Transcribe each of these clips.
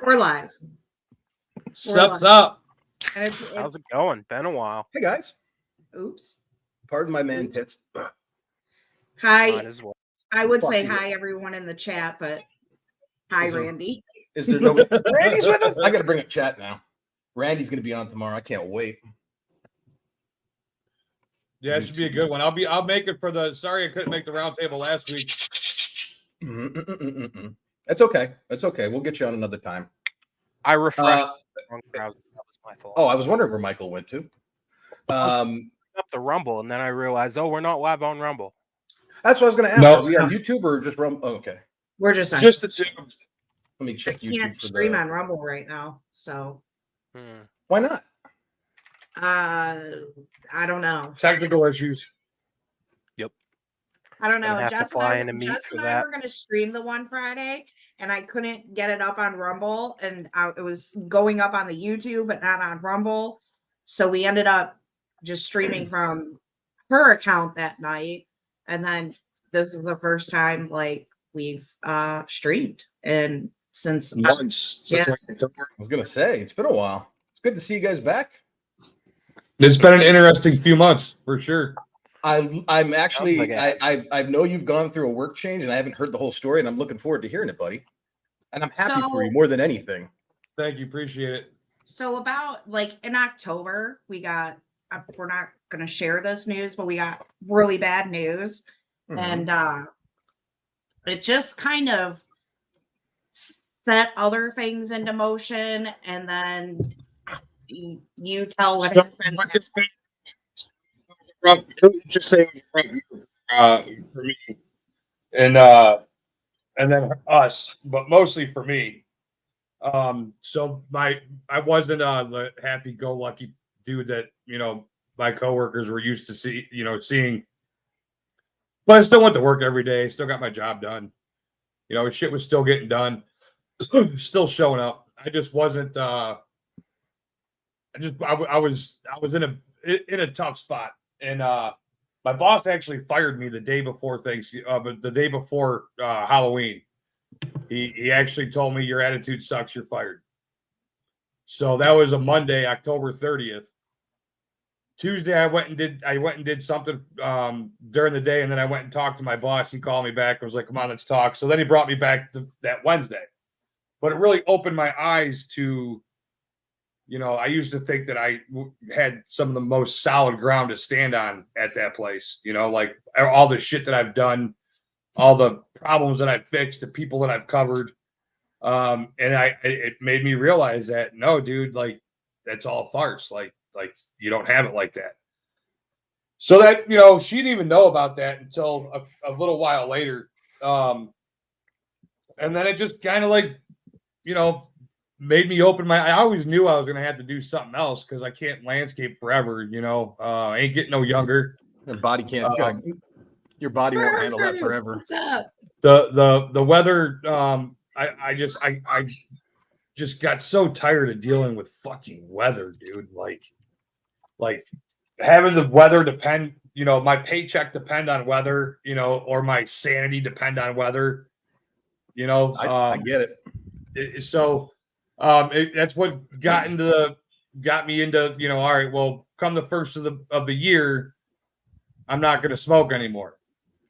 We're live. Steps up. And How's it going? Been a while. Hey guys. Oops. Pardon my man tits. Hi. Might as well. I would say hi everyone in the chat, but hi Randy. Is there nobody? Randy's with us? I gotta bring up chat now. Randy's gonna be on tomorrow. I can't wait. Yeah, it should be a good one. I'll make it for the. Sorry, I couldn't make the round table last week. That's okay. That's okay. We'll get you on another time. I refreshed. That was my fault. Oh, I was wondering where Michael went to. Up the Rumble, and then I realized, we're not live on Rumble. That's what I was going to ask. No. Are we on YouTube or just Rumble? Oh, okay. We're just on. Just the two. Let me check I YouTube. can't stream on Rumble right now, so Why not? I don't know. Technical issues. I don't know. Gonna have to Jess fly and in a meet Jess for and I that. were going to stream the one Friday, and I couldn't get it up on Rumble, and it was going up on the YouTube, but not on Rumble. So we ended up just streaming from her account that night, and then this is the first time like we've streamed, and since Months. Yes. I was going to say it's been a while. It's good to see you guys back. It's been an interesting few months for sure. I'm actually Sounds like I know you've gone through a work change and I haven't heard the whole story and I'm looking forward to hearing it, buddy. And I'm happy for you more than anything. Thank you, appreciate it. So about like in October, we got we're not going to share this news, but we got really bad news. And it just kind of set other things into motion, and then you tell what happened. Just saying for me, and then us, but mostly for me. So I wasn't the happy-go-lucky dude that my coworkers were used to seeing. But I still went to work every day. Still got my job done. Shit was still getting done. Still showing up. I just wasn't. I was in a tough spot. And my boss actually fired me the day before but the day before Halloween. He actually told me your attitude sucks, you're fired. So that was a Monday, October 30th. Tuesday I went and did something during the day, and then I went and talked to my boss. He called me back and was like, come on, let's talk. So then he brought me back that Wednesday. But it really opened my eyes to I used to think that I had some of the most solid ground to stand on at that place, like all the shit that I've done, all the problems that I've fixed, the people that I've covered. And it made me realize that, no, dude, like that's all farce. Like you don't have it like that. So that, she didn't even know about that until a little while later. And then it just kind of like, made me open I always knew I was going to have to do something else because I can't landscape forever. I ain't getting no younger. Your body can't. Your body won't handle that forever. What's up? The weather. I just got so tired of dealing with fucking weather, dude. Like having the weather depend. My paycheck depend on weather. Or my sanity depend on weather. I get it. That's what got me into all right, well, come the first of the year, I'm not going to smoke anymore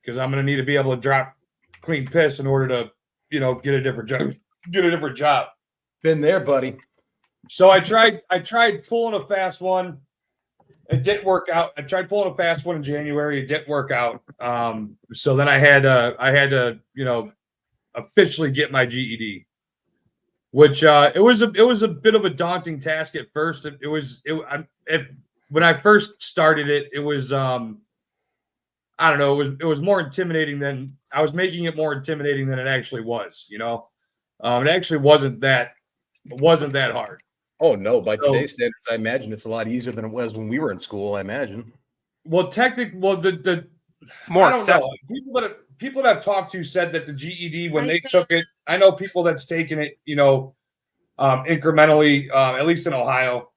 because I'm going to need to be able to drop clean piss in order to get a different job. Been there, buddy. So I tried pulling a fast one. It didn't work out. I tried pulling a fast one in January. It didn't work out. So then I had to officially get my GED. Which it was a bit of a daunting task at first. When I first started it, it was I don't know. It was more intimidating than I was making it more intimidating than it actually was. It actually wasn't that hard. Oh no! By today's standards, I imagine it's a lot easier than it was when we were in school. I imagine. Well, the more I don't accessible. know. People that I've talked to said that the GED when they took it. I know people that's taken it, incrementally, at least in Ohio,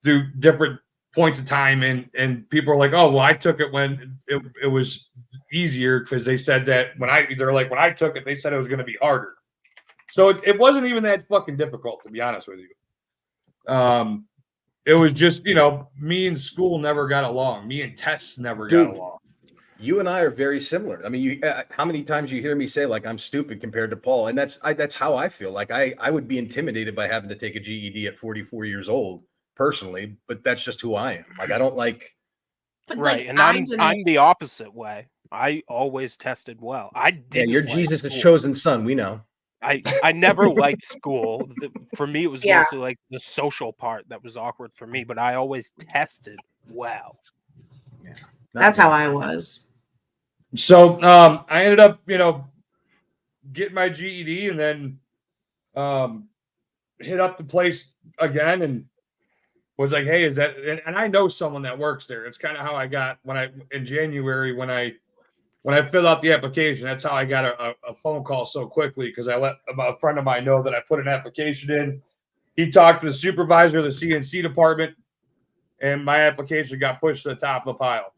through different points of time, and people are like, oh, well, I took it when it was easier because they said that when I took it, they said it was going to be harder. So it wasn't even that fucking difficult, to be honest with you. It was just, me and school never got along. Me and tests never got Dude. along. You and I are very similar. I mean, how many times you hear me say like I'm stupid compared to Paul, and that's how I feel. Like I would be intimidated by having to take a GED at 44 years old personally, but that's just who I am. Like I don't like. But Right, like, and I'm the opposite way. I always tested well. I Yeah, didn't. you're like Jesus' school. chosen son. We know. I never liked school. For me, it was Yeah. mostly like the social part that was awkward for me. But I always tested well. Yeah, that's how I was. So I ended up, getting my GED and then hit up the place again and was like, hey, is that, and I know someone that works there. It's kind of how I got in January when I filled out the application. That's how I got a phone call so quickly, because I let a friend of mine know that I put an application in. He talked to the supervisor of the CNC department, and my application got pushed to the top of the pile.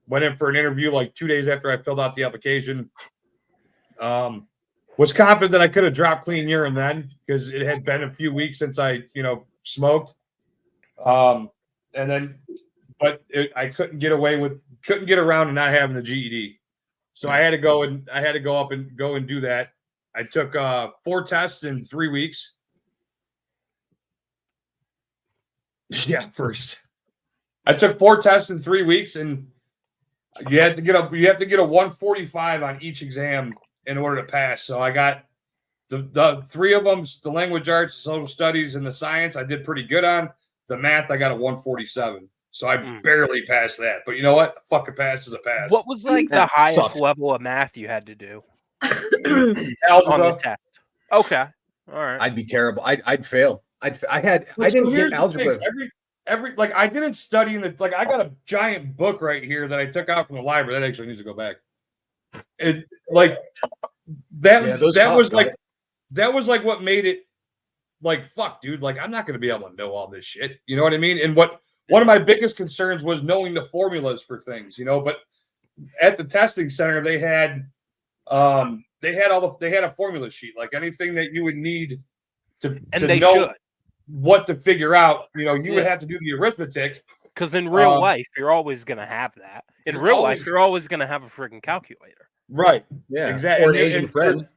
Went in for an interview like 2 days after I filled out the application. Was confident that I could have dropped clean urine then, because it had been a few weeks since I, smoked. I couldn't get around and not having the GED. So I had to go up and go and do that. I took 4 tests in 3 weeks. Yeah, first. I took 4 tests in 3 weeks, and you have to get a 145 on each exam in order to pass. So I got the 3 of them, the language arts, social studies, and the science I did pretty good on. The math, I got a 147. So I barely passed that. But you know what? A fucking pass is a pass. What was like the That highest sucks. level of math you had to do on Algebra. the test? Okay, all right. I'd be terrible. I'd fail. I So didn't here's get the thing. algebra. Like I didn't study in the, like I got a giant book right here that I took out from the library. That actually needs to go back. It like that Yeah, those that was tops, like that was like what made it like, fuck, dude, like I'm not gonna be able to know all this shit. You know what I mean? And one of my biggest concerns was knowing the formulas for things, but at the testing center they had a formula sheet, like anything that you would need to They know should. what to figure out. You would have to do the arithmetic. Because in real life, you're always going to have that. In real life, you're always going to have a freaking calculator. Right. Yeah. Exactly. Or an Asian friend.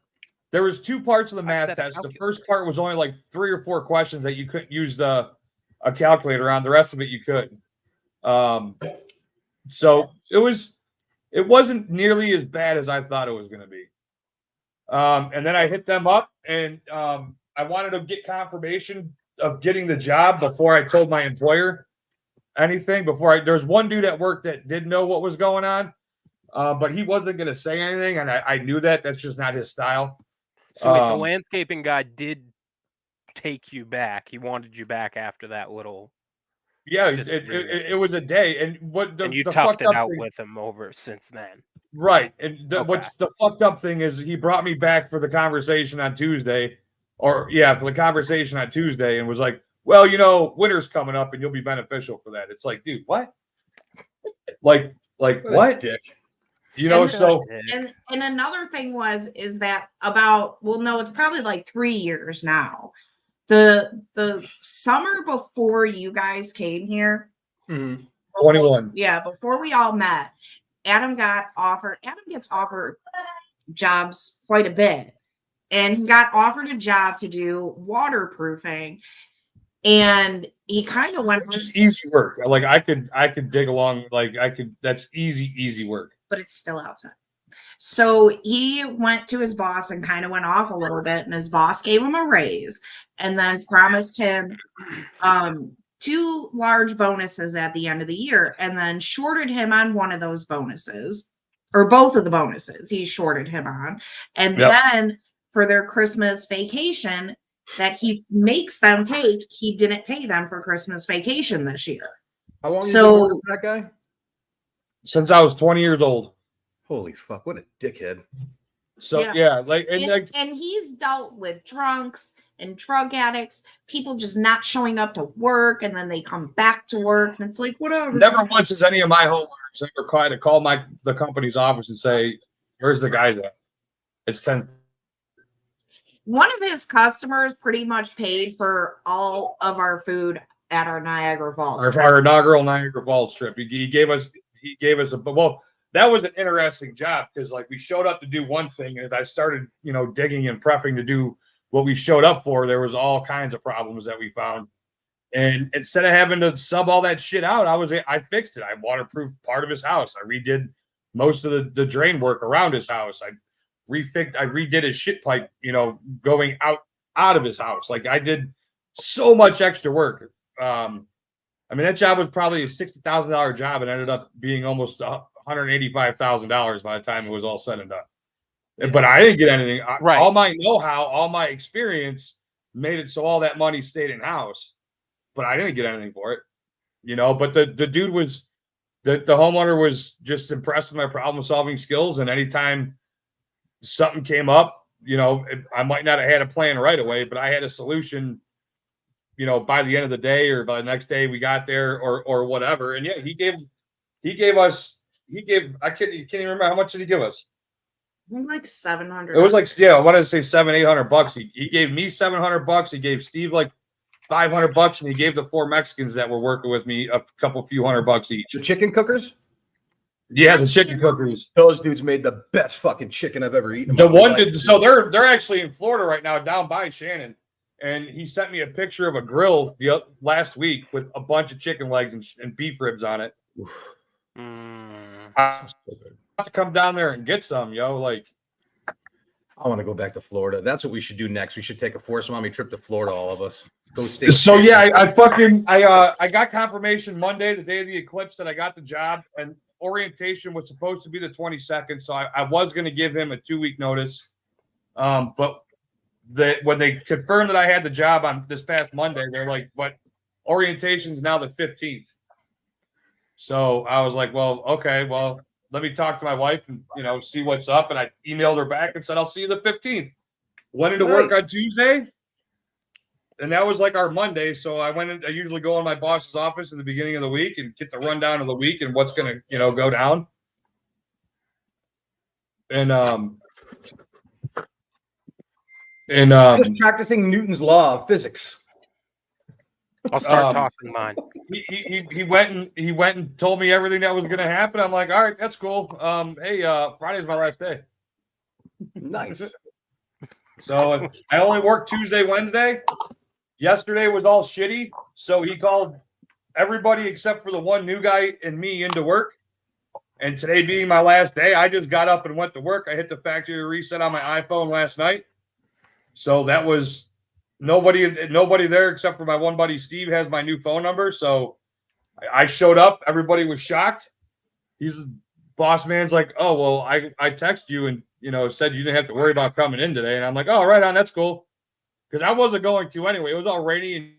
There was 2 parts of the math said a test. The calculator. first part was only like 3 or 4 questions that you couldn't use a calculator on. The rest of it you could. So it wasn't nearly as bad as I thought it was going to be. And then I hit them up, and I wanted to get confirmation of getting the job before I told my employer anything. There was one dude at work that didn't know what was going on, but he wasn't going to say anything, and I knew that. That's just not his style. So wait, the landscaping guy did take you back. He wanted you back after that little. Yeah, it was a day, and and you toughed it out with him over since then. Right, and what's the fucked up thing is he brought me back for the conversation on Tuesday, for the conversation on Tuesday, and was like, well, winter's coming up, and you'll be beneficial for that. It's like, dude, what? Like what? Dick. So and another thing is that it's probably like 3 years now. The summer before you guys came here, 21. Yeah, before we all met, Adam gets offered jobs quite a bit. And he got offered a job to do waterproofing. And he kind of went, just easy work. Like I could dig along, that's easy work. But it's still outside. So he went to his boss and kind of went off a little bit, and his boss gave him a raise and then promised him 2 large bonuses at the end of the year, and then shorted him on one of those bonuses, or both of the bonuses he shorted him on. And then for their Christmas vacation that he makes them take, he didn't pay them for Christmas vacation this year. How long have you been with that guy? Since I was 20 years old. Holy fuck, what a dickhead. So and he's dealt with drunks and drug addicts, people just not showing up to work, and then they come back to work, and it's like, whatever. Never once has any of my homeowners ever tried to call the company's office and say, where's the guys at? It's 10. one of his customers pretty much paid for all of our food at our Niagara Falls. Our inaugural Niagara Falls trip. He gave us well, that was an interesting job because like we showed up to do one thing, and as I started, digging and prepping to do what we showed up for, there was all kinds of problems that we found. And instead of having to sub all that shit out, I fixed it. I waterproofed part of his house. I redid most of the drain work around his house. I redid his shit pipe, going out of his house. Like I did so much extra work. That job was probably a $60,000 job and ended up being almost $185,000 by the time it was all said and done. Yeah. But I didn't get anything. Right. All my know-how, all my experience made it so all that money stayed in house. But I didn't get anything for it, But the dude was, the homeowner was just impressed with my problem-solving skills. And anytime something came up, I might not have had a plan right away, but I had a solution. By the end of the day or by the next day we got there or whatever. And yeah, he gave I can't even remember how much did he give us? Like $700. It was like, yeah, I wanted to say $700-800. He gave me $700. He gave Steve like $500, and he gave the 4 Mexicans that were working with me a few $100 each. The chicken cookers? Yeah, the chicken cookers. Those dudes made the best fucking chicken I've ever eaten. The one dude, so they're actually in Florida right now, down by Shannon. And he sent me a picture of a grill last week with a bunch of chicken legs and beef ribs on it. I have to come down there and get some, Like, I want to go back to Florida. That's what we should do next. We should take a Force Mommy trip to Florida, all of us. Go stay. So yeah, I got confirmation Monday, the day of the eclipse, that I got the job, and orientation was supposed to be the 22nd. So I was going to give him a 2-week notice, but when they confirmed that I had the job on this past Monday, they're like, but orientation's now the 15th. So I was like, well, okay, well, let me talk to my wife and, see what's up. And I emailed her back and said, I'll see you the 15th. Went into work on Tuesday. And that was like our Monday. So I usually go in my boss's office in the beginning of the week and get the rundown of the week and what's going to, go down. And just practicing Newton's law of physics. I'll start tossing mine. He went and told me everything that was going to happen. I'm like, all right, that's cool. Hey, Friday's my last day. Nice. So I only worked Tuesday, Wednesday. Yesterday was all shitty. So he called everybody except for the one new guy and me into work. And today being my last day, I just got up and went to work. I hit the factory reset on my iPhone last night. So that was nobody there except for my one buddy, Steve, has my new phone number. So I showed up. Everybody was shocked. He's boss man's like, oh, well, I texted you and, said you didn't have to worry about coming in today. And I'm like, oh, right on. That's cool. Because I wasn't going to anyway. It was all rainy and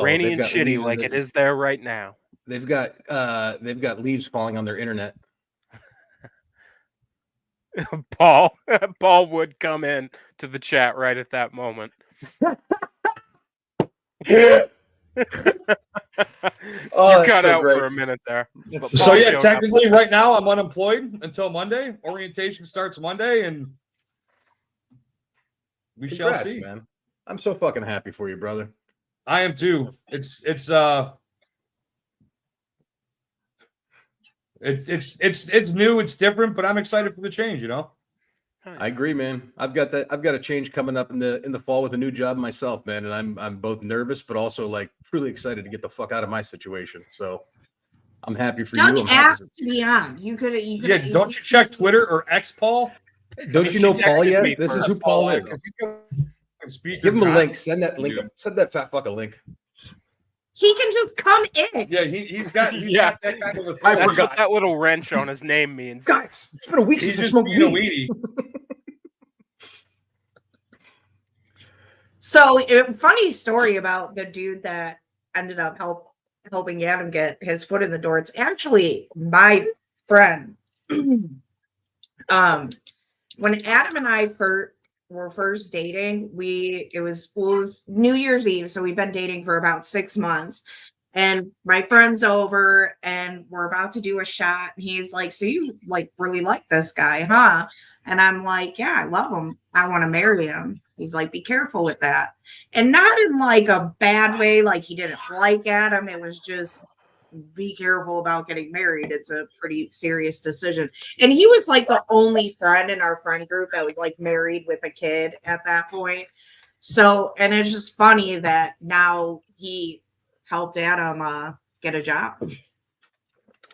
rainy and shitty like it is there right now. They've got leaves falling on their internet. Paul would come in to the chat right at that moment. You cut out for a minute there. So yeah, technically right now I'm unemployed until Monday. Orientation starts Monday and we shall see. Man. I'm so fucking happy for you, brother. I am too. It's new, it's different, but I'm excited for the change, I agree, man. I've got a change coming up in the fall with a new job myself, man, and I'm both nervous but also like truly excited to get the fuck out of my situation. So I'm happy for you. Duck asked to be on. You could. Yeah, don't you check Twitter or X, Paul? Don't you know Paul yet? This is who Paul is. Give him a link. Send that link. Send that fat fuck a link. He can just come in. Yeah, he's got that kind of a thing. That's what that little wrench on his name means. Guys, it's been a week since I smoked weed. So, funny story about the dude that ended up helping Adam get his foot in the door. It's actually my friend. When Adam and I were first dating, it was New Year's Eve, so we've been dating for about 6 months. And my friend's over and we're about to do a shot. And he's like, so you like really like this guy, huh? And I'm like, yeah, I love him. I want to marry him. He's like, be careful with that. And not in like a bad way, like he didn't like Adam. It was just be careful about getting married. It's a pretty serious decision. And he was like the only friend in our friend group that was like married with a kid at that point. So, and it's just funny that now he helped Adam get a job.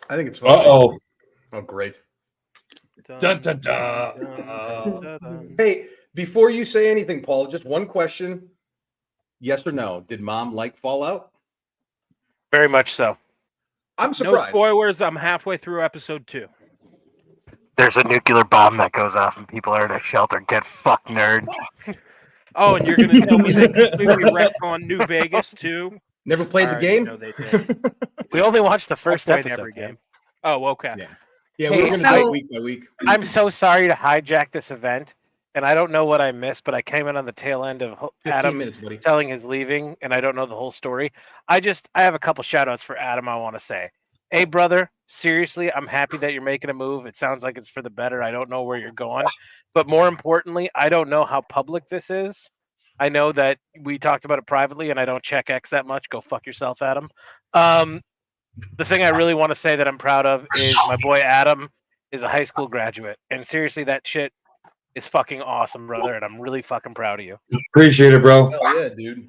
I think it's funny. Uh-oh. Oh, great. Dun, dun, dun. Hey, before you say anything, Paul, just one question. Yes or no? Did mom like Fallout? Very much so. I'm No surprised. spoilers. I'm halfway through episode 2. There's a nuclear bomb that goes off and people are in a shelter. Get fucked, nerd. Oh, and you're gonna tell me they completely wrecked on New Vegas too? Never played I the already game? know they did. We only watched the first I've played episode. every man. game. Oh, okay. Yeah. Yeah, Hey, we're going to so- do it week by week. I'm so sorry to hijack this event, and I don't know what I missed, but I came in on the tail end of 15 Adam minutes, buddy. telling his leaving, and I don't know the whole story. I have a couple shout outs for Adam I want to say. Hey, brother, seriously, I'm happy that you're making a move. It sounds like it's for the better. I don't know where you're going, but more importantly, I don't know how public this is. I know that we talked about it privately, and I don't check X that much. Go fuck yourself, Adam. The thing I really want to say that I'm proud of is my boy Adam is a high school graduate, and seriously, that shit is fucking awesome, brother, and I'm really fucking proud of you. Appreciate it, bro. Hell yeah, dude.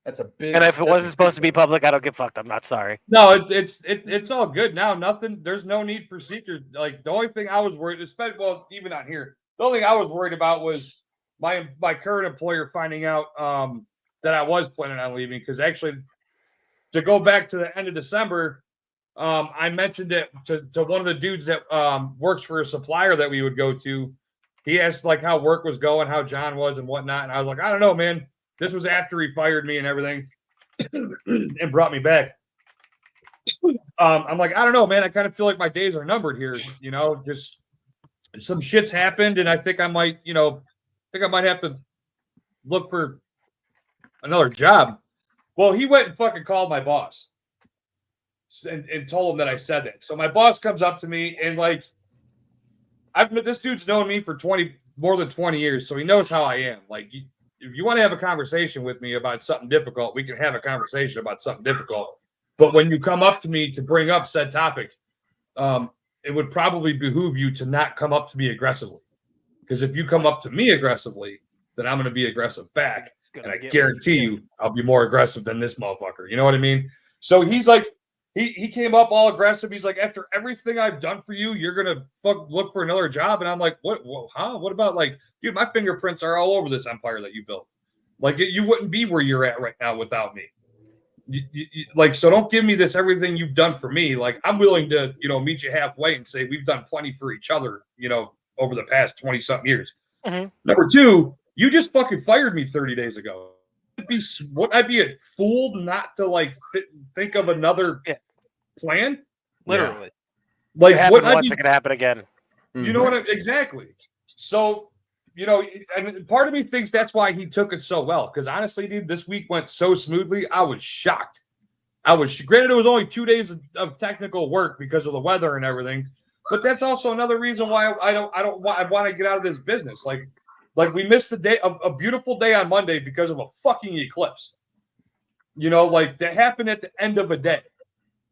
That's a big. And if it wasn't supposed to be public, I don't get fucked. I'm not sorry. No, it's all good now. Nothing. There's no need for secret. Like the only thing I was worried, especially well, even on here, the only thing I was worried about was my current employer finding out that I was planning on leaving. Because actually, to go back to the end of December, I mentioned it to one of the dudes that works for a supplier that we would go to. He asked like how work was going, how John was, and whatnot. And I was like, I don't know, man. This was after he fired me and everything, and brought me back. I'm like, I don't know, man. I kind of feel like my days are numbered here. You know, just some shit's happened, and I think I might, have to look for another job. Well, he went and fucking called my boss and told him that I said that. So my boss comes up to me and like, this dude's known me for more than 20 years, so he knows how I am. Like, if you want to have a conversation with me about something difficult, we can have a conversation about something difficult. But when you come up to me to bring up said topic, it would probably behoove you to not come up to me aggressively. Because if you come up to me aggressively, then I'm going to be aggressive back. And I guarantee you I'll be more aggressive than this motherfucker. You know what I mean? So he's like, he came up all aggressive. He's like, after everything I've done for you, you're going to look for another job. And I'm like, what? Huh? What about like, dude, my fingerprints are all over this empire that you built. Like you wouldn't be where you're at right now without me. Like, so don't give me this everything you've done for me. Like, I'm willing to, meet you halfway and say we've done plenty for each other, over the past 20 something years. Mm-hmm. Number two, you just fucking fired me 30 days ago. Would I be a fool not to like think of another plan? Literally. Like, It what happened once, it could happen again. you know what exactly? So, and part of me thinks that's why he took it so well. Because honestly, dude, this week went so smoothly. I was shocked. Granted, it was only 2 days of technical work because of the weather and everything. But that's also another reason why I want to get out of this business. Like we missed a beautiful day on Monday because of a fucking eclipse. Like that happened at the end of a day.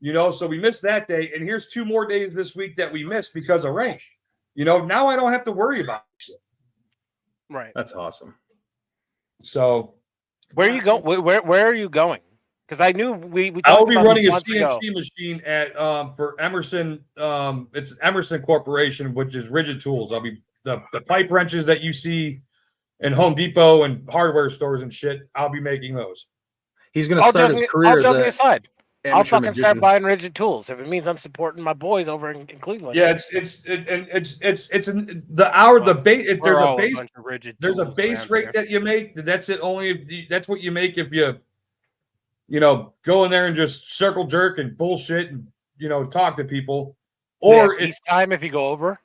So we missed that day, and here's 2 more days this week that we missed because of rain. Now I don't have to worry about it. Right. That's awesome. So Where are you going? Where are you going? Because I knew we I'll talked be about running this a months ago. CNC machine at for Emerson. It's Emerson Corporation, which is Rigid Tools. I'll be the pipe wrenches that you see in Home Depot and hardware stores and shit. I'll be making those. He's going to start his career All as joking a aside, I'll amateur fucking magician. start buying Rigid Tools if it means I'm supporting my boys over in Cleveland. Yeah, it's the hour the base. We're There's a all base. bunch of rigid There's a tools base around rate here. that you make. That's it. That's what you make if you go in there and just circle jerk and bullshit and talk to people. Or Yeah, it's time if you go over.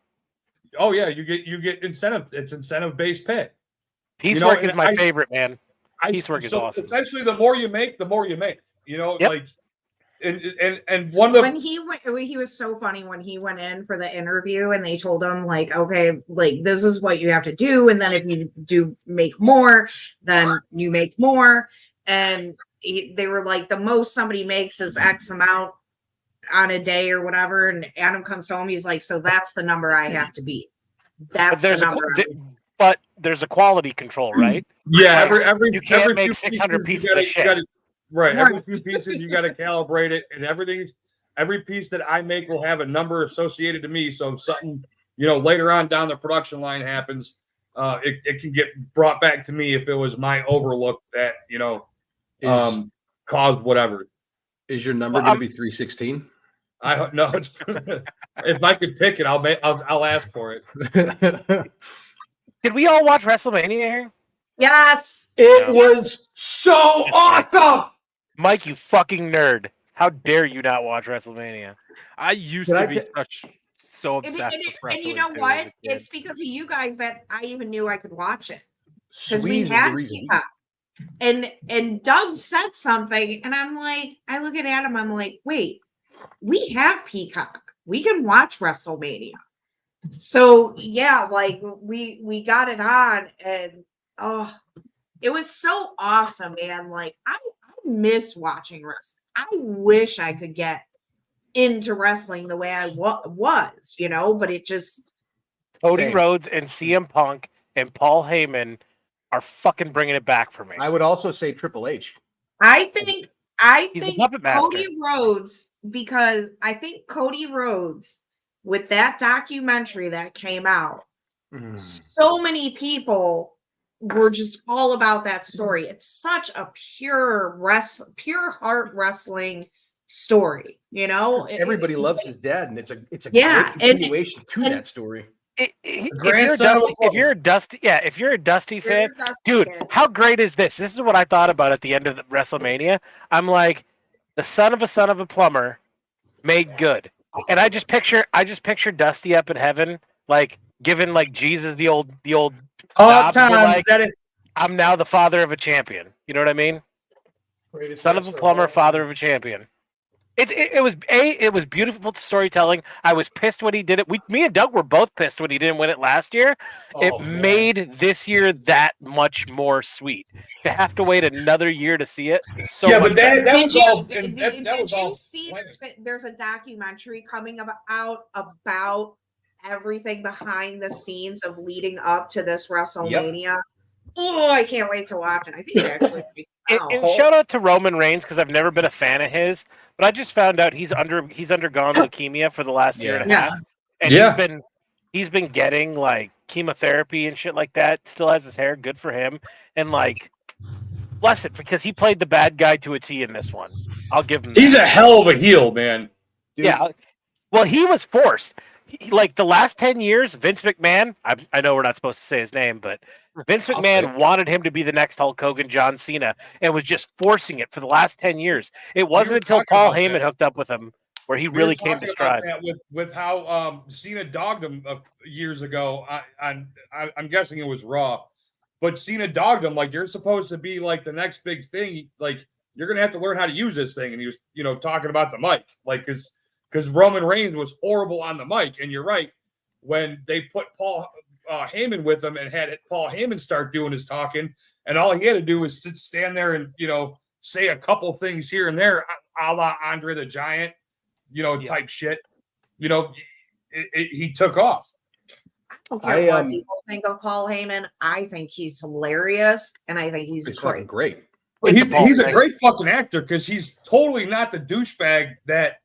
oh yeah, you get incentive. It's incentive based pay. Piecework is and my favorite, man. Piecework is so awesome. Essentially, the more you make, the more you make. Yep. Like and one of When he went, he was so funny when he went in for the interview and they told him like, okay, like this is what you have to do, and then if you do make more, then you make more, and they were like, the most somebody makes is X amount on a day or whatever, and Adam comes home, he's like, so that's the number I have to beat. That's the number. But there's a quality control, right? yeah, Like, every you can't every make few 600 pieces, pieces you of shit. right, Right. every few pieces you got to calibrate it, and every piece that I make will have a number associated to me. So if something later on down the production line happens, it can get brought back to me if it was my overlook that caused whatever. Is your number Well, going to be 316? I no, it's if I could pick it, I'll ask for it. Did we all watch WrestleMania here? Yes. It Yeah. was so awesome. Mike, you fucking nerd. How dare you not watch WrestleMania? I used Can to I be so And, obsessed and- with and wrestling. you know too, as what? a kid. It's because of you guys that I even knew I could watch it. Because we Sweet is the had reason. Peacock. And Doug said something, and I'm like, I look at Adam, I'm like, wait, we have Peacock. We can watch WrestleMania. So yeah, like we got it on, and oh, it was so awesome, man. Like I miss watching wrestling. I wish I could get into wrestling the way I was, but it just Cody Same. Rhodes and CM Punk and Paul Heyman are fucking bringing it back for me. I would also say Triple H. I think He's a puppet master. Cody Rhodes, because I think Cody Rhodes, with that documentary that came out, so many people were just all about that story. It's such a pure heart wrestling story, Everybody loves his dad, and it's a Yeah, great continuation to and- that story. If you're a Dusty fan, dude, how great is this? This is what I thought about at the end of the WrestleMania. I'm like, the son of a plumber made good. And I just picture Dusty up in heaven, like giving like Jesus the old nod, Times like, that it, I'm now the father of a champion. You know what I mean? Son of a plumber, father of a champion. It was beautiful storytelling. I was pissed when he did it. Me and Doug were both pissed when he didn't win it last year. It made this year that much more sweet. To have to wait another year to see it. So yeah, much but better. that Did was you, all. did, That did was you all. see planned. there's a documentary coming out about everything behind the scenes of leading up to this WrestleMania? Oh, I can't wait to watch it. I think it actually And shout out to Roman Reigns, because I've never been a fan of his, but I just found out he's undergone leukemia for the last year and a half, and he's been getting like chemotherapy and shit like that. Still has his hair, good for him, and like bless it, because he played the bad guy to a T in this one. I'll give him. He's that. a hell of a heel, man. Dude. Yeah. Well, he was forced. Like the last 10 years, Vince McMahon, I know we're not supposed to say his name, but Vince I'll say McMahon wanted him to be the next Hulk Hogan, John Cena, and was just forcing it for the last 10 years. It wasn't until talking Paul about Heyman that. hooked up with him where he We really were came to talking about stride. that with how Cena dogged him years ago. I'm guessing it was Raw, but Cena dogged him like, you're supposed to be like the next big thing. Like, you're gonna have to learn how to use this thing. And he was, talking about the mic, like because Roman Reigns was horrible on the mic. And you're right, when they put Paul Heyman with him and had Paul Heyman start doing his talking, and all he had to do was stand there and say a couple things here and there, a la Andre the Giant, type shit. He took off. I don't care what people think of Paul Heyman. I think he's hilarious, and I think he's It's great. fucking great. But he's a thing. great fucking actor, because he's totally not the douchebag that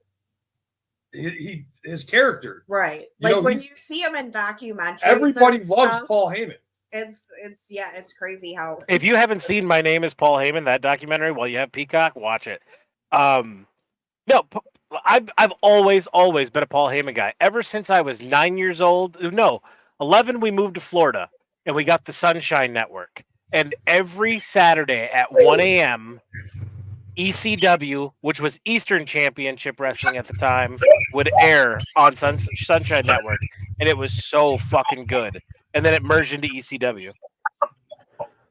his character. Right. You Like know, when you see him in documentaries, Everybody and loves stuff, Paul Heyman. it's crazy how If you haven't seen My Name is Paul Heyman, that documentary, while you have Peacock, watch it. No, I've always been a Paul Heyman guy. Ever since I was 9 years old. No, 11, we moved to Florida, and we got the Sunshine Network. And every Saturday at 1 a.m., ECW, which was Eastern Championship Wrestling at the time, would air on Sunshine Network. And it was so fucking good. And then it merged into ECW.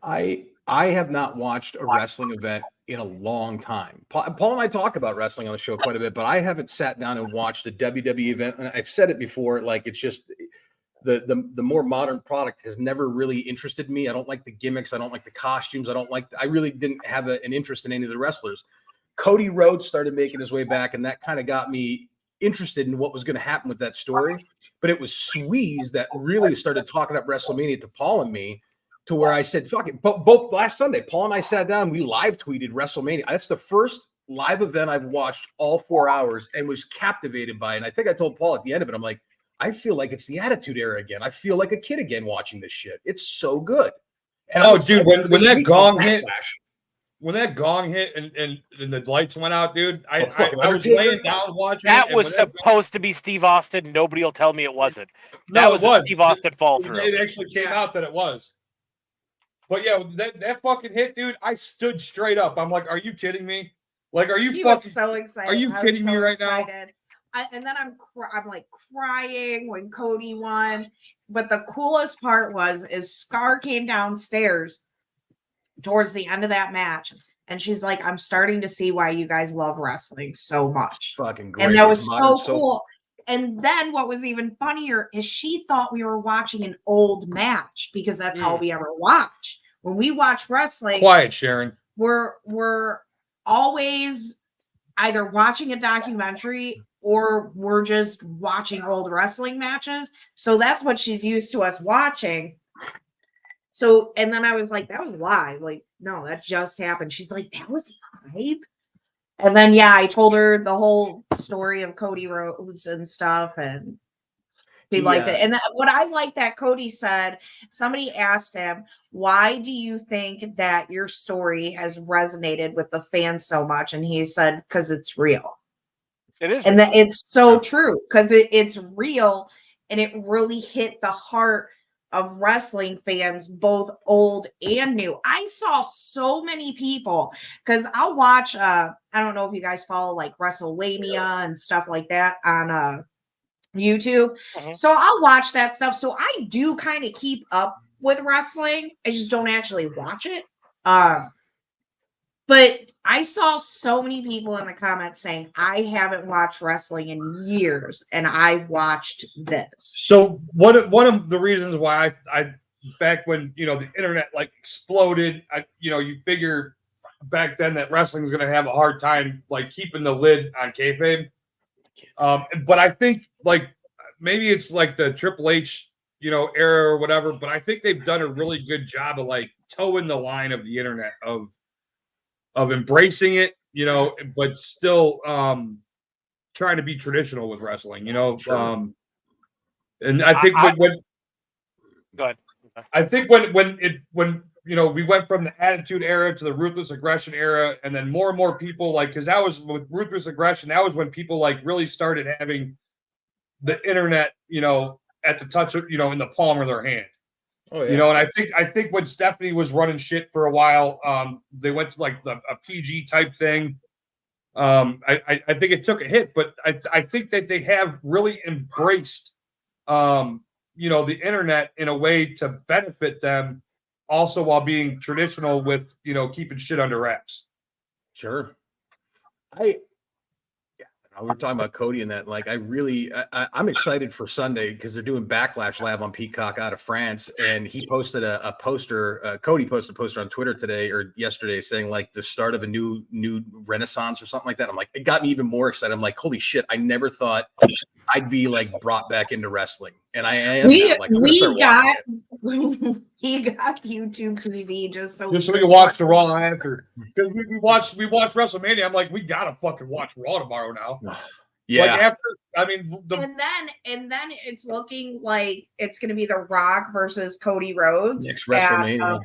I have not watched a wrestling event in a long time. Paul and I talk about wrestling on the show quite a bit, but I haven't sat down and watched a WWE event. And I've said it before, like it's just the more modern product has never really interested me. I don't like the gimmicks. I don't like the costumes. I really didn't have an interest in any of the wrestlers. Cody Rhodes started making his way back, and that kind of got me interested in what was going to happen with that story. But it was Sweeze that really started talking up WrestleMania to Paul and me, to where I said, fuck it. Both last Sunday, Paul and I sat down, we live tweeted WrestleMania. That's the first live event I've watched all 4 hours and was captivated by it. And I think I told Paul at the end of it, I'm like, I feel like it's the Attitude Era again. I feel like a kid again watching this shit. It's so good. And Oh, dude, when that gong hit, Backlash. when that gong hit and the lights went out, dude, I fucking was Undertaker. laying down watching. That it, and was when that- supposed to be Steve Austin. Nobody will tell me it wasn't. No, That it was a was. Steve Austin fall through. It actually came out that it was. But yeah, that fucking hit, dude, I stood straight up. I'm like, are you kidding me? Like, are you He fucking was so excited. are you I was kidding me so right now? excited. And then I'm like crying when Cody won. But the coolest part is Scar came downstairs towards the end of that match, and she's like, "I'm starting to see why you guys love wrestling so much." Fucking great. And that was It's so modern soap. cool. And then what was even funnier is she thought we were watching an old match because that's all we ever watch. When we watch wrestling, Quiet, Sharon. we're always either watching a documentary or we're just watching old wrestling matches. So that's what she's used to us watching. So, and then I was like, that was live. Like, no, that just happened. She's like, that was live. And then, yeah, I told her the whole story of Cody Rhodes and stuff, and he liked it. And what I like that Cody said, somebody asked him, why do you think that your story has resonated with the fans so much? And he said, because it's real. It is. And that it's so true because it's real, and it really hit the heart of wrestling fans, both old and new. I saw so many people because I'll watch I don't know if you guys follow like WrestleMania and stuff like that on YouTube. So I'll watch that stuff. So I do kind of keep up with wrestling. I just don't actually watch it. But I saw so many people in the comments saying, I haven't watched wrestling in years, and I watched this. So one of the reasons why I back when the internet like exploded, you figure back then that wrestling is going to have a hard time like keeping the lid on kayfabe. But I think like maybe it's like the Triple H era or whatever, but I think they've done a really good job of like towing the line of the internet of embracing it, but still trying to be traditional with wrestling, Sure. and I think when Go ahead. I think when we went from the Attitude Era to the Ruthless Aggression Era, and then more and more people like, because that was with Ruthless Aggression, that was when people like really started having the internet, at the touch of, in the palm of their hand. Oh, yeah. And I think when Stephanie was running shit for a while, they went to like a PG type thing. I think it took a hit, but I think that they have really embraced, the internet in a way to benefit them, also while being traditional with keeping shit under wraps. Sure. We were talking about Cody and that. Like, I'm excited for Sunday because they're doing Backlash Live on Peacock out of France, and he posted a poster. Cody posted a poster on Twitter today or yesterday saying like the start of a new renaissance or something like that. I'm like, it got me even more excited. I'm like, holy shit! I never thought I'd be like brought back into wrestling, and I am. We now. Like, I'm gonna start watching it. he got YouTube TV just so we can watch the Raw after, because we watched WrestleMania. I'm like, we gotta fucking watch Raw tomorrow now. Yeah. Like after, and then it's looking like it's going to be The Rock versus Cody Rhodes Next WrestleMania.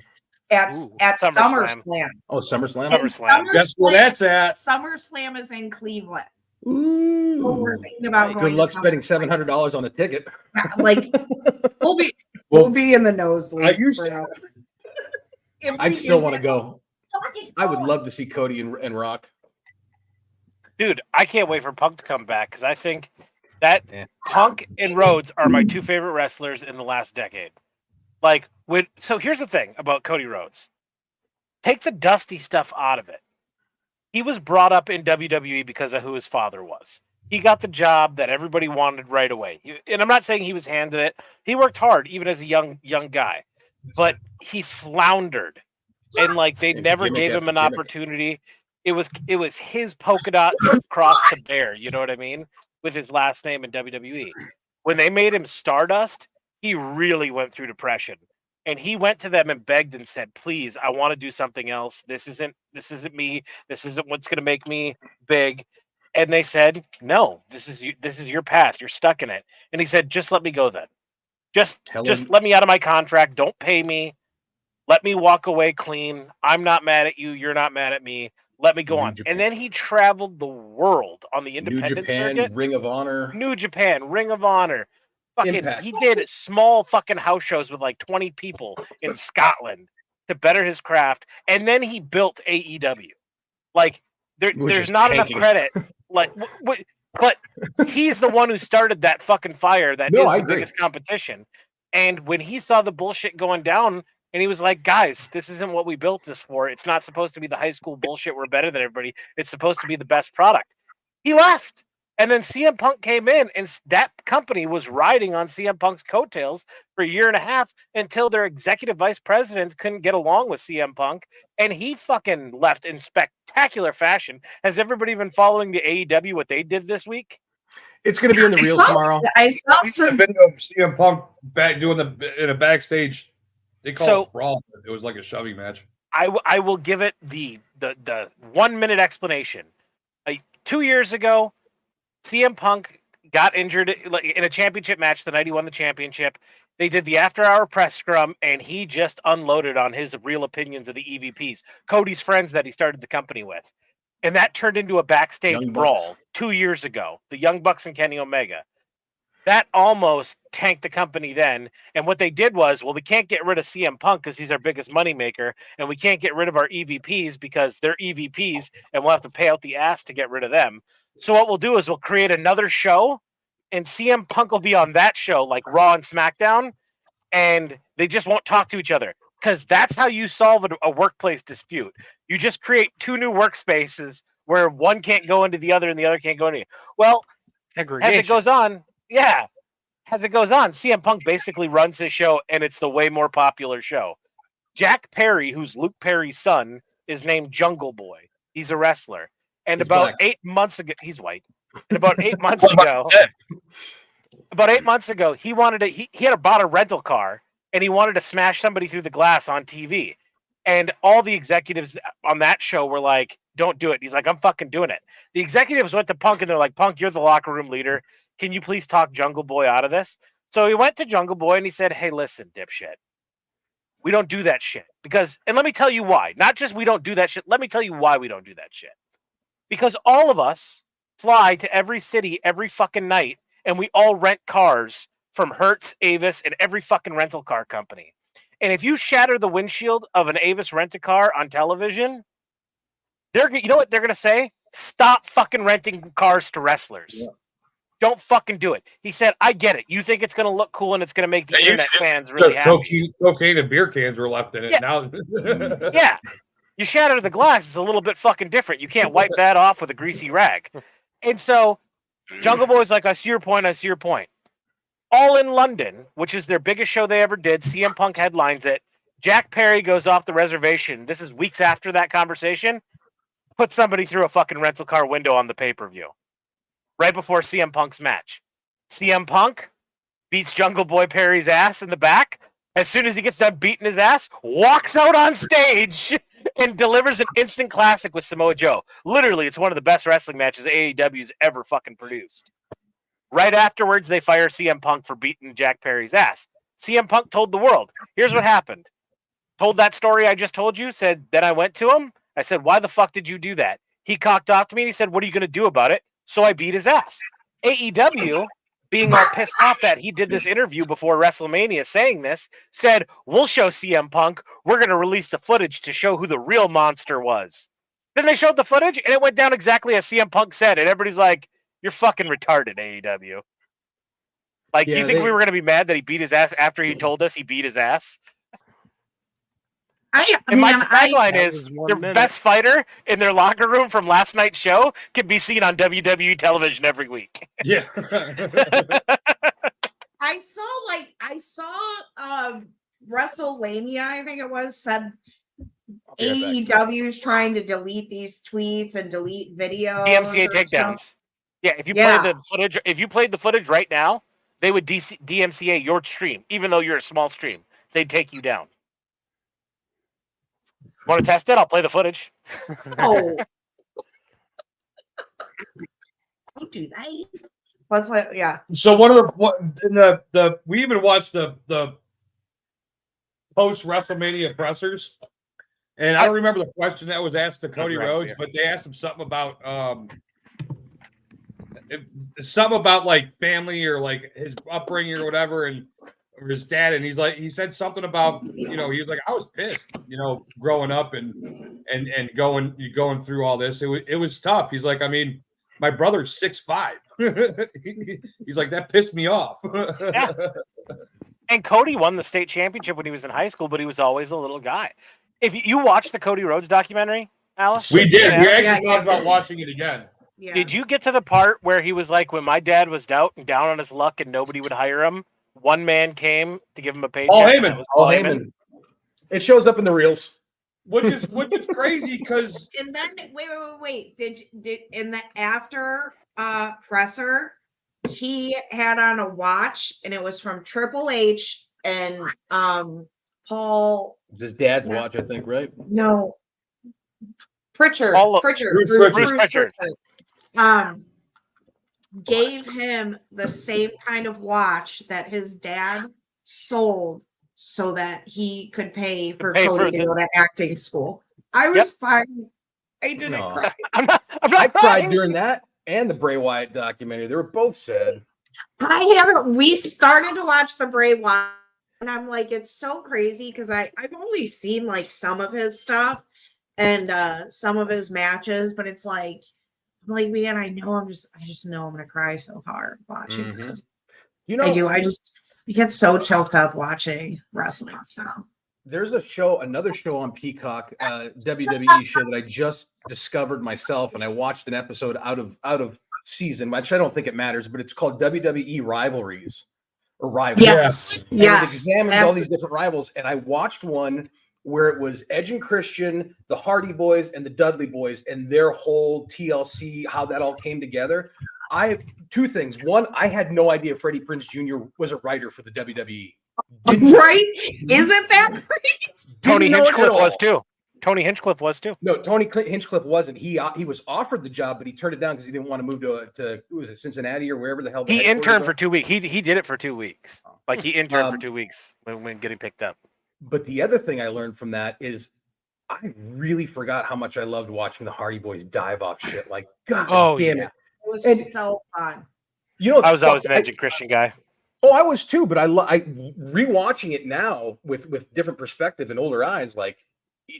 at SummerSlam. SummerSlam. Oh, SummerSlam. And SummerSlam. guess where that's at? SummerSlam is in Cleveland. Ooh. So we're thinking about going. Good luck to spending SummerSlam. $700 on a ticket. Like we'll be in the nosebleed. I used for now. If I'd we still do want to that- go. I would love to see Cody and Rock. Dude, I can't wait for Punk to come back because I think that Yeah. Punk and Rhodes are my two favorite wrestlers in the last decade. So here's the thing about Cody Rhodes. Take the dusty stuff out of it. He was brought up in WWE because of who his father was. He got the job that everybody wanted right away. And I'm not saying he was handed it. He worked hard even as a young guy, but he floundered, and like they And never gimmick gave him after an gimmick. opportunity. It was his polka dot cross to bear. You know what I mean? With his last name in WWE, when they made him Stardust, he really went through depression. And he went to them and begged and said, "Please, I want to do something else. This isn't me. This isn't what's going to make me big." And they said, "No, this is your path. You're stuck in it." And he said, "Just let me go then. Just Helen, let me out of my contract. Don't pay me. Let me walk away clean. I'm not mad at you. You're not mad at me. Let me go New on." Japan. And then he traveled the world on the New independent Japan, circuit. Ring of Honor, New Japan, Ring of Honor. Fucking, Impact. he did small fucking house shows with like 20 people in Scotland to better his craft, and then he built AEW. Like Which there's is not tanking. enough credit. Like, but he's the one who started that fucking fire. That No, is I the agree. biggest competition. And when he saw the bullshit going down, and he was like, "Guys, this isn't what we built this for. It's not supposed to be the high school bullshit. We're better than everybody. It's supposed to be the best product." He left. And then CM Punk came in, and that company was riding on CM Punk's coattails for a year and a half until their executive vice presidents couldn't get along with CM Punk, and he fucking left in spectacular fashion. Has everybody been following the AEW, what they did this week? It's going to be in the reels tomorrow. I saw The some. video of CM Punk back doing in a backstage. They call So- it brawl. But it was like a shoving match. I will give it the 1 minute explanation. 2 years ago, CM Punk got injured in a championship match the night he won the championship. They did the after-hour press scrum, and he just unloaded on his real opinions of the EVPs, Cody's friends that he started the company with. And that turned into a backstage Young brawl Bucks. 2 years ago, the Young Bucks and Kenny Omega. That almost tanked the company then. And what they did was, well, we can't get rid of CM Punk because he's our biggest moneymaker, and we can't get rid of our EVPs because they're EVPs, and we'll have to pay out the ass to get rid of them. So what we'll do is we'll create another show, and CM Punk will be on that show, like Raw and SmackDown, and they just won't talk to each other. Because that's how you solve a workplace dispute. You just create two new workspaces where one can't go into the other and the other can't go into. Well, as it goes on, CM Punk basically runs his show, and it's the way more popular show. Jack Perry, who's Luke Perry's son, is named Jungle Boy. He's a wrestler. And He's about black. 8 months ago, he's white. And about 8 months ago, he wanted to. He had bought a rental car, and he wanted to smash somebody through the glass on TV. And all the executives on that show were like, "Don't do it." He's like, "I'm fucking doing it." The executives went to Punk, and they're like, "Punk, you're the locker room leader. Can you please talk Jungle Boy out of this?" So he went to Jungle Boy and he said, "Hey, listen, dipshit. We don't do that shit. Because, and let me tell you why. Not just we don't do that shit. Let me tell you why we don't do that shit. Because all of us fly to every city every fucking night, and we all rent cars from Hertz, Avis, and every fucking rental car company. And if you shatter the windshield of an Avis rent-a-car on television, you know what they're going to say? Stop fucking renting cars to wrestlers. Yeah. Don't fucking do it." He said, "I get it. You think it's going to look cool and it's going to make the internet fans really happy." Cocaine and beer cans were left in it. Yeah. Now, Yeah. You shatter the glass, it's a little bit fucking different. You can't wipe that off with a greasy rag. And so Jungle Boy's like, I see your point. All in London, which is their biggest show they ever did. CM Punk headlines it. Jack Perry goes off the reservation. This is weeks after that conversation. Put somebody through a fucking rental car window on the pay-per-view. Right before CM Punk's match. CM Punk beats Jungle Boy Perry's ass in the back. As soon as he gets done beating his ass, walks out on stage and delivers an instant classic with Samoa Joe. Literally, it's one of the best wrestling matches AEW's ever fucking produced. Right afterwards, they fire CM Punk for beating Jack Perry's ass. CM Punk told the world, here's what happened. Told that story I just told you, said, then I went to him. I said, why the fuck did you do that? He cocked off to me and he said, what are you going to do about it? So I beat his ass. AEW, being all pissed off that he did this interview before WrestleMania saying this, said, we'll show CM Punk. We're going to release the footage to show who the real monster was. Then they showed the footage, and it went down exactly as CM Punk said. And everybody's like, you're fucking retarded, AEW. Like, Yeah, you think they- we were going to be mad that he beat his ass after he told us he beat his ass? And my man, tagline That is was 1 their minute. best fighter in their locker room from last night's show can be seen on WWE television every week. Yeah. I saw WrestleMania, I think it was, said I'll be right back. AEW is trying to delete these tweets and delete videos. DMCA or something. takedowns. Yeah, if you Yeah. play the footage, if you played the footage right now, they would DMCA your stream, even though you're a small stream. They'd take you down. Want to test it? I'll play the footage. Oh. Don't do that. Let's let, yeah. So one of the we even watched the post WrestleMania pressers, and I don't remember the question that was asked to Cody Right, Rhodes, yeah. but they asked him something about something about like family or like his upbringing or whatever, and or his dad, and he said something about, he was like, I was pissed, growing up and going through all this. It was tough. He's like, I mean, my brother's 6'5". He's like, that pissed me off. Yeah. And Cody won the state championship when he was in high school, but he was always a little guy. If you watched the Cody Rhodes documentary, Alice, We did. We Yeah. actually thought about watching it again. Yeah. Did you get to the part where he was like, when my dad was down on his luck and nobody would hire him, one man came to give him a paycheck? Paul and Heyman. that was Paul Heyman. It shows up in the reels. Which is crazy because And then wait. Did in the after presser, he had on a watch and it was from Triple H and Paul His dad's watch, I think, right? no Pritchard. All of- Pritchard. Bruce Pritchard. Gave him the same kind of watch that his dad sold so that he could pay for Pay Cody for to the- go to acting school. I was fine. I didn't No. cry. I'm not I cried crying. during that and the Bray Wyatt documentary. They were both sad. I haven't. We started to watch the Bray Wyatt, and I'm like, it's so crazy because I've only seen like some of his stuff and some of his matches, but it's like, I'm like, man, I just know I'm gonna cry so hard watching Mhm. this. You know, I do. I get so choked up watching wrestling stuff. there's another show on Peacock, WWE show that I just discovered myself, and I watched an episode out of season, which I don't think it matters, but it's called WWE Rivalries or Rivals. Yes, And it yes. examines all these different rivals, and I watched one where it was Edge and Christian, the Hardy Boys, and the Dudley Boys, and their whole TLC, how that all came together. Two things. One, I had no idea Freddie Prinze Jr. was a writer for the WWE. Didn't know. Right? Isn't that crazy? Tony Didn't know it at Hinchcliffe was all. too. Tony Hinchcliffe was too. No, Tony Hinchcliffe wasn't. He was offered the job, but he turned it down because he didn't want to move to was it Cincinnati or wherever the hell. the He headquarters interned are. for 2 weeks. He did it for 2 weeks. Like he interned for Um, 2 weeks when getting picked up. But the other thing I learned from that is I really forgot how much I loved watching the Hardy Boys dive off shit. Like, God damn yeah. it. It was And- so fun. You know, I was always an I- Edge and Christian guy. Oh, I was too, but I rewatching it now with different perspective and older eyes, like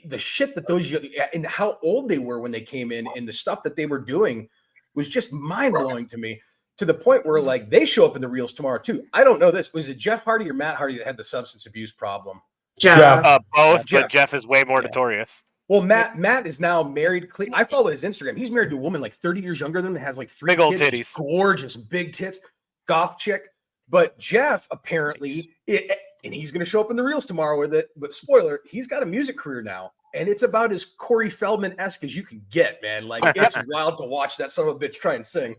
the shit that those and how old they were when they came in and the stuff that they were doing was just mind blowing to me, to the point where like they show up in the reels tomorrow too. I don't know this. Was it Jeff Hardy or Matt Hardy that had the substance abuse problem? Jeff. Both, Jeff. but Jeff is way more Yeah. notorious. Well, Matt is now married. I follow his Instagram. He's married to a woman like 30 years younger than him, has like 3 Big old kids, just titties. gorgeous, big tits, goth chick. But Jeff apparently, and he's going to show up in the reels tomorrow with it. But spoiler, he's got a music career now, and it's about as Corey Feldman-esque as you can get, man. Like it's wild to watch that son of a bitch try and sing.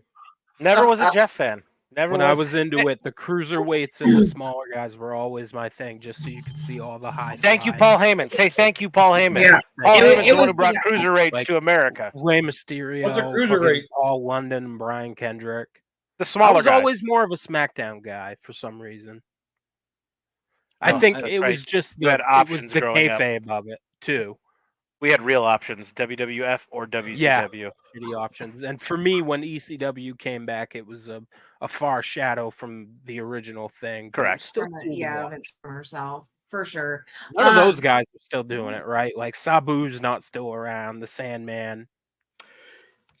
Never was a Jeff fan. Never When I was into it, the cruiserweights and the smaller guys were always my thing, just so you could see all the high. Thank you, flying. Paul Heyman. Say thank you, Paul Heyman. Yeah. Paul It- Heyman's it the one who was- brought yeah. cruiserweights Like- to America. Rey Mysterio, What's a fucking cruiserweight? Paul London, and Brian Kendrick. The I smaller was guys. always more of a SmackDown guy for some reason. I Oh, think that's it right. was just You had it was options the growing up. kayfabe of it too. We had real options, WWF or WCW. Shitty options, and for me, when ECW came back, it was a far shadow from the original thing. but it was Correct. Still cool to Yeah, watch. Vince herself for sure. None of Um, those guys are still doing it, right? Like Sabu's not still around. The Sandman.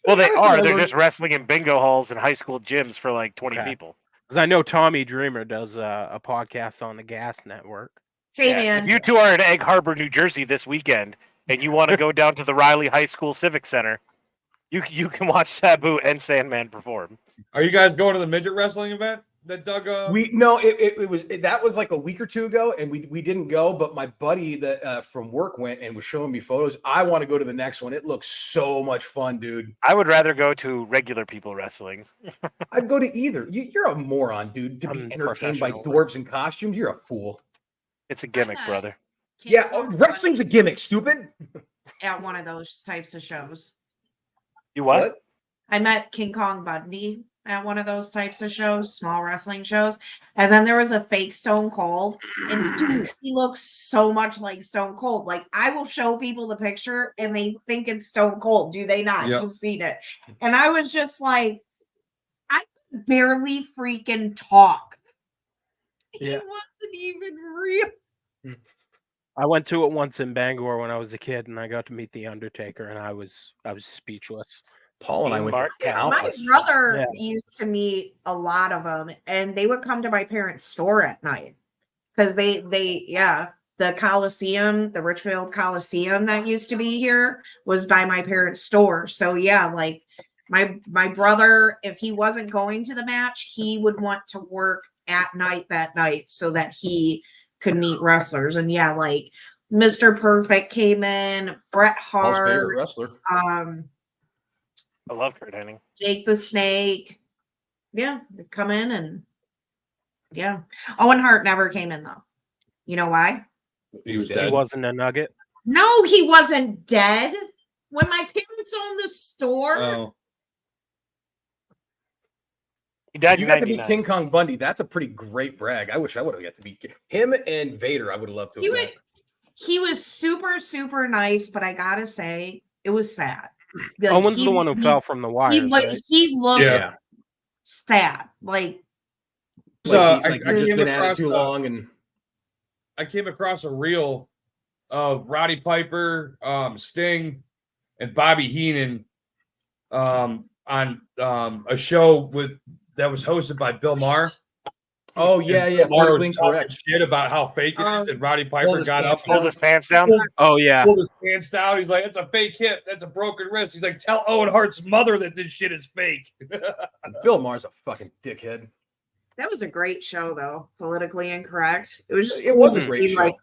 Well, they Yeah, are. I They're learned- just wrestling in bingo halls and high school gyms for like 20 Okay. people. Because I know Tommy Dreamer does a podcast on the Gas Network. Hey, Yeah, man. if you two are in Egg Harbor, New Jersey this weekend, and you want to go down to the Riley High School Civic Center, you can watch Sabu and Sandman perform. Are you guys going to the midget wrestling event that Doug? That was like a week or two ago, and we didn't go. But my buddy that from work went and was showing me photos. I want to go to the next one. It looks so much fun, dude. I would rather go to regular people wrestling. I'd go to either. You're a moron, dude. To be I'm entertained by professional. dwarves in costumes, you're a fool. It's a gimmick, brother. Yeah, wrestling's a gimmick, stupid. At one of those types of shows. You what? I met King Kong Bundy at one of those types of shows, small wrestling shows. And then there was a fake Stone Cold. And dude, he looks so much like Stone Cold. Like, I will show people the picture and they think it's Stone Cold. Do they not? Yep. You've seen it. And I was just like, I could barely freaking talk. He Yeah. wasn't even real. I went to it once in Bangor when I was a kid, and I got to meet the Undertaker, and I was speechless. Paul and I went Mark to Cal. My countless. brother Yeah. used to meet a lot of them, and they would come to my parents' store at night because the Coliseum, the Richfield Coliseum that used to be here, was by my parents' store. So yeah, like my brother, if he wasn't going to the match, he would want to work at night that night so that he could meet wrestlers. And yeah, like Mr. Perfect came in, Bret Paul's favorite Hart, wrestler. I love Kurt Hennig. Jake the Snake. Yeah, they come in and yeah. Owen Hart never came in though. You know why? He was He dead. wasn't a nugget. No, he wasn't dead. When my parents owned the store, Oh, He died You in got to meet 99. King Kong Bundy. That's a pretty great brag. I wish I would have got to meet him and Vader. I would have loved to. he Have was, met. he was super, super nice, but I gotta say, it was sad. Like, Owen's he- the one who he- fell from the wires, right? He looked Yeah. sad. Like, So, Like, I you've just came been at it across too the- long, and I came across a reel of Roddy Piper, Sting, and Bobby Heenan on a show that was hosted by Bill Maher. oh yeah, And yeah, Bill Maher was politically talking incorrect. shit about how fake it is, and Roddy pulled Piper his got up, pants Pulled his pants down. Oh yeah. pulled his pants down. He's like, "That's a fake hip. That's a broken wrist." He's like, "Tell Owen Hart's mother that this shit is fake." Bill Maher's a fucking dickhead. that was a great show, though. Politically incorrect. It was just It was cool a to great see, show like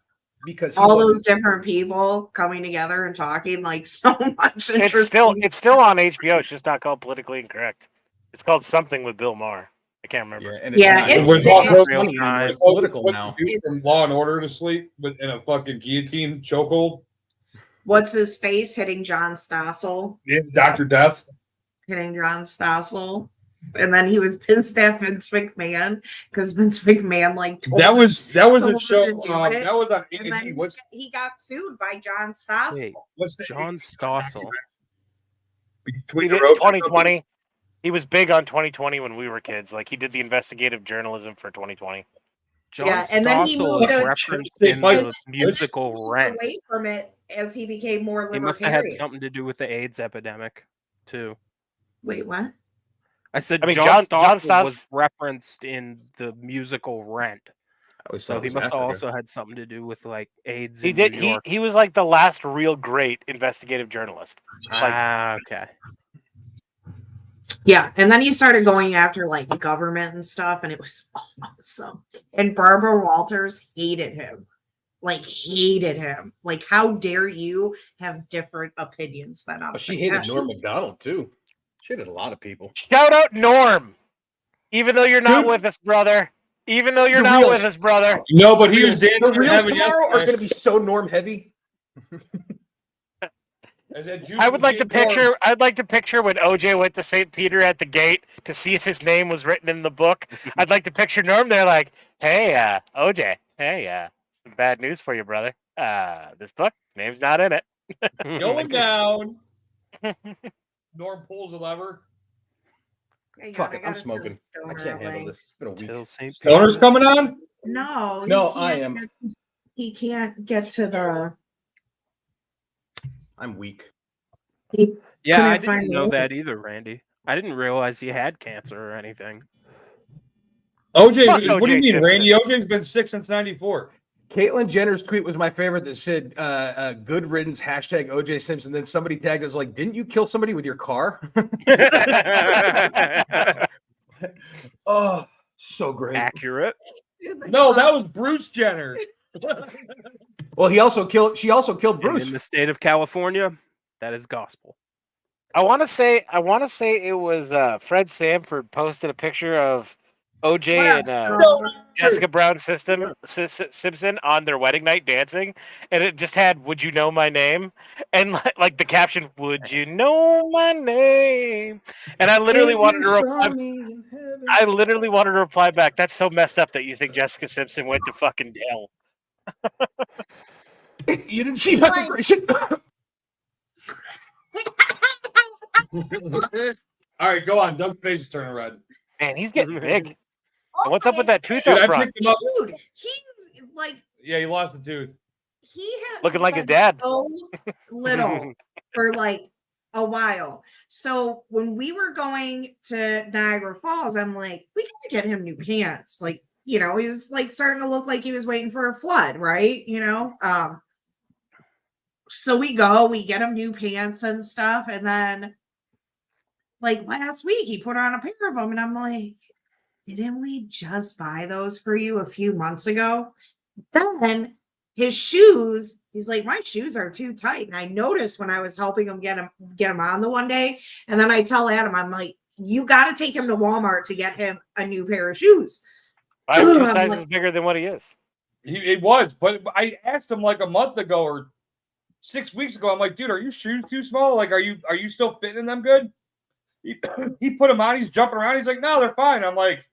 because he all wasn't- those different people coming together and talking like so much. It's still on HBO. It's just not called Politically Incorrect. It's called something with Bill Maher. I can't remember. Yeah, and Yeah, not- it's- We're talking it's- about funny anymore. It's It's political Put now. the dude from Law and Order to sleep in a fucking guillotine chokehold. What's his face hitting John Stossel? Yeah, Dr. Death. Hitting John Stossel. And then he was pissed at Vince McMahon because Vince McMahon like told That was a told him show. to do it, That was on and A&E. then he got sued by John Stossel. Wait, What's the John Stossel. He Between the did ropes or something? 2020. He was big on 2020 when we were kids. Like he did the investigative journalism for 2020. John Yeah, and then he Stossel moved is to- referenced Hey, in Mike, the musical Moved Rent. away from it as he became more He libertarian. must have had something to do with the AIDS epidemic, too. Wait, what? I said I mean, John John Stossel was Stoss- referenced in the musical Rent, I always so thought it he was must have Africa. also had something to do with like AIDS. He in did. New He York. he was like the last real great investigative journalist. Like Okay. Yeah, and then he started going after like government and stuff, and it was awesome. And Barbara Walters hated him. Like, how dare you have different opinions than us? Oh, she hated Norm Macdonald too. She hated a lot of people. shout out Norm. Even though you're not Dude. with us, brother. Even though you're The not reals. with us, brother. No, but he was The dancing in reels heaven tomorrow are yesterday. going to be so Norm heavy. As that juice I would was like to being poured. picture. I'd like to picture when OJ went to St. Peter at the gate to see if his name was written in the book. I'd like to picture Norm there, like, "Hey, OJ. Hey, some bad news for you, brother. This book name's not in it." Going down. Norm pulls a lever. Hang on, Fuck I it, I'm gotta smoking. send I Stoner can't handle away. this. It's been a week. Till St. Stoner's coming on. No, No, he I can't am. get- He can't get to the. I'm weak. He, Yeah, couldn't I didn't find know the- that either, Randy. I didn't realize he had cancer or anything. OJ, Fuck what do you O.J. mean, Simpson. Randy? OJ's been sick since '94. Caitlyn Jenner's tweet was my favorite that said good riddance, hashtag OJ Simpson. Then somebody tagged us like, didn't you kill somebody with your car? Oh, so great. Accurate. No, that was Bruce Jenner. Well, she also killed And Bruce. in the state of California, that is gospel. I want to say it was Fred Sanford posted a picture of OJ What and up, Stone? Jessica Brown Simpson on their wedding night dancing, and it just had "Would you know my name?" and like the caption, "Would you know my name?" And I literally wanted to reply. I literally wanted to reply back. That's so messed up that you think Jessica Simpson went to fucking hell. You didn't see Michael Grayson. All right, go on. Doug's face is turning red. Man, he's getting big. And what's up with that tooth Dude, up I front? picked him up. Dude, he's like Yeah, he lost the tooth. he had Looking like his been dad. so little for like a while. So when we were going to Niagara Falls, I'm like, we gotta get him new pants. Like, you know, he was like starting to look like he was waiting for a flood, right? You know, so we get him new pants and stuff, and then like last week he put on a pair of them, and I'm like, didn't we just buy those for you a few months ago? Then his shoes, he's like, my shoes are too tight. And I noticed when I was helping him get him on the one day. And then I tell Adam, I'm like, you got to take him to Walmart to get him a new pair of shoes. I'm I'm 2 like- sizes bigger than what he is. He was, but I asked him like a month ago or 6 weeks ago. I'm like, dude, are your shoes too small? Like, are you still fitting in them good? He put them on. He's jumping around. He's like, no, they're fine. I'm like,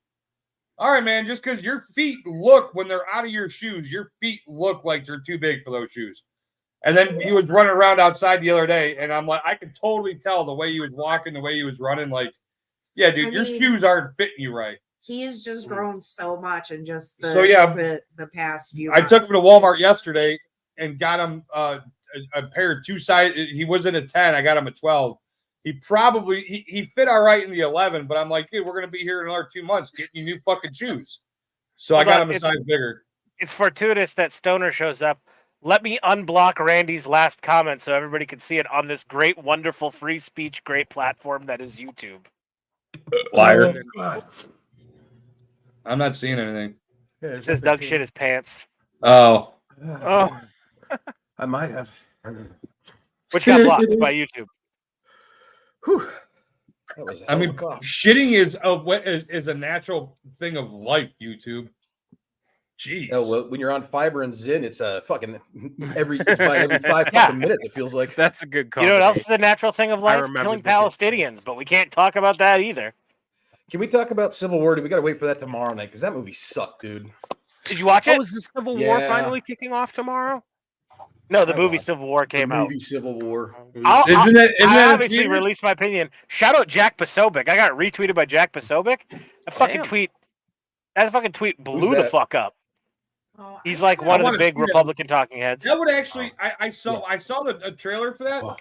all right, man. Just because your feet look when they're out of your shoes, your feet look like they're too big for those shoes. And then he was running around outside the other day, and I'm like, I could totally tell the way he was walking, the way he was running. Like, yeah, dude, your shoes aren't fitting you right. He has just grown so much in just the, So, yeah, the past few I took him to months. Walmart yesterday and got him a pair of 2 size. He was in a 10. I got him a 12. He fit all right in the 11, but I'm like, dude, we're gonna be here in another 2 months getting you new fucking shoes. So I got him a size bigger. It's fortuitous that Stoner shows up. Let me unblock Randy's last comment so everybody can see it on this great, wonderful, free speech, great platform that is YouTube. Liar. Oh, God. I'm not seeing anything. It says Doug shit his pants. Oh, Oh. I might have. Which got blocked by YouTube. Whew. That was a I hell mean, of a cough. shitting is a natural thing of life. YouTube. Jeez. Oh, well, when you're on Fiber and Zin, it's a fucking every 5 Yeah. fucking minutes. It feels like. That's a good You call. know what else is a natural thing of life? remember Killing the good Palestinians, shits. but we can't talk about that either. Can we talk about Civil War? We got to wait for that tomorrow night because that movie sucked, dude. Did you watch Oh, it? is the Civil War Yeah. finally kicking off tomorrow? No, the I movie watched Civil War came the out. movie Civil War. Isn't it? I in obviously theaters? released my opinion. Shout out Jack Posobiec. I got retweeted by Jack Posobiec. That fucking tweet blew Who's the that? fuck up. Oh, He's like I one of wanna the big see that. Republican talking heads. That would actually. I saw the trailer for that, Oh.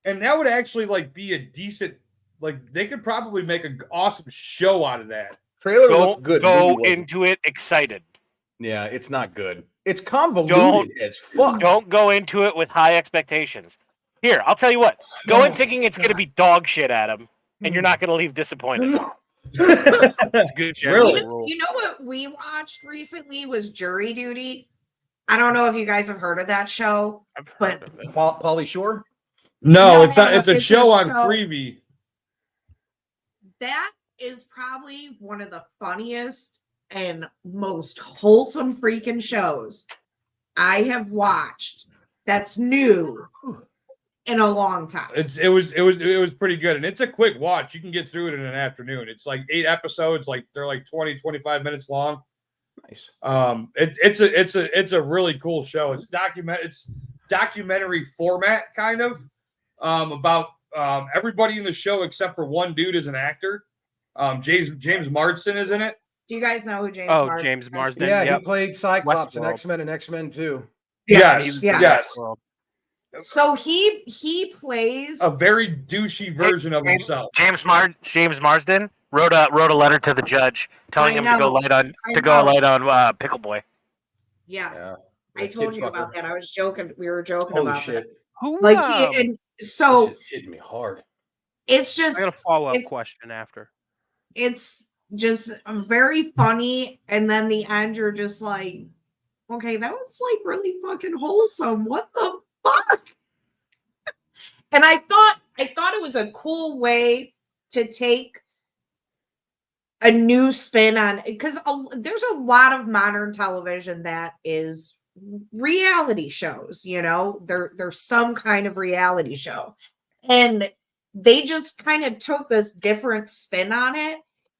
and that would actually like be a decent. Like they could probably make an awesome show out of that. Trailer Don't looked good. go movie wasn't. into it excited. Yeah, it's not good. It's convoluted Don't- as fuck. Don't go into it with high expectations. Here, I'll tell you what. Go in thinking it's going to be dog shit, Adam, and you're not going to leave disappointed. It's a good general Really? rule. You know what we watched recently was Jury Duty. I don't know if you guys have heard of that show. I've but- heard of it. Pauly Shore. No, No, it's a it's a show on show. Freebie. That is probably one of the funniest and most wholesome freaking shows I have watched that's new in a long time. It was pretty good, and it's a quick watch. You can get through it in an afternoon. It's like 8 episodes, like they're like 20-25 minutes long. Nice. It's a really cool show. It's documentary format kind of about everybody in the show except for one dude is an actor. James Marsden is in it. Do you guys know who James Oh, Marsden James is? Marsden. Yeah, Yep. he played Cyclops in Westworld. X-Men and X-Men 2. Yes, yes. yes. Well, So he plays A very douchey version of himself. James Marsden wrote a letter to the judge telling I him to go know. light on I to go know. light on Pickle Boy. yeah. Yeah. I That told kid you about fucker. that. I was joking. We were joking Holy about shit. Who? that. Like um, he and That so shit hit me hard. it's I got a just follow up it's question after. it's just very funny, and then the end you're just like, okay, that was like really fucking wholesome. What the fuck? And I thought it was a cool way to take a new spin on, because there's a lot of modern television that is reality shows, you know, there's some kind of reality show, and they just kind of took this different spin on it,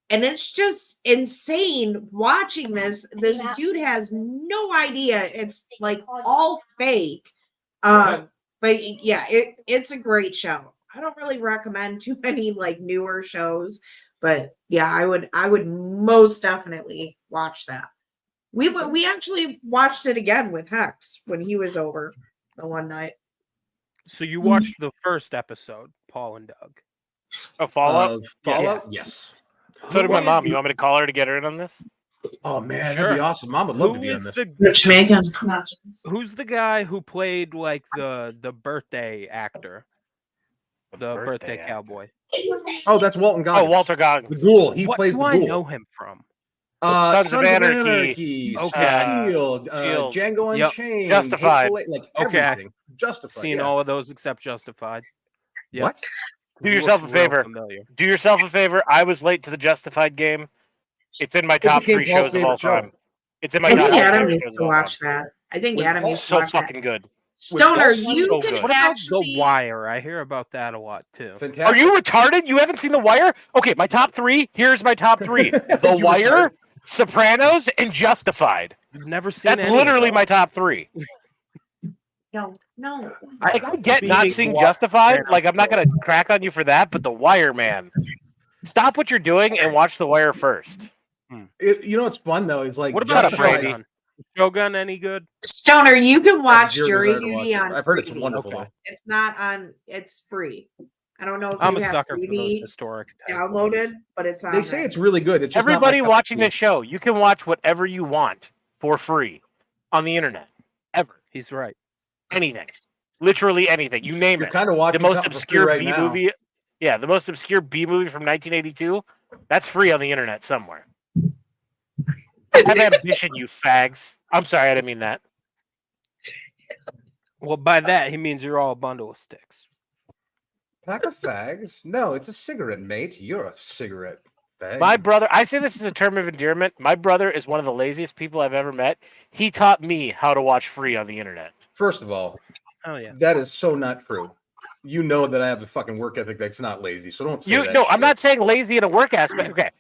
and it's just insane watching this dude has no idea it's like all fake. But yeah, it's a great show. I don't really recommend too many like newer shows, but yeah, I would most definitely watch that. We actually watched it again with Hex when he was over the one night. So you watched the first episode, Paul and Doug. A Fallout. Fallout? Yes. So did my Who mom. is- You want me to call her to get her in on this? Oh man, Sure. that'd be awesome. Mom would love to Who be on is this. the Rich Megan. Who's the guy who played like the birthday actor, the birthday actor. cowboy? Oh, that's Walton Oh, Goggins. Walter Goggins. The Ghoul. He What plays do the I Ghoul. know him from? Sons of Anarchy. Okay. Shield, Shield. Django Yep. Unchained, Justified. Hateful Eight, like Okay. everything. Justified. Seen yeah. all of those except Justified. Yep. What? Do He yourself looks a real favor. familiar. Do yourself a favor. I was late to the Justified game. It's in my top became 3 Paul's shows of all favorite show. time. It's in my I top think 3 Adam favorite needs shows of to all watch time. that. I think With Adam Paul needs to So watch that. fucking good. Stoner, Paul, you so can good. What about actually. The Wire? I hear about that a lot too. Fantastic. Are you retarded? You haven't seen The Wire? Okay, my top 3. Here's my top 3: The You Wire, retarded. Sopranos, and Justified. I've never seen. That's any of literally those. my top 3. No. Like, I get not Beating seeing The Wire. Justified. Like, I'm not gonna crack on you for that. But The Wire, man, stop what you're doing and watch The Wire first. You know what's fun though? It's like What about Justified. Shogun? Shogun any good? Stoner, you can watch zero Jury desire to watch Duty it. on. I've heard it's Freevee. wonderful Okay. though. It's not on. It's free. I don't know if I'm you a have sucker for those Freevee historic type downloaded, ones. but it's on. They say there. it's really good. It's just not my Everybody cup of watching tea. this show, you can watch whatever you want for free on the internet. Ever. He's right. Anything. Literally anything. You name You're it. kind of watching The most something for free obscure right B now. movie. Yeah, the most obscure B movie from 1982. That's free on the internet somewhere. Have ambition, you fags. I'm sorry, I didn't mean that. Well, by that he means you're all a bundle of sticks. Pack of fags? No, it's a cigarette, mate. You're a cigarette fag. My brother, I say this is a term of endearment. My brother is one of the laziest people I've ever met. He taught me how to watch free on the internet. First of all, Oh yeah. that is so not true. You know that I have a fucking work ethic that's not lazy, so don't say You that no, shit. I'm not saying lazy in a work aspect. Okay.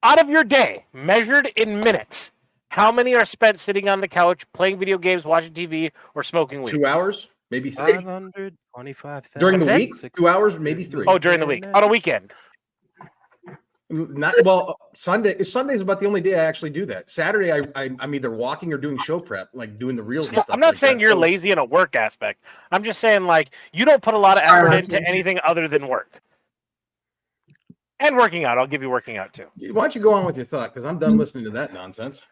Out of your day, measured in minutes, how many are spent sitting on the couch, playing video games, watching TV, or smoking weed? 2 hours, maybe 3. 525,000. During the That's week, 2 hours, maybe 3. Oh, during the week. On a weekend. Not well. Sunday's about the only day I actually do that. Saturday, I'm either walking or doing show prep, like doing the reels and No, stuff. I'm not like saying that. you're So lazy in a work aspect. I'm just saying, like, you don't put a lot of Sorry, effort that's into easy. anything other than work. And working out. I'll give you working out too. Why don't you go on with your thought? Because I'm done listening to that nonsense.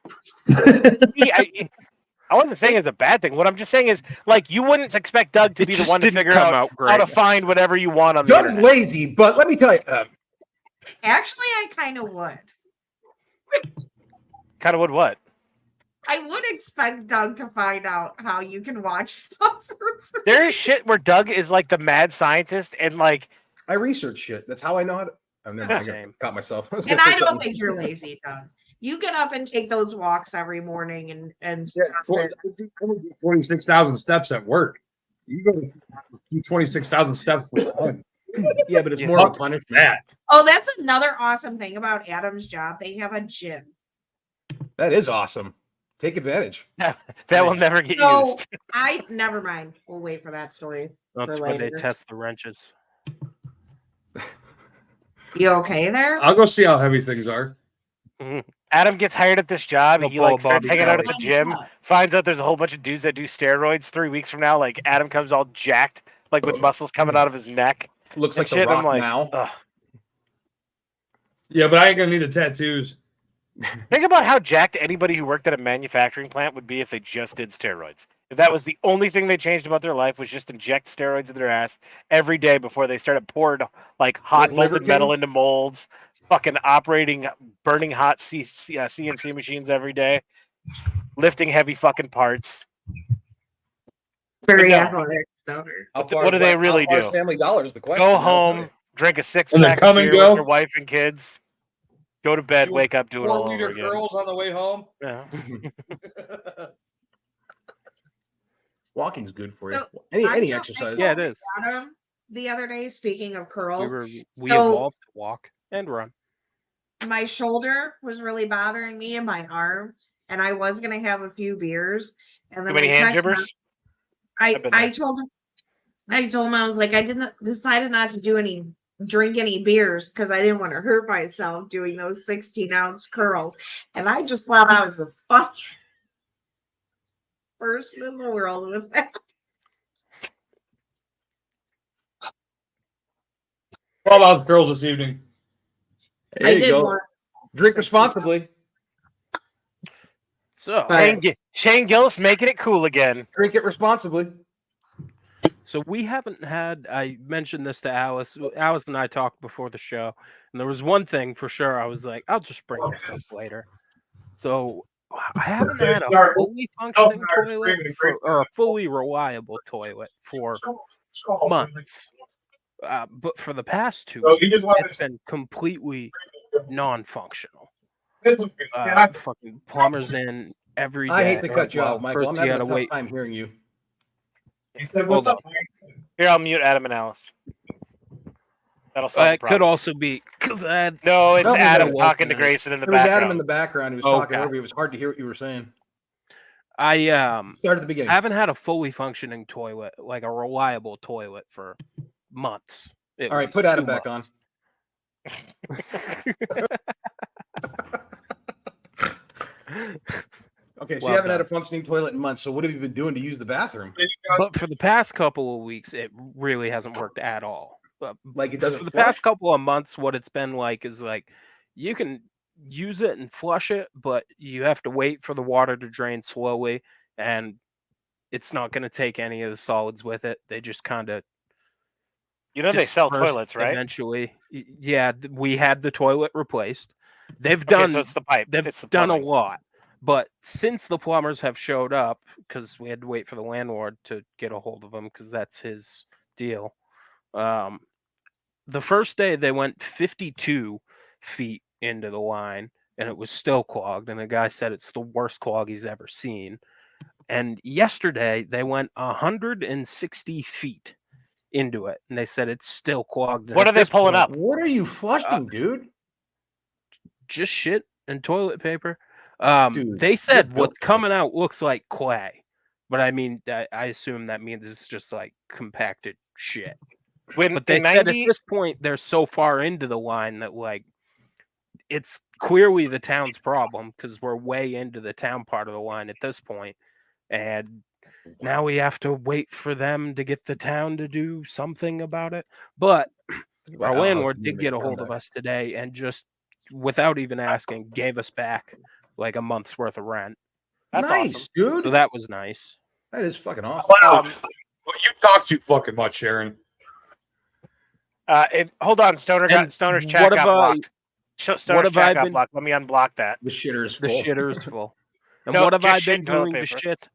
See, I wasn't saying it's a bad thing. What I'm just saying is, like, you wouldn't expect Doug to It be the just one to didn't figure come out out how to great. find whatever you want on the Doug's internet. lazy, but let me tell you, Actually, I kind of would. Kind of would what? I would expect Doug to find out how you can watch stuff for free. There is shit where Doug is like the mad scientist and like I research shit. That's how I know how to. Oh, never mind. I Same. caught myself. I was And gonna say I don't something. think you're lazy, Doug. You get up and take those walks every morning and Yeah, stuff. 26,000 steps at work. You go to 26,000 steps for fun. Yeah, but it's Yeah. more of a punishment. That Oh, that's another awesome thing about Adam's job. They have a gym. That is awesome. Take advantage. that will never get So used. I never mind. We'll wait for that story. That's for where they later. test the wrenches. You okay there? I'll go see how heavy things are. Adam gets hired at this job. I'll He pull like a starts Bobby hanging out at the Kelly. gym. Finds out there's a whole bunch of dudes that do steroids. 3 weeks from now, like Adam comes all jacked, like with muscles coming out of his neck. Looks And like the shit, Rock I'm like, now. ugh. Yeah, but I ain't gonna need the tattoos. Think about how jacked anybody who worked at a manufacturing plant would be if they just did steroids. If that was the only thing they changed about their life was just inject steroids in their ass every day before they started pouring like hot Like Liver molten metal King? into molds, fucking operating burning hot CNC machines every day, lifting heavy fucking parts. Very no. athletic. So What do they really how far's do? Family Dollar is the question. Go I'll tell home, you. drink a six And they pack of come and beer go? with your wife and kids, go to bed, wake up, do it all over 4-liter again. girls on the way home. Yeah. Walking's good for So, you. I Any told- exercise. Yeah, it told is. Adam the other day, speaking of curls, We So- evolved to walk and run. my shoulder was really bothering me and my arm, and I was gonna have a few beers. And Too then many I hand texted him- jibbers? I I've been I there. told him I was like, I didn't decided not to drink any beers because I didn't want to hurt myself doing those 16-ounce curls. And I just thought I was the fucking person in the world with that. 12-ounce girls this evening. There I you did go. want Drink 16. responsibly. So, Shane Gillis making it cool again. Drink it responsibly. so we haven't had. I mentioned this to Alice. Alice and I talked before the show, and there was one thing for sure. I was like, I'll just bring this up later. So I haven't had a fully functioning toilet or a fully reliable toilet for months. But for the past 2 So he weeks, just wanted it's to- been completely non-functional. Yeah. Fucking plumbers in every day. I hate to cut you Well, off, Michael. First I'm you having a gotta tough wait. time hearing you. Hold on. Here, I'll mute Adam and Alice. That'll solve the It could problem. also be because I had No, it's No, we Adam gotta talking to work on it. Grayson in the There was Adam background. in the background. He was Okay. talking over you. It was hard to hear what you were saying. I Start at the beginning. haven't had a fully functioning toilet, like a reliable toilet, for months. All right, put Adam back on. Okay, so Well you haven't had a done. functioning toilet in months. So what have you been doing to use the bathroom? But for the past couple of weeks, it really hasn't worked at all. Like it doesn't For the flush? past couple of months, what it's been like is like you can use it and flush it, but you have to wait for the water to drain slowly, and it's not going to take any of the solids with it. They just kind of You know they sell disperse toilets, right? Eventually, yeah, we had the toilet replaced. They've Okay, done so it's the pipe. they've It's the done a plumbing. lot, but since the plumbers have showed up, because we had to wait for the landlord to get a hold of them because that's his deal. The first day they went 52 feet into the line and it was still clogged, and the guy said it's the worst clog he's ever seen. And yesterday they went 160 feet into it, and they said it's still clogged. And What at are they this pulling point, up? What are you flushing, dude? Just shit and toilet paper. Dude, They said you're what's built for it. coming out looks like clay, but I mean, I assume that means it's just like compacted shit. When But they in said 90, at this point they're so far into the line that like it's clearly the town's problem because we're way into the town part of the line at this point, and now we have to wait for them to get the town to do something about it. But our landlord did get a hold of us today and just without even asking gave us back like a month's worth of rent. that's nice, awesome. dude. So that was nice. That is fucking awesome. Wow. Well, you talk too fucking much, Sharon. Hold on, Stoner's And chat what got have I- blocked. Stoner's have I chat got been- blocked. Let me unblock that. The shitter is The full. shitter's full. And No, what have just I shit been and toilet doing to paper. shit?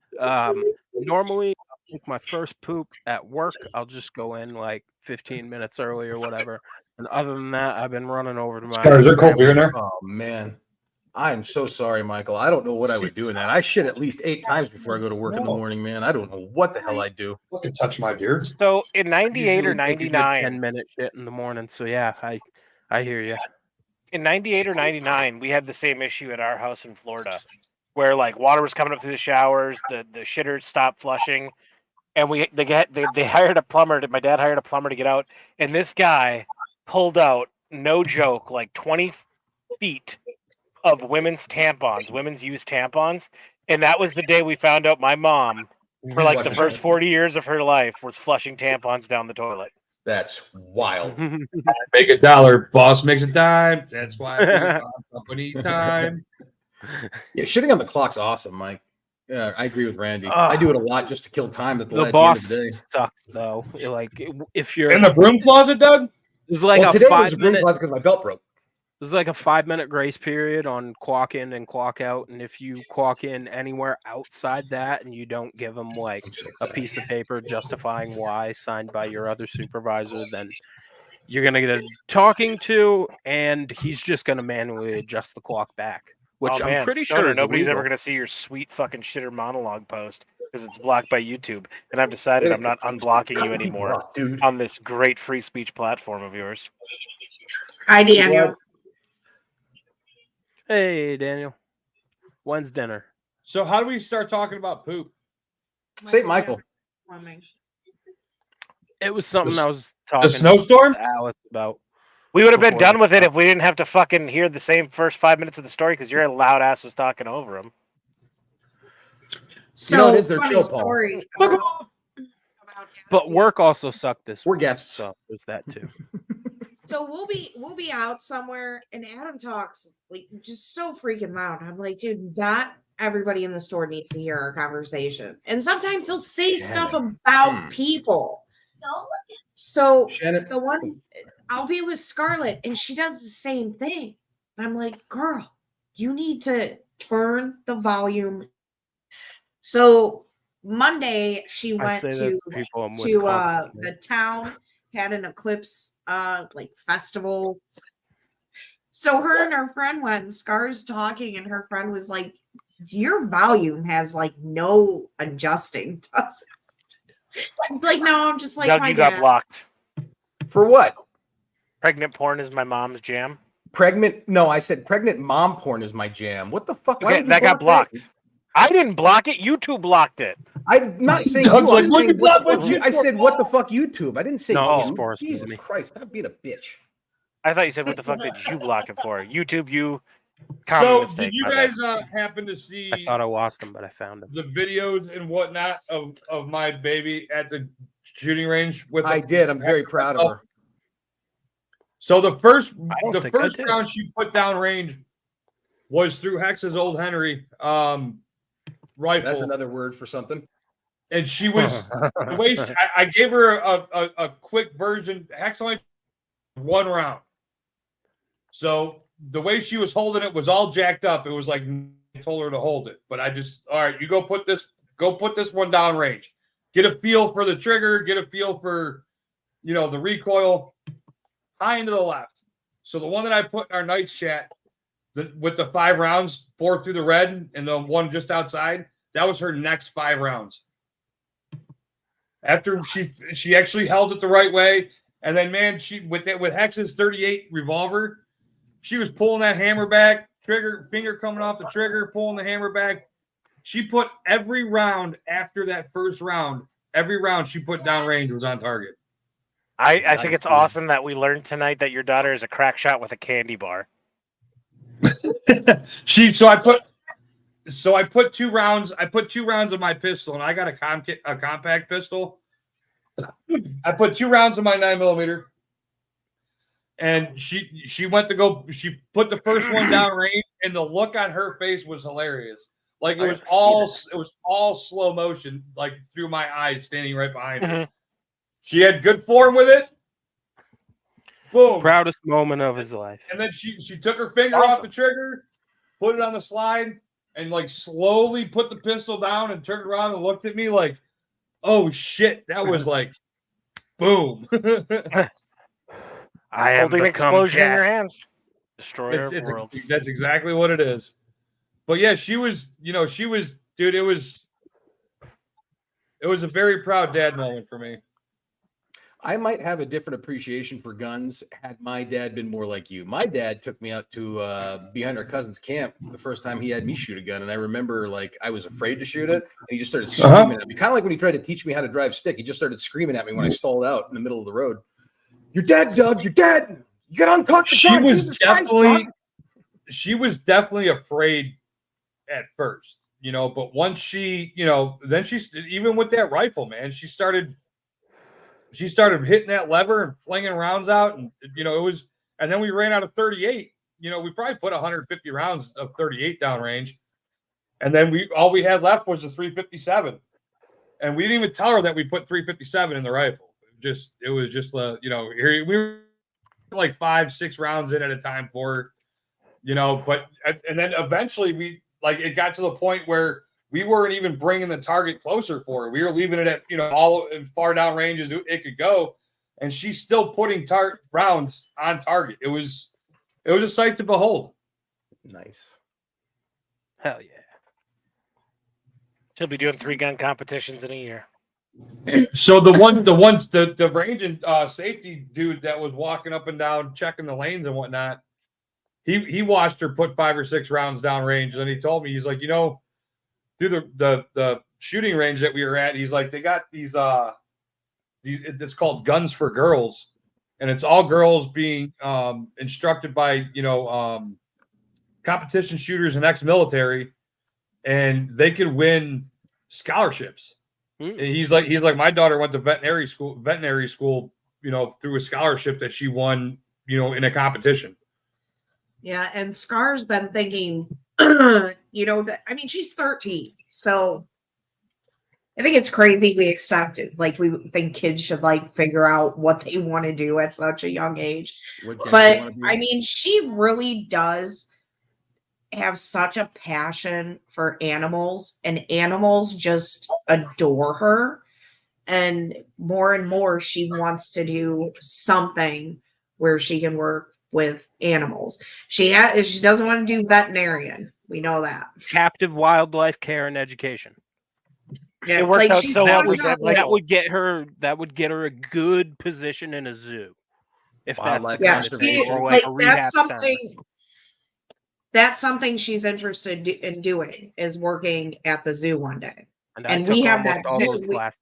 Normally, I'll take my first poop at work. I'll just go in like 15 minutes early or whatever. And other than that, I've been running over to my. Scar, is there cold beer in there? Oh man, I'm so sorry, Michael. I don't know what I would do in that. I shit at least 8 times before I go to work in the morning, man. I don't know what the hell I do. Look and touch my beard. So in 98 or Usually take a good 99, 10-minute shit in the morning. So yeah, I hear you. in 98 or 99, we had the same issue at our house in Florida where like water was coming up through the showers, the shitters stopped flushing, and they hired a plumber. My dad hired a plumber to get out, and this guy pulled out, no joke, like 20 feet of women's used tampons, and that was the day we found out my mom, for like the Flushing first it. 40 years of her life, was flushing tampons down the toilet. That's wild. Make a dollar, boss makes a dime. That's why I think it's company time. Yeah, shitting on the clock's awesome, Mike. Yeah, I agree with Randy. I do it a lot just to kill time at the The end boss of the day. sucks though. Like if you're In the broom closet, Doug? there's like Well, a today was a broom 5 minute closet because my belt broke. there's like a 5 minute grace period on clock in and clock out, and if you clock in anywhere outside that and you don't give them like a piece of paper justifying why signed by your other supervisor, then you're gonna get a talking to, and he's just gonna manually adjust the clock back, which Oh, I'm man, pretty Stoner, sure is nobody's illegal. ever gonna see your sweet fucking shitter monologue post because it's blocked by YouTube, and I've decided I'm not unblocking you Cut people anymore off, dude. on this great free speech platform of yours. Hi, Daniel. Hey Daniel, when's dinner? So how do we start talking about poop? St. Michael. It was something The- I was The talking snowstorm? to Alice about. We would have been Before done the with it show. if we didn't have to fucking hear the same first 5 minutes of the story because your loud ass was talking over him. So, You know, it is their funny show, Paul. story Look about But work also sucked this We're week, guests. so there's that too. So we'll be out somewhere, and Adam talks like just so freaking loud. I'm like, dude, not everybody in the store needs to hear our conversation. And sometimes he'll say stuff about people. So Shannon, the one I'll be with Scarlett, and she does the same thing. And I'm like, girl, you need to turn the volume. So Monday she I went say that to to people I'm with to constantly. the town, had an eclipse like festival. So her and her friend went, and Scar's talking, and her friend was like, your volume has like no adjusting, does it? Like, no, I'm just like, Doug, my you got dad. blocked. for what? Pregnant porn is my mom's jam. Pregnant? No, I said pregnant mom porn is my jam. What the fuck? Why Okay, would you that got block blocked. I didn't block it. YouTube blocked it. I'm not saying Doug's you. like, I'm look saying at what that, the fuck what I you- said, what the fuck YouTube? I didn't say No, you. he's forced Jesus me. Christ, stop being a bitch. I thought you said, what the fuck did you block it for? YouTube, you. So Common did mistake, you my bad. guys happen to see I thought I lost him, but I found him. the videos and whatnot of my baby at the shooting range with I did. I'm very proud of her. So the first don't think I did. round she put down range was through Hex's old Henry rifle. That's another word for something. And she was the way I gave her a quick version. Hex only one round. So the way she was holding it was all jacked up. It was like I told her to hold it, but I just, all right, you go put this one down range. Get a feel for the trigger, get a feel for, the recoil, high into the left. So the one that I put in our Knights chat with the 5 rounds, 4 through the red and the one just outside, that was her next 5 rounds. After she actually held it the right way, and then man, she with Hex's 38 revolver, she was pulling that hammer back, trigger finger coming off the trigger, pulling the hammer back. She put every round after that first round, every round she put down range was on target. I think it's awesome that we learned tonight that your daughter is a crack shot with a candy bar. So I put 2 rounds. I put 2 rounds of my pistol, and I got a compact pistol. I put 2 rounds of my 9mm, and she went to go. She put the first one down range, and the look on her face was hilarious. Like it was all slow motion, like through my eyes, standing right behind her. She had good form with it. Boom. Proudest moment of his life. And then she took her finger off the trigger, put it on the slide, and like slowly put the pistol down and turned around and looked at me like, oh shit, that was like boom. I am Holding an become explosion in your Jack. hands. Destroyer of worlds. That's exactly what it is. But yeah, she was, dude, it was a very proud dad moment for me. I might have a different appreciation for guns had my dad been more like you. My dad took me out to behind our cousin's camp the first time he had me shoot a gun. And I remember like I was afraid to shoot it. And he just started screaming at me. Kind of like when he tried to teach me how to drive stick. He just started screaming at me when I stalled out in the middle of the road. You're dead, Doug. You're dead. You got to uncock the gun. She was definitely afraid at first, but once she, then she, even with that rifle, man, she started she started hitting that lever and flinging rounds out, and it was. And then we ran out of 38. We probably put 150 rounds of 38 downrange, and then all we had left was a 357, and we didn't even tell her that we put 357 in the rifle. It was just here we were like 5-6 rounds in at a time for her, but and then eventually it got to the point where we weren't even bringing the target closer for her. We were leaving it at all as far down range as it could go, and she's still putting rounds on target. It was a sight to behold. Nice. Hell yeah. She'll be doing 3-gun competitions in a year. So the range and safety dude that was walking up and down checking the lanes and whatnot, he watched her put 5 or 6 rounds down range, and he told me, he's like, through the shooting range that we were at, he's like, they got these it's called Guns for Girls, and it's all girls being instructed by competition shooters and ex-military, and they could win scholarships. And he's like, my daughter went to veterinary school, through a scholarship that she won, in a competition. Yeah, and Scar's been thinking, she's 13, so I think it's crazy we accept it. Like, we think kids should figure out what they want to do at such a young age. But she really does have such a passion for animals, and animals just adore her. And more she wants to do something where she can work with animals. She doesn't want to do veterinarian. We know that. Captive wildlife care and education. Yeah, It worked out so well. That would get her a good position in a zoo. If Wildlife that's conservation. or a rehab center. That's something she's interested in doing, is working at the zoo one day. And we have that all those zoo. classes.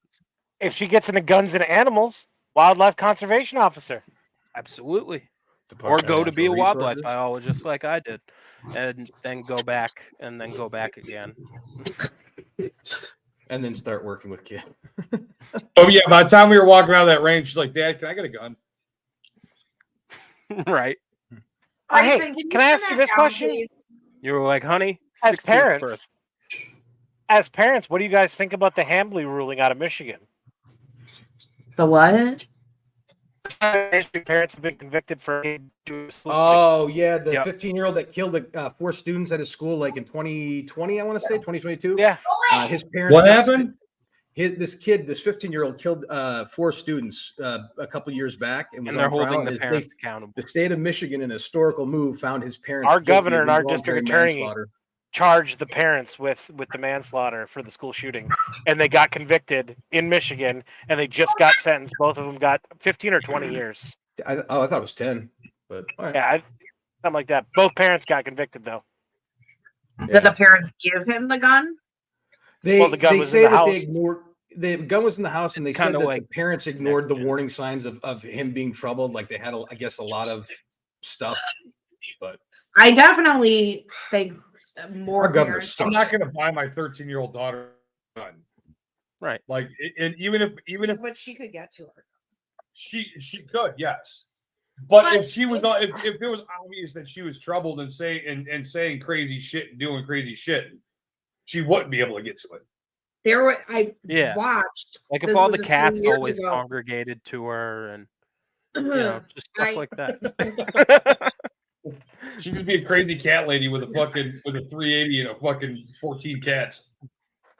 If she gets into guns and animals, wildlife conservation officer. Absolutely. Or Department go of to be a Natural wildlife Resources. biologist like I did, and then go back again. And then start working with kids. Oh yeah, by the time we were walking out of that range, she's like, "Dad, can I get a gun?" Right. Hey, Bryson, can I ask you this question? please? You were like, honey, As 16th parents, what do you guys think about the Hambly ruling out of Michigan? The what? Parents have been convicted for Oh yeah, the Yep. 15-year-old that killed 4 students at his school, in 2020, I want to say 2022. Yeah. His parents. What happened? This 15-year-old killed 4 students a couple years back, and was and they're on trial. holding the They- parents accountable. the state of Michigan, in a historical move, found his parents. Our guilty governor of and our involuntary district attorney manslaughter. charged the parents with the manslaughter for the school shooting, and they got convicted in Michigan, and they just got sentenced. Both of them got 15 or 20 years. I thought it was 10, but all right. Yeah, something like that. Both parents got convicted though. Did the parents give him the gun? They, Well, the gun they was say in the that they house. ignored the gun was in the house, and they said Kinda that like the parents ignored the negligence. warning signs of him being troubled. Like, they had, I guess, a lot of stuff. But I definitely think more Our governor parents. sucks. I'm not going to buy my 13-year-old daughter a gun. Right. Like, and even if But she could get to her. she could, yes. But But if she was not, if it was obvious that she was troubled and saying crazy shit and doing crazy shit, she wouldn't be able to get to it. I Yeah. watched. Like if this all was the a few cats years always ago. congregated to her and just stuff I- like that. She would be a crazy cat lady with a 380 and a fucking 14 cats.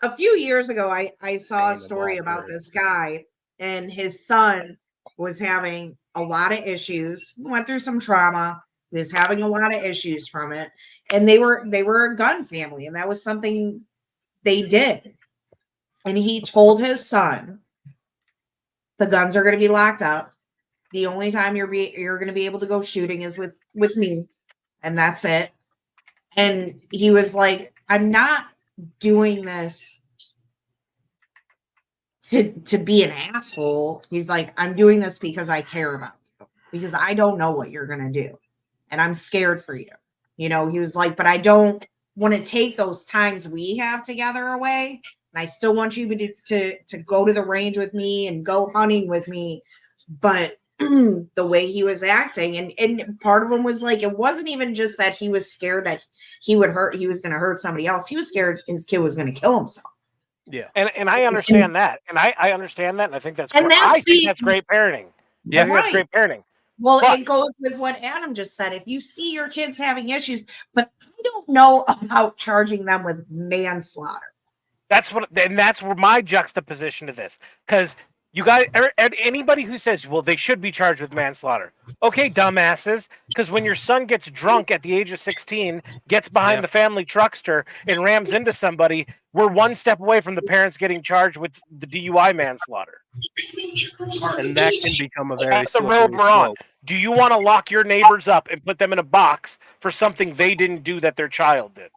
A few years ago, I saw Name a of story all about birds. this guy, and his son was having a lot of issues. Went through some trauma. He was having a lot of issues from it, and they were a gun family, and that was something they did. And he told his son, "The guns are going to be locked up. The only time you're going to be able to go shooting is with me, and that's it." And he was like, "I'm not doing this to be an asshole." He's like, "I'm doing this because I care about you, because I don't know what you're going to do, and I'm scared for you." He was like, "But I don't want to take those times we have together away and I still want you to go to the range with me and go hunting with me. But the way he was acting, and part of him was like, it wasn't even just that he was scared that he was going to hurt somebody else. He was scared his kid was going to kill himself. Yeah. And I understand that. And I understand that. And I think that's And great. that's I think that's great parenting. Yeah. I think that's Right. great parenting. Well, But- it goes with what Adam just said. If you see your kids having issues, but I don't know about charging them with manslaughter. That's where my juxtaposition to this, because you guys, anybody who says, well, they should be charged with manslaughter. Okay, dumbasses, because when your son gets drunk at the age of 16, gets behind Yeah. the family truckster and rams into somebody, we're one step away from the parents getting charged with the DUI manslaughter. And that can become a very That's the slippery road we're on. slope. Do you want to lock your neighbors up and put them in a box for something they didn't do that their child did?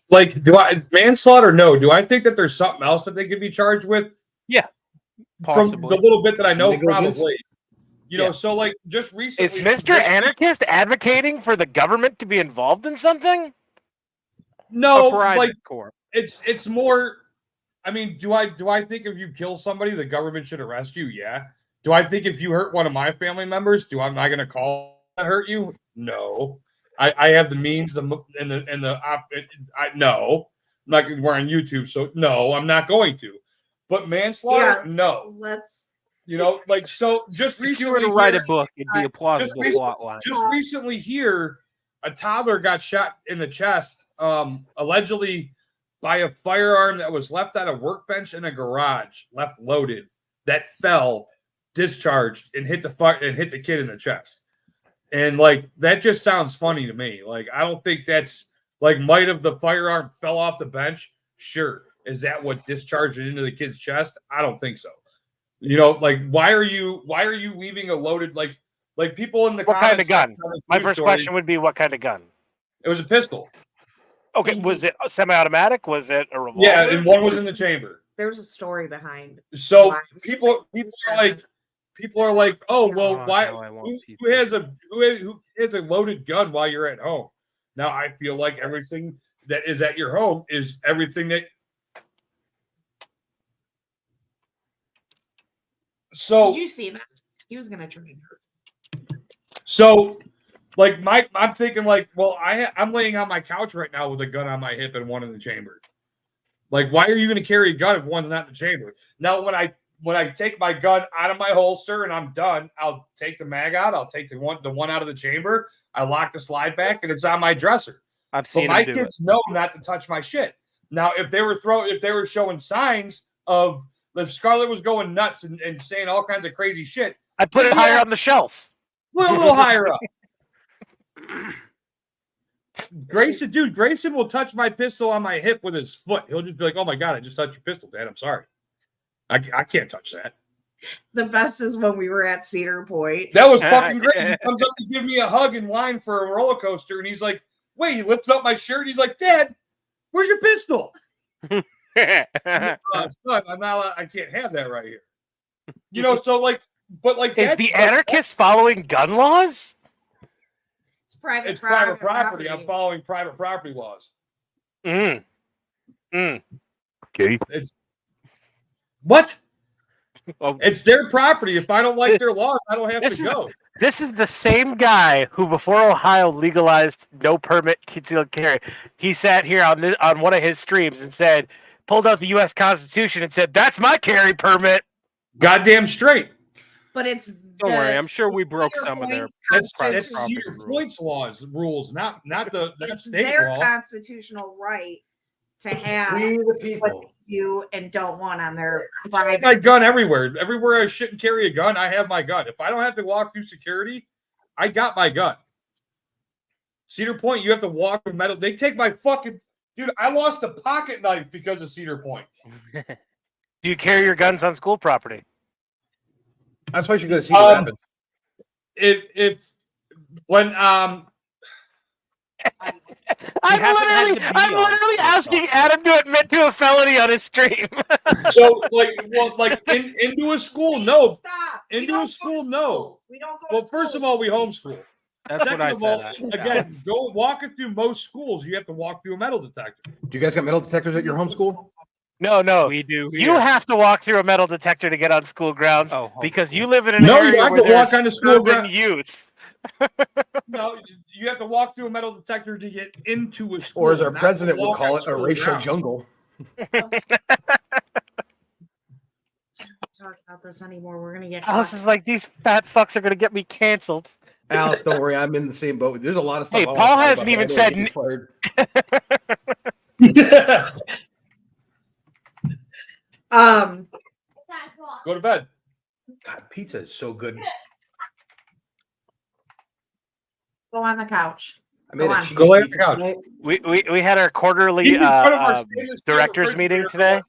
Like, do I manslaughter? No. Do I think that there's something else that they could be charged with? Possibly. From the little bit that I know, Negligence? probably. You know, so like just recently, Is Mr. Anarchist advocating for the government to be involved in something? No, a private like court. it's more. I mean, do I think if you kill somebody, the government should arrest you? Yeah. Do I think if you hurt one of my family members, I'm not going to call to hurt you? No. I have the means, no. I'm not. We're on YouTube, so no, I'm not going to. But manslaughter, no. Let's. You know, like so. Just If recently, you were to write a here- book, it'd be a plausible plot line. just recently here, a toddler got shot in the chest, allegedly by a firearm that was left on a workbench in a garage, left loaded, that fell, discharged, and hit the kid in the chest. And like that just sounds funny to me. Like I don't think that's like might have the firearm fell off the bench. Sure. Is that what discharged it into the kid's chest? I don't think so. You know, like why are you leaving a loaded like people in the What kind of comments gun? section on the My news first story, question would be, what kind of gun? It was a pistol. Okay, was it a semi-automatic? Was it a revolver? Yeah, and one was in the chamber. There's a story behind. So Why? people are like, oh well, Oh, why? now I want Who pizza. has a loaded gun while you're at home? Now I feel like everything that is at your home is everything that. So Did you see that? He was gonna try and hurt. So, like, I'm thinking, like, well, I'm laying on my couch right now with a gun on my hip and one in the chamber. Like, why are you going to carry a gun if one's not in the chamber? Now, when I take my gun out of my holster and I'm done, I'll take the mag out. I'll take the one out of the chamber. I lock the slide back, and it's on my dresser. I've But seen my him do it. kids know not to touch my shit. Now, if they were showing signs of if Scarlett was going nuts and saying all kinds of crazy shit, I put it higher on the shelf. put a little higher up. Grayson will touch my pistol on my hip with his foot. He'll just be like, "Oh my god, I just touched your pistol, Dad. I'm sorry. I can't touch that." The best is when we were at Cedar Point. That was fucking great. He comes up to give me a hug in line for a roller coaster, and he's like, "Wait!" He lifted up my shirt. He's like, "Dad, where's your pistol?" Son, I'm not. I can't have that right here. You know, so like, but like, Is that's- the anarchist following gun laws? It's private. It's private property. I'm following private property laws. Okay. What? Oh, It's their property. If I don't like their laws, I don't have This to is- go. This is the same guy who, before Ohio legalized no permit concealed carry, he sat here on one of his streams and said, pulled out the U.S. Constitution and said, "That's my carry permit." Goddamn straight. But it's don't worry. I'm sure we broke Cedar some of their. Point's private That's property Cedar rules. Point's rules, not the it's state their law. constitutional right to have We the what people. they do and don't want on their I have private. my gun everywhere. Everywhere I shouldn't carry a gun, I have my gun. If I don't have to walk through security, I got my gun. Cedar Point, you have to walk through metal. They take my fucking dude. I lost a pocket knife because of Cedar Point. Do you carry your guns on school property? That's why you should go to see what happens. If when I'm hasn't had to be I'm on literally school asking property. Adam to admit to a felony on his stream. so like into a school, no. Stop. Into We don't a go to school, no. We don't go. Well, to first school. of all, we homeschool. That's Second what I of all, said. again, go walking through most schools, you have to walk through a metal detector. Do you guys got metal detectors at your home school? No. We do. You here. have to walk through a metal detector to get on school grounds Oh, because hopefully. you live in an No, you area have where to walk there's on the school urban ground. youth. No, you have to walk through a metal detector to get into a school. Or as our not to president would walk call on it, a school racial ground. jungle. Talk about this anymore. We're gonna get Alice caught. is like, these fat fucks are gonna get me canceled. Alice, don't worry, I'm in the same boat. There's a lot of stuff. Hey, I wanna Paul talk hasn't about, even but I don't said wanna get fired. Go to bed. God, pizza is so good. Go on the couch. I made Go a on. cheese Go lay on the pizza couch. tonight. We had our quarterly Keep in front of our stainless steel directors meeting refrigerator.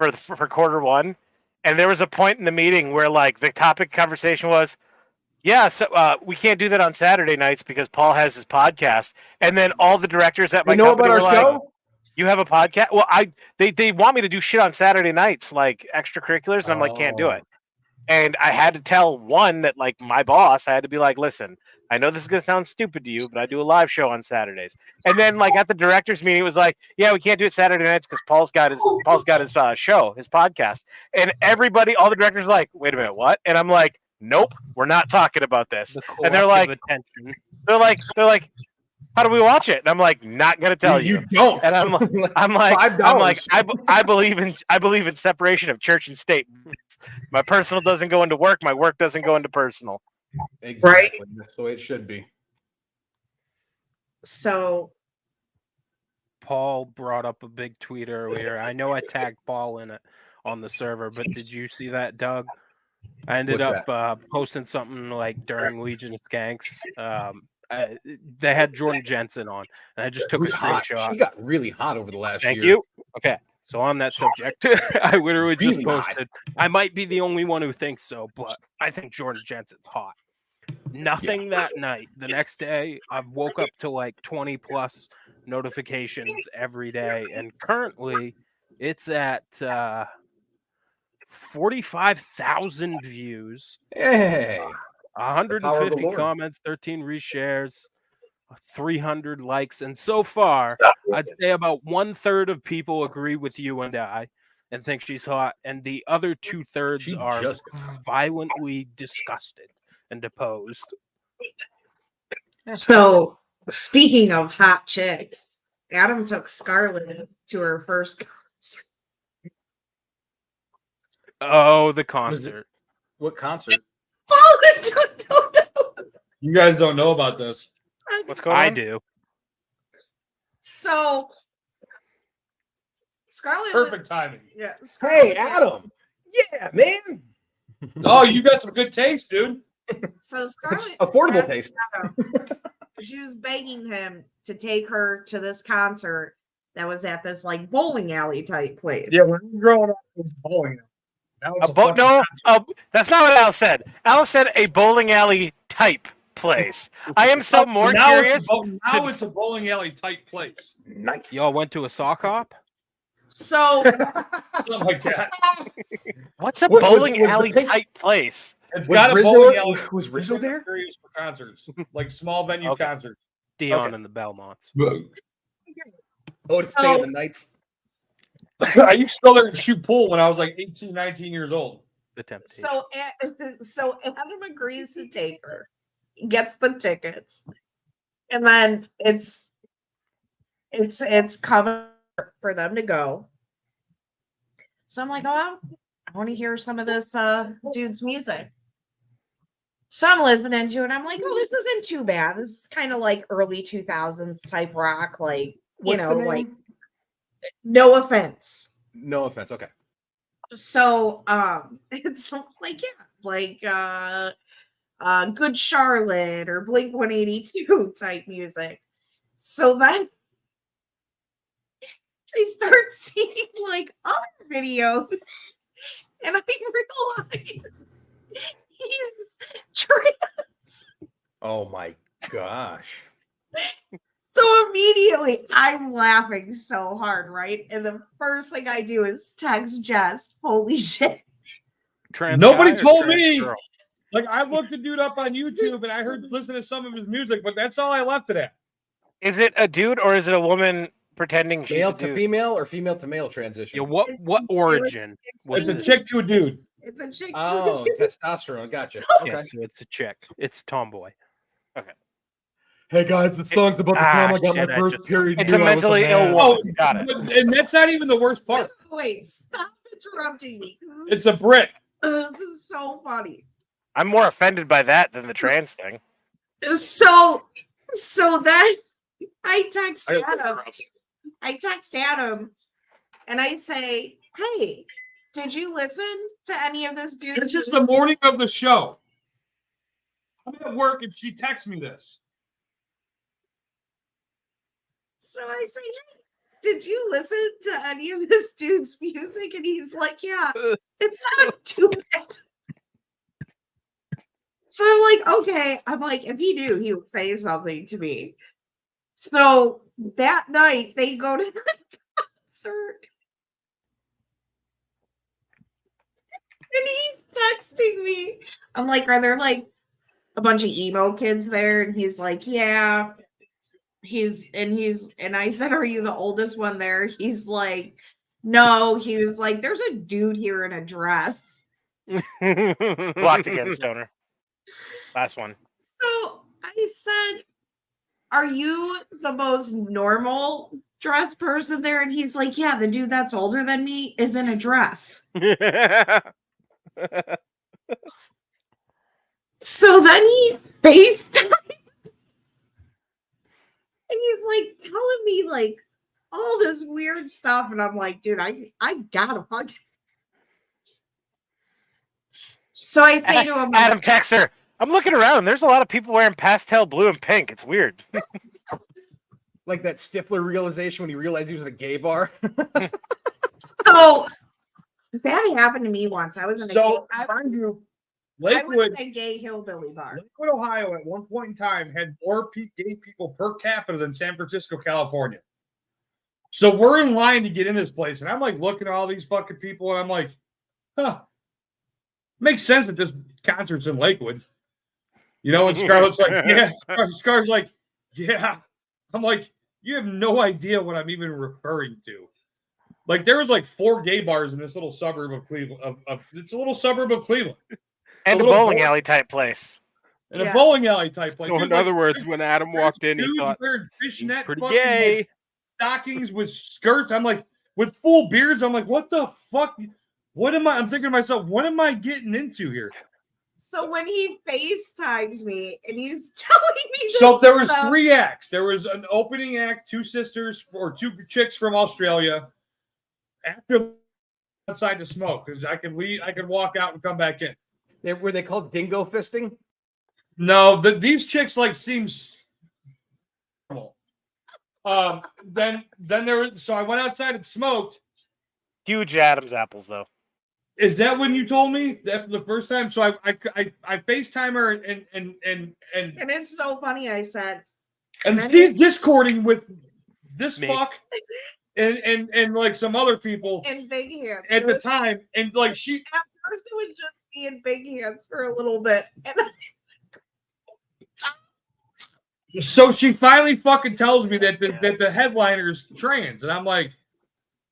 today for quarter one, and there was a point in the meeting where like the topic conversation was, yeah, so we can't do that on Saturday nights because Paul has his podcast, and then all the directors at my You know company about our were like, show? "You have a podcast?" Well, they want me to do shit on Saturday nights, like extracurriculars, and I'm like, can't do it. And I had to tell one that, like, my boss, I had to be like, listen, I know this is going to sound stupid to you, but I do a live show on Saturdays. And then, like, at the director's meeting, it was like, yeah, we can't do it Saturday nights because Paul's got his show, his podcast. And everybody, all the directors were like, wait a minute, what? And I'm like, nope, we're not talking about this. The And they're collective like, attention. how do we watch it? And I'm like, not going to tell you. don't. And I'm like, $5. I believe in separation of church and state. My personal doesn't go into work. My work doesn't go into personal. Exactly. That's the way it should be. So Paul brought up a big tweet earlier. I know I tagged Paul in it on the server, but did you see that, Doug? I ended What's up posting something like during Legion of Skanks. They had Jordan Jensen on, and I just took a Who's hot? screenshot. She got really hot over the last Thank year. you. Okay, so on that subject, I literally just Really hot. posted. I might be the only one who thinks so, but I think Jordan Jensen's hot. Nothing that night. The next day, I woke up to like 20 plus notifications every day, and currently it's at 45,000 views, Hey. 150 Lord. comments, 13 reshares, 300 likes, and so far, I'd say about 1/3 of people agree with you and I and think she's hot, and the other 2/3 She are just- violently disgusted and deposed. So, speaking of hot chicks, Adam took Scarlett to her first concert. Oh, the Was it- concert. What concert? You guys don't know about this. What's going on? I do. So, Scarlett. Perfect timing. Yeah. Hey, Scarlett- Adam. Yeah, man. Oh, you got some good taste, dude. So It's Scarlett. affordable asked taste. Adam- She was begging him to take her to this concert that was at this like bowling alley type place. Yeah, when we were growing up, it was bowling. Now it's a fucking No, that's not what Al said. Al said a bowling alley type place. I am so more now curious. Now it's a bowling alley type place. Nice. Y'all went to a sock hop? So Something like that. What's a Was- bowling was the alley pic- type place? It's Was got a Rizzo- bowling alley. was Rizzo there? Areas for concerts, like small venue Okay. concerts. Dion Okay. and the Belmonts. Oh, to stay in the nights. I used to go there and shoot pool when I was like 18, 19 years old. The Temptation. so Adam agrees to take her, gets the tickets, and then it's covered for them to go. So I'm like, oh, I want to hear some of this dude's music. So I'm listening to it. I'm like, oh, this isn't too bad. This is kind of like early 2000s type rock, like What's the name? like no offense. No offense. Okay. So it's like Good Charlotte or Blink 182 type music. So then I start seeing like other videos and I realize he's trans. Oh my gosh. So immediately I'm laughing so hard, right? And the first thing I do is text Jess, holy shit. Trans Nobody guy or told trans me. girl? Like I looked the dude up on YouTube and I heard listen to some of his music, but that's all I left it at. Is it a dude or is it a woman pretending she's Male a to dude. female or female to male transition? Yeah, what It's- origin? it's It's a this? chick to a dude. It's a chick. Oh, testosterone. Gotcha. Okay. Yes, so it's a chick. It's tomboy. Hey guys, the song's about to come. I got shit, my I first just- period. It's due. a I was mentally man. ill Oh, woman. Got it. and that's not even the worst part. Wait, stop interrupting me. It's a Brit. This is so funny. I'm more offended by that than the trans thing. So then I text Adam and I say, hey, did you listen to any of this dude? This is the morning of the show. I'm at work and she texts me this. So I say, hey, did you listen to any of this dude's music? And he's like, yeah, it's not too bad. So I'm like, okay. I'm like, if he knew, he would say something to me. So that night they go to the concert. And he's texting me. I'm like, are there like a bunch of emo kids there? And he's like, yeah. And I said, are you the oldest one there? He's like, no. He was like, there's a dude here in a dress. Blocked again, Stoner. Last one. So I said, are you the most normal dress person there? And he's like, yeah, the dude that's older than me is in a dress. So then he FaceTime. And he's like telling me like all this weird stuff. And I'm like, dude, I gotta fuck. So I say to him, Adam texts her. I'm looking around. There's a lot of people wearing pastel blue and pink. It's weird. Like that Stifler realization when he realized he was at a gay bar. so that happened to me once. I was in a So, gay, mind you, I was Lakewood, in a gay hillbilly bar. Lakewood, Ohio, at one point in time had more gay people per capita than San Francisco, California. So we're in line to get in this place, and I'm like looking at all these fucking people, and I'm like, huh, makes sense that this concert's in Lakewood. You know, and Scarlett's like, yeah. Scar's like, yeah. I'm like, you have no idea what I'm even referring to. Like, there was like 4 gay bars in this little suburb of Cleveland. It's a little suburb of Cleveland. And a little bowling boy- alley type place. In a Yeah. bowling alley type place. So in Dude, like, other words, when Adam walked in, he dudes thought wearing he's fishnet pretty fucking, gay. like, stockings with skirts. I'm like, with full beards. I'm like, what the fuck? What am I? I'm thinking to myself, what am I getting into here? So when he FaceTimes me and he's telling me this So there was stuff, 3 acts. There was an opening act, 2 sisters or 2 chicks from Australia. After outside to smoke, because I could leave, I could walk out and come back in. Were they called dingo fisting? No, these chicks like seems normal. Then there was, so I went outside and smoked. Huge Adam's apples, though. Is that when you told me that the first time? So I FaceTime her and and it's so funny. I said, she's discording with this Me. fuck and like some other people in big hands. at the time, and like she At first, it was just me in big hands for a little bit, and so she finally fucking tells me that the headliner's trans, and I'm like,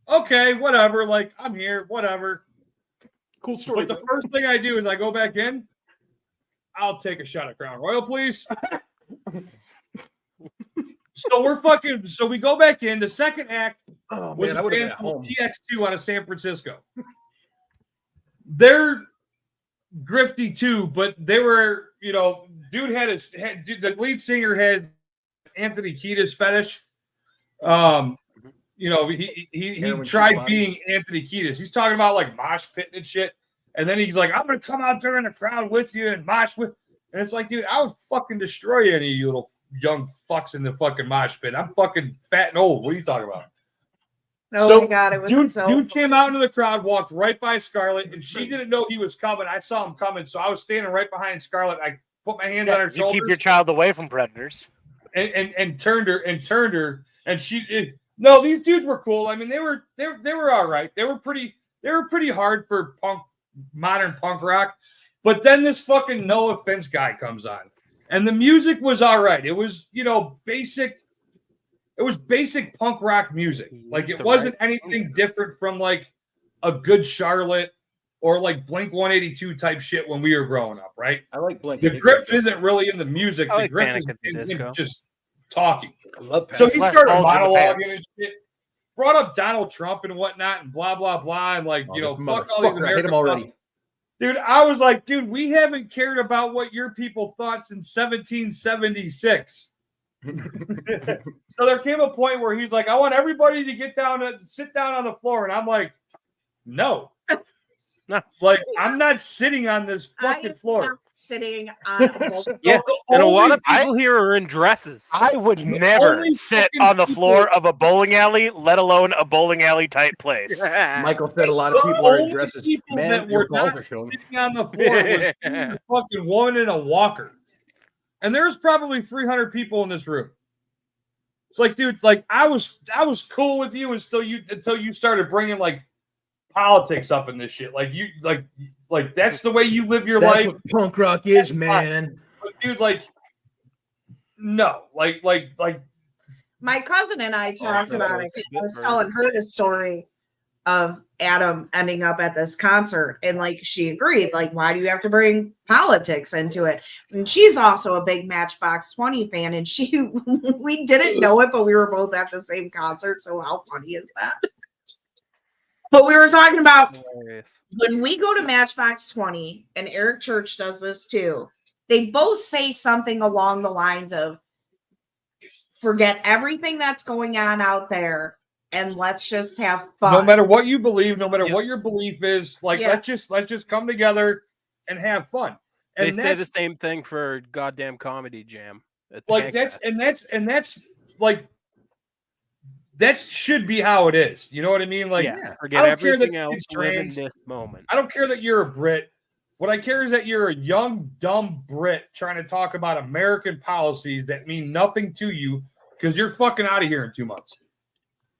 okay, whatever. Like, I'm here, whatever. Cool story. But the first thing I do is I go back in. I'll take a shot of Crown Royal, please. So we go back in. The second act oh was man, I a would have been band at called home. TX2 out of San Francisco. They're grifty too, but they were, you know, the lead singer had Anthony Kiedis fetish. You know, he Heroin tried body. being Anthony Kiedis. He's talking about like mosh pit and shit. And then he's like, I'm gonna come out there in the crowd with you and mosh with. And it's like, dude, I would fucking destroy any of you little young fucks in the fucking mosh pit. I'm fucking fat and old. What are you talking about? oh So, my god, it was Dude came out into the crowd, walked right by Scarlett, and she didn't know he was coming. I saw him coming, so I was standing right behind Scarlett. I put my hands on her You shoulders keep your child away from predators. and turned her, and she. No, these dudes were cool. I mean, they were all right. They were pretty hard for modern punk rock. But then this fucking No Offense guy comes on, and the music was all right. It was, you know, basic It was basic punk rock music. Like Used it to wasn't write- anything different from like a Good Charlotte or like Blink 182 type shit when we were growing up, right? I like Blink. The grift isn't really in the music. I The like grift Panic is at the in Disco. just talking. I love So Panic. he Less started bulge in the monologuing pants. and shit, brought up Donald Trump and whatnot and blah, blah, blah. And like, Oh, you know, this fuck all these motherfucker, I hate American him already. stuff. Dude, I was like, dude, we haven't cared about what your people thought since 1776. So there came a point where he's like, I want everybody to get down and sit down on the floor. And I'm like, no. No. Like, I'm not sitting on this I fucking am floor. not sitting on a bowl. Yeah, The and a lot only- of people here are in dresses. I would never only sit fucking on the people- floor of a bowling alley, let alone a bowling alley type place. Michael said a lot of The people are in only dresses. people Man, that your were balls not are showing. sitting on the floor was a fucking woman in a walker. And there's probably 300 people in this room. It's like, dude, like I was cool with you until you started bringing like politics up in this shit. Like you like that's the way you live your That's life. what punk rock is, man. But dude, like no, like My cousin and I talked no, about it's it. a bit I was bird. telling her the story of Adam ending up at this concert, and like she agreed. Like, why do you have to bring politics into it? And she's also a big Matchbox 20 fan, and she we didn't know it, but we were both at the same concert. So how funny is that? But we were talking about Hilarious. when we go to Matchbox 20, and Eric Church does this too, they both say something along the lines of forget everything that's going on out there and let's just have fun. no matter what you believe, no matter Yeah. what your belief is, like Yeah. let's just come together and have fun. They And say the that's same thing for goddamn Comedy Jam. It's like that's like that should be how it is. You know what I mean? Like yeah, I forget don't care that everything else. it's Live in trans. this moment. I don't care that you're a Brit. What I care is that you're a young, dumb Brit trying to talk about American policies that mean nothing to you because you're fucking out of here in 2 months.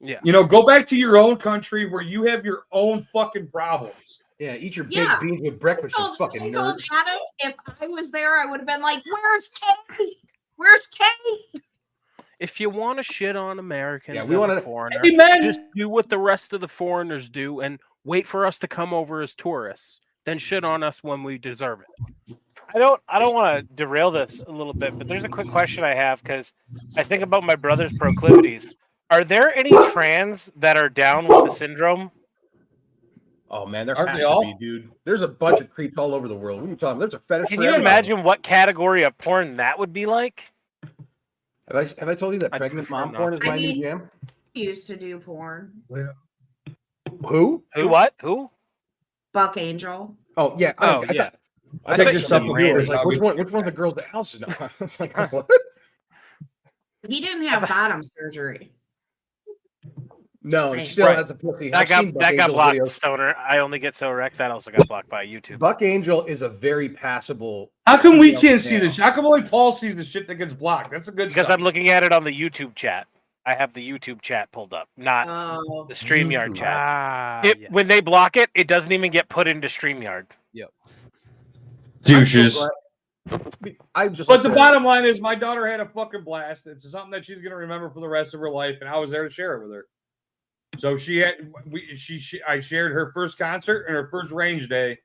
Yeah. You know, go back to your own country where you have your own fucking problems. Yeah, eat your Yeah. baked beans with breakfast, you fucking I told nerds. Adam if I was there, I would have been like, "Where's Kate? Where's Kate?" If you want to shit on Americans Yeah, we as wanna- a foreigner, Amen. just do what the rest of the foreigners do and wait for us to come over as tourists. Then shit on us when we deserve it. I don't want to derail this a little bit, but there's a quick question I have because I think about my brother's proclivities. Are there any trans that are down with the syndrome? Oh man, there Aren't has they to all? be, dude. There's a bunch of creeps all over the world. What are you talking? There's a fetish. Can for you everybody. imagine what category of porn that would be like? Have I told you that I'd pregnant prefer mom not porn is to. my I new mean- jam? He used to do porn. Who? Who? What? Who? Buck Angel. Oh yeah. Oh, I yeah. thought. I thought think you it's said some you were like, random- which one of the girls at House is? No, I was like, what? He didn't have bottom surgery. No, Same. he still Right. has a pussy. That I've seen Buck got Angel blocked. videos. Stoner. I only get so erect. That also got blocked by YouTube. Buck Angel is a very passable. How come we female can't see male. this? How come only Paul sees the shit that gets blocked? That's a good Because stuff. I'm looking at it on the YouTube chat. I have the YouTube chat pulled up, not Oh, the StreamYard YouTube. chat. Ah, It, yes. When they block it, it doesn't even get put into StreamYard. douches. I just. But like the to- bottom line is, my daughter had a fucking blast. It's something that she's gonna remember for the rest of her life, and I was there to share it with her. So I shared her first concert and her first range day,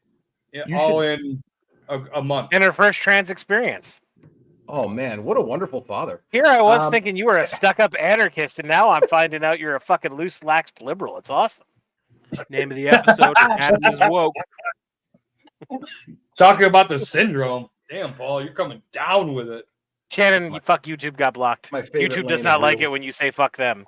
You all in a month. And her first trans experience. Oh man, what a wonderful father. Here I was Um, thinking you were a stuck-up anarchist, and now I'm finding out you're a fucking loose-laxed liberal. It's awesome. Name of the episode is Adam is Woke. Talking about the syndrome. Damn, Paul, you're coming down with it. Shannon, my- fuck YouTube got blocked. My favorite YouTube lane does of not like rule. it when you say fuck them.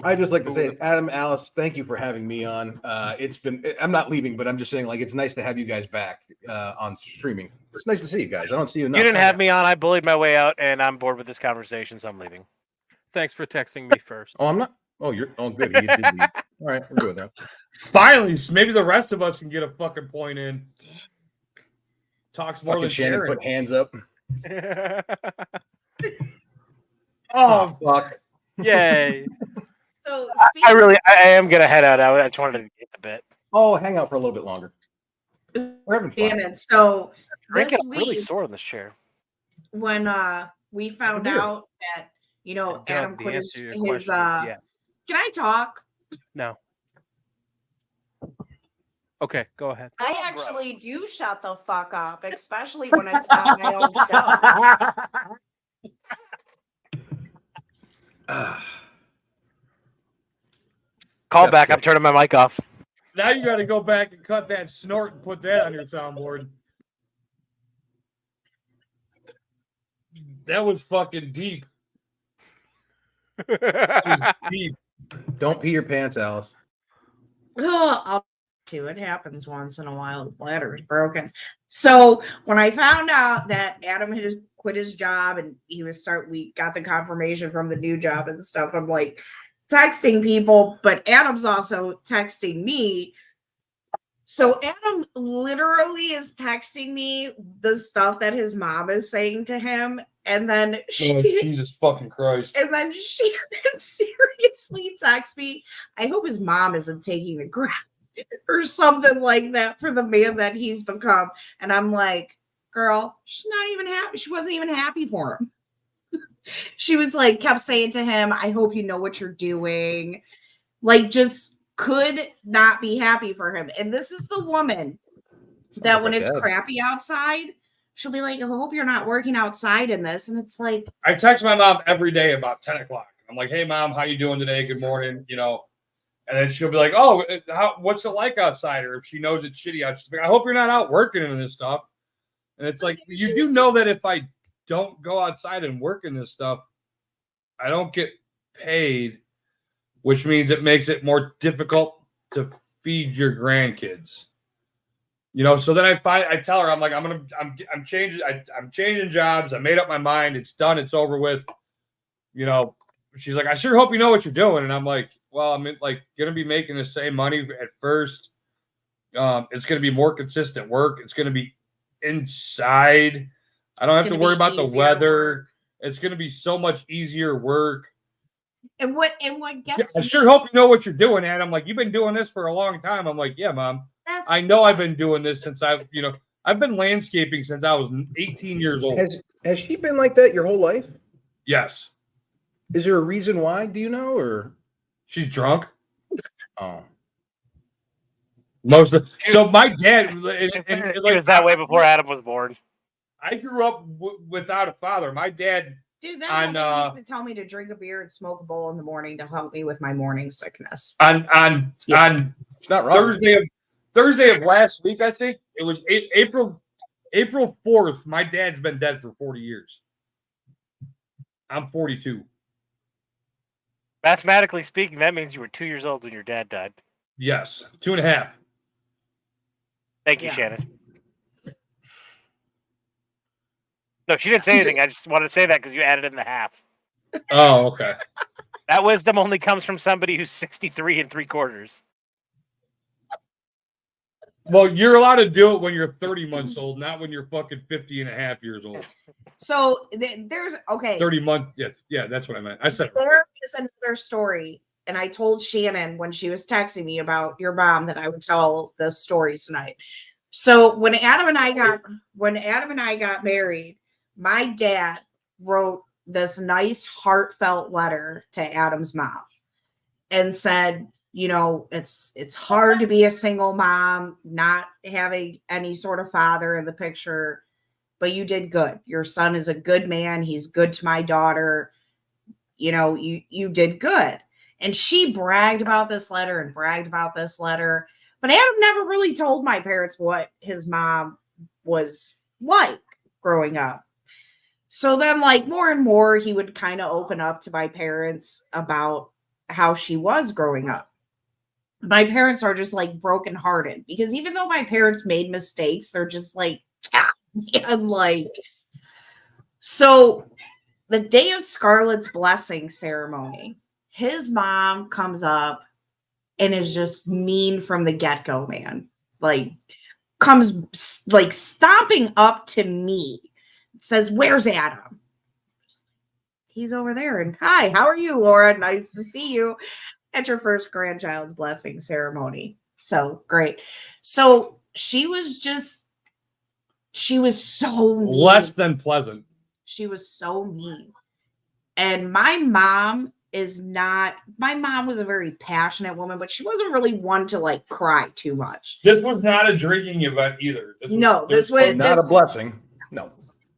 I just like to say, Adam, Alice, thank you for having me on. It's been. I'm not leaving, but I'm just saying, like, it's nice to have you guys back on streaming. It's nice to see you guys. I don't see you enough. You didn't have me on. I bullied my way out, and I'm bored with this conversation, so I'm leaving. Thanks for texting me first. Oh, I'm not. Oh, you're. Oh, good. You did leave. All right, we're good with that. Finally, maybe the rest of us can get a fucking point in. Talks more Fucking than Shannon Sharon. put hands up. Oh, fuck. Yay. so I am gonna head out. I just wanted to get the bit. Oh, hang out for a little bit longer. We're having fun. Shannon. So I this get really week, sore in this chair. when we found beer. out that You know, Doug, Adam the quit answer to your his question is yeah. Can I talk? No. Okay, go ahead. I actually do shut the fuck up, especially when it's not my own show. Call That's back. good. I'm turning my mic off. Now you got to go back and cut that snort and put that on your soundboard. That was fucking deep. That was deep. Don't pee your pants, Alice. I'll do it. Happens once in a while. The bladder is broken. So when I found out that Adam had quit his job and we got the confirmation from the new job and stuff. I'm like texting people, but Adam's also texting me. So Adam literally is texting me the stuff that his mom is saying to him, and then Oh, Jesus fucking Christ. and then she seriously texts me. I hope his mom isn't taking the ground or something like that for the man that he's become. And I'm like, girl, she's not even happy. She wasn't even happy for him. She was like, kept saying to him, I hope you know what you're doing. Like, just could not be happy for him. And this is the woman that when it's crappy outside, she'll be like, I hope you're not working outside in this. And it's like, I text my mom every day about 10 o'clock. I'm like, hey, mom, how you doing today? Good morning. You know, and then she'll be like, oh, what's it like outside? Or if she knows it's shitty out, she's like, I hope you're not out working in this stuff. And it's like, you do know that if I don't go outside and work in this stuff, I don't get paid, which means it makes it more difficult to feed your grandkids. You know, so then I tell her, I'm like, I'm changing jobs. I made up my mind. It's done. It's over with. You know, she's like, I sure hope you know what you're doing. And I'm like, well, I'm like going to be making the same money at first. It's going to be more consistent work. It's going to be inside. I don't have to worry about the weather. It's going to be so much easier work. And what gets I sure hope you know what you're doing, Ad. I'm like, you've been doing this for a long time. I'm like, yeah, mom. I know I've been doing this since I've been landscaping since I was 18 years old. Has she been like that your whole life? Yes. Is there a reason why? Do you know, or she's drunk? Oh, so my dad, He was that way before Adam was born. I grew up without a father. My dad, dude, that woman used to tell me to drink a beer and smoke a bowl in the morning to help me with my morning sickness. On it's not wrong. Thursday of last week, I think it was April 4th. My dad's been dead for 40 years. I'm 42. Mathematically speaking, that means you were 2 years old when your dad died. Yes, 2.5. Thank you, Shannon. No, she didn't say anything. I just wanted to say that because you added in the half. Oh, okay. That wisdom only comes from somebody who's 63 3/4. Well, you're allowed to do it when you're 30 months old, not when you're fucking 50 and a half years old. So there's 30 months. Yeah, that's what I meant. I said there is another story, and I told Shannon when she was texting me about your mom that I would tell the story tonight. So when Adam and I got married, my dad wrote this nice heartfelt letter to Adam's mom and said, you know, it's hard to be a single mom, not having any sort of father in the picture, but you did good. Your son is a good man. He's good to my daughter. You know, you did good. And she bragged about this letter. But Adam never really told my parents what his mom was like growing up. So then, like, more and more, he would kind of open up to my parents about how she was growing up. My parents are just like brokenhearted because even though my parents made mistakes, they're just like, and like, so the day of Scarlett's blessing ceremony, his mom comes up and is just mean from the get-go, man. Like, comes like stomping up to me, says, where's Adam? He's over there. And hi, how are you, Laura? Nice to see you at your first grandchild's blessing ceremony. So great. So she was so mean. less than pleasant. She was so mean. And my mom was a very passionate woman, but she wasn't really one to like cry too much. This was not a drinking event either. This was Not a blessing. No.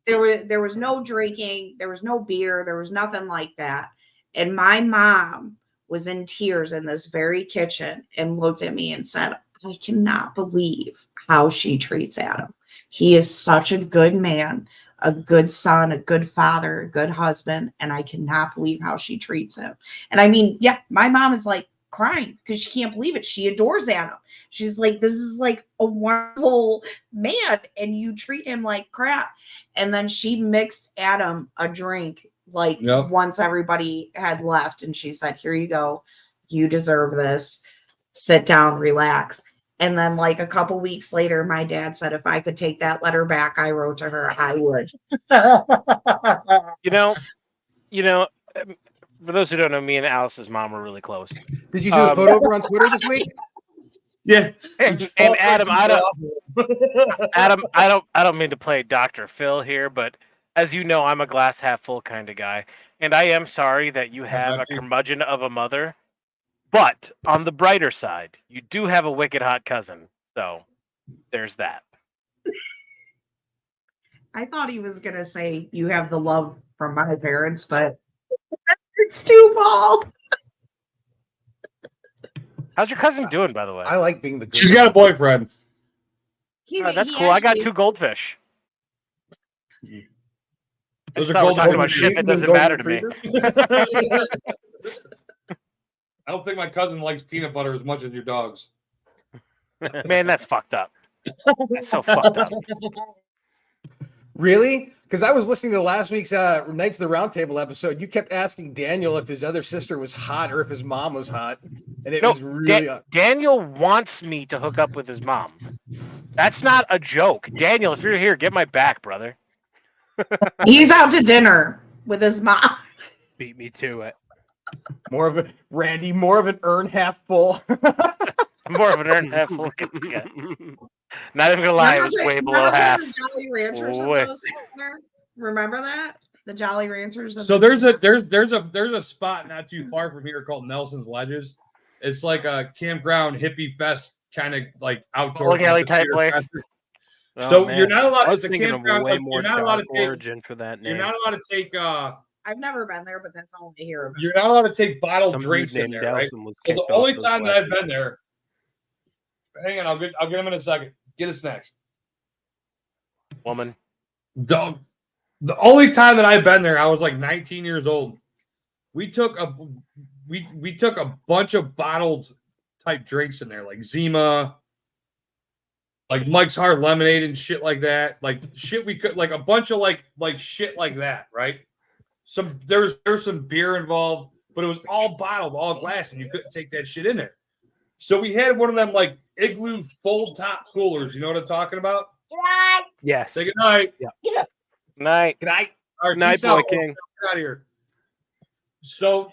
there was no drinking, there was no beer, there was nothing like that. And my mom was in tears in this very kitchen and looked at me and said, I cannot believe how she treats Adam. He is such a good man, a good son, a good father, a good husband, and I cannot believe how she treats him. And I mean, yeah, my mom is like crying because she can't believe it. She adores Adam. She's like, this is like a wonderful man, and you treat him like crap. And then she mixed Adam a drink like once everybody had left, and she said, here you go. You deserve this. Sit down, relax. And then like a couple weeks later, my dad said, if I could take that letter back I wrote to her, I would. You know, for those who don't know, me and Alice's mom were really close. Did you see this photo over on Twitter this week? Yeah. And Adam, I don't mean to play Dr. Phil here, but as you know, I'm a glass half full kind of guy. And I am sorry that you have a curmudgeon of a mother. But on the brighter side, you do have a wicked hot cousin. So there's that. I thought he was going to say you have the love from my parents, but it's too bald. How's your cousin doing, by the way? I like being the good She's got a boyfriend. That's cool. I got 2 goldfish. Those are we're gold talking about goldfish. shit that doesn't matter to me. I don't think my cousin likes peanut butter as much as your dogs. Man, that's fucked up. That's so fucked up. Really? Because I was listening to last week's Knights of the Roundtable episode. You kept asking Daniel if his other sister was hot or if his mom was hot. And it was really... Daniel wants me to hook up with his mom. That's not a joke. Daniel, if you're here, get my back, brother. He's out to dinner with his mom. Beat me to it. More of an urn half full. More of an urn half full. Yeah. Not even gonna lie, it was way below half. The Jolly Ranchers remember that? The Jolly Ranchers. So there's a spot not too far from here called Nelson's Ledges. It's like a campground hippie fest kind of like outdoor bowling alley type place. So you're not allowed. I was It's a thinking of campground. way Like, more you're not allowed to take. origin for that name. You're not allowed to take. I've never been there, but that's all I hear about. You're not allowed to take bottled Some dude drinks in named there, right? Delson was So the kicked only off those time that I've lessons. been there. Hang on, I'll get him in a second. Get us next. Woman. The only time that I've been there, I was like 19 years old. We took a bunch of bottled type drinks in there, like Zima, like Mike's Hard Lemonade and shit like that. Like shit we could like a bunch of like shit like that, right? There's some beer involved, but it was all bottled, all glass, and you couldn't take that shit in there. So we had one of them like igloo fold top coolers. You know what I'm talking about? Yes. Say good night. Yeah. Night. Good night. All right, Night, peace out. boy king. Get out of here. So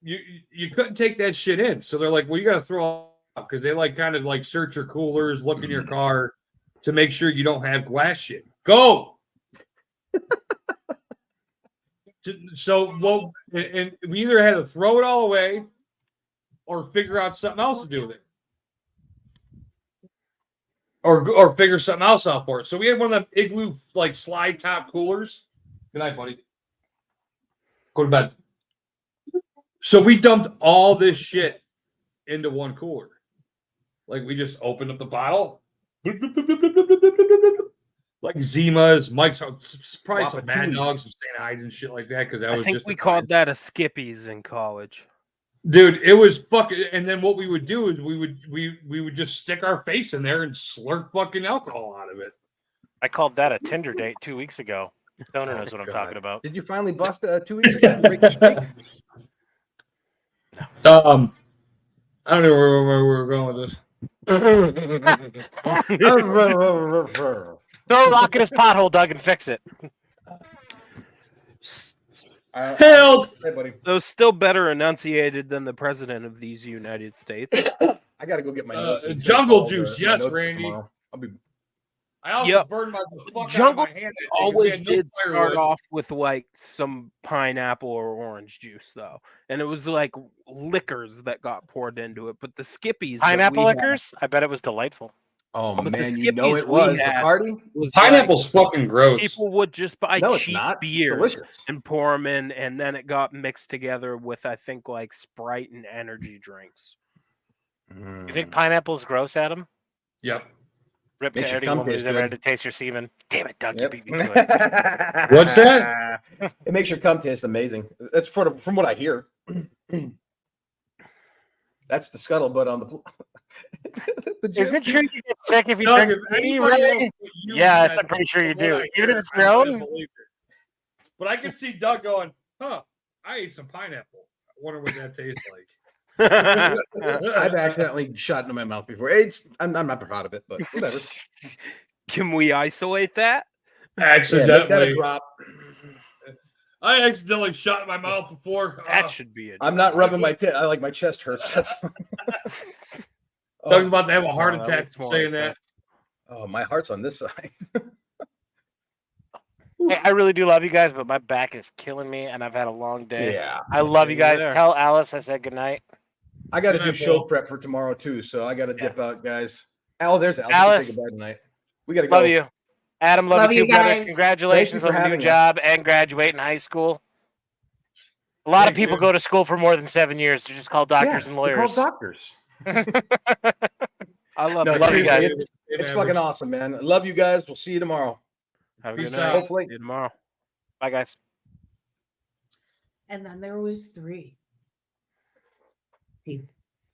you couldn't take that shit in. So they're like, well, you got to throw up because they like kind of like search your coolers, look in your car to make sure you don't have glass shit. Go. So well, and we either had to throw it all away or figure out something else to do with it. Or figure something else out for it. So we had one of them igloo like slide top coolers. Good night, buddy. Go to bed. So we dumped all this shit into one cooler. Like we just opened up the bottle. Like Zimas, Mike's, probably some Mad Dogs, some St. Ides and shit like that. Because that I was think just we called that a Skippies in college. Dude, it was fucking. And then what we would do is we would just stick our face in there and slurp fucking alcohol out of it. I called that a Tinder date 2 weeks ago. Stoner knows what I'm talking about. Did you finally bust 2 weeks ago? Break the streak? I don't know where we were going with this. Throw a rock in his pothole, Doug, and fix it. Help! Hey, buddy. Though still better enunciated than the president of these United States. I got to go get my notes. Jungle Juice, yes, Randy. Tomorrow. I'll be I also Yep. burned the fuck Jungle out of my hand. that day 'cause we always had no did start firewood. off with like some pineapple or orange juice though, and it was like liquors that got poured into it. But the Skippies, that Pineapple we had liquors? I bet it was delightful. Oh But the man, you know Skippies it we was had Bacardi. was Pineapple's fucking gross. like people would just buy No, it's cheap not. It's beers delicious. and pour them in, and then it got mixed together with I think like Sprite and energy drinks. You think pineapple's gross, Adam? Yep. Rip to Makes your any cum woman taste who's ever had good. to taste your semen. Damn it, Doug, Yep. you beat me to it. What's that? It makes your cum taste amazing. That's from what I hear. That's the scuttlebutt on the Is it true you get sick if you Doug, drink if pee, anybody really? else but you Yes, said I'm pretty sure you from what do. I Even hear, if it's I wouldn't known? believe it. But I can see Doug going, huh, I ate some pineapple. I wonder what that tastes like. I've accidentally shot into my mouth before. I'm not proud of it, but whatever. Can we isolate that? Yeah, make that a Accidentally. drop. I accidentally shot in my mouth before. That should be it. I'm not rubbing my tit. I like my chest hurts. That's Doug's about to have a heart No, that attack looks more saying like that. Oh, my heart's on this side. Hey, I really do love you guys, but my back is killing me, and I've had a long day. Yeah. I love you guys. There. Tell Alice I said goodnight. I got to Good do night, show Paul. prep for tomorrow too, so I got to dip out, guys. Al, there's Al. Alice. Say goodbye tonight. We got to go. Love you. Adam, love, Love you you too, brother. guys. Congratulations Thank you for on the new having us. job and graduating high school. A lot of Thanks, people dude. go to school for more than 7 years. They're just called doctors and they're lawyers. called doctors. I love No, it. love you guys. seriously, it's fucking awesome, man. I love you guys. We'll see you tomorrow. Have a good Peace night. out. Hopefully. See you tomorrow. Bye, guys. And then there was 3.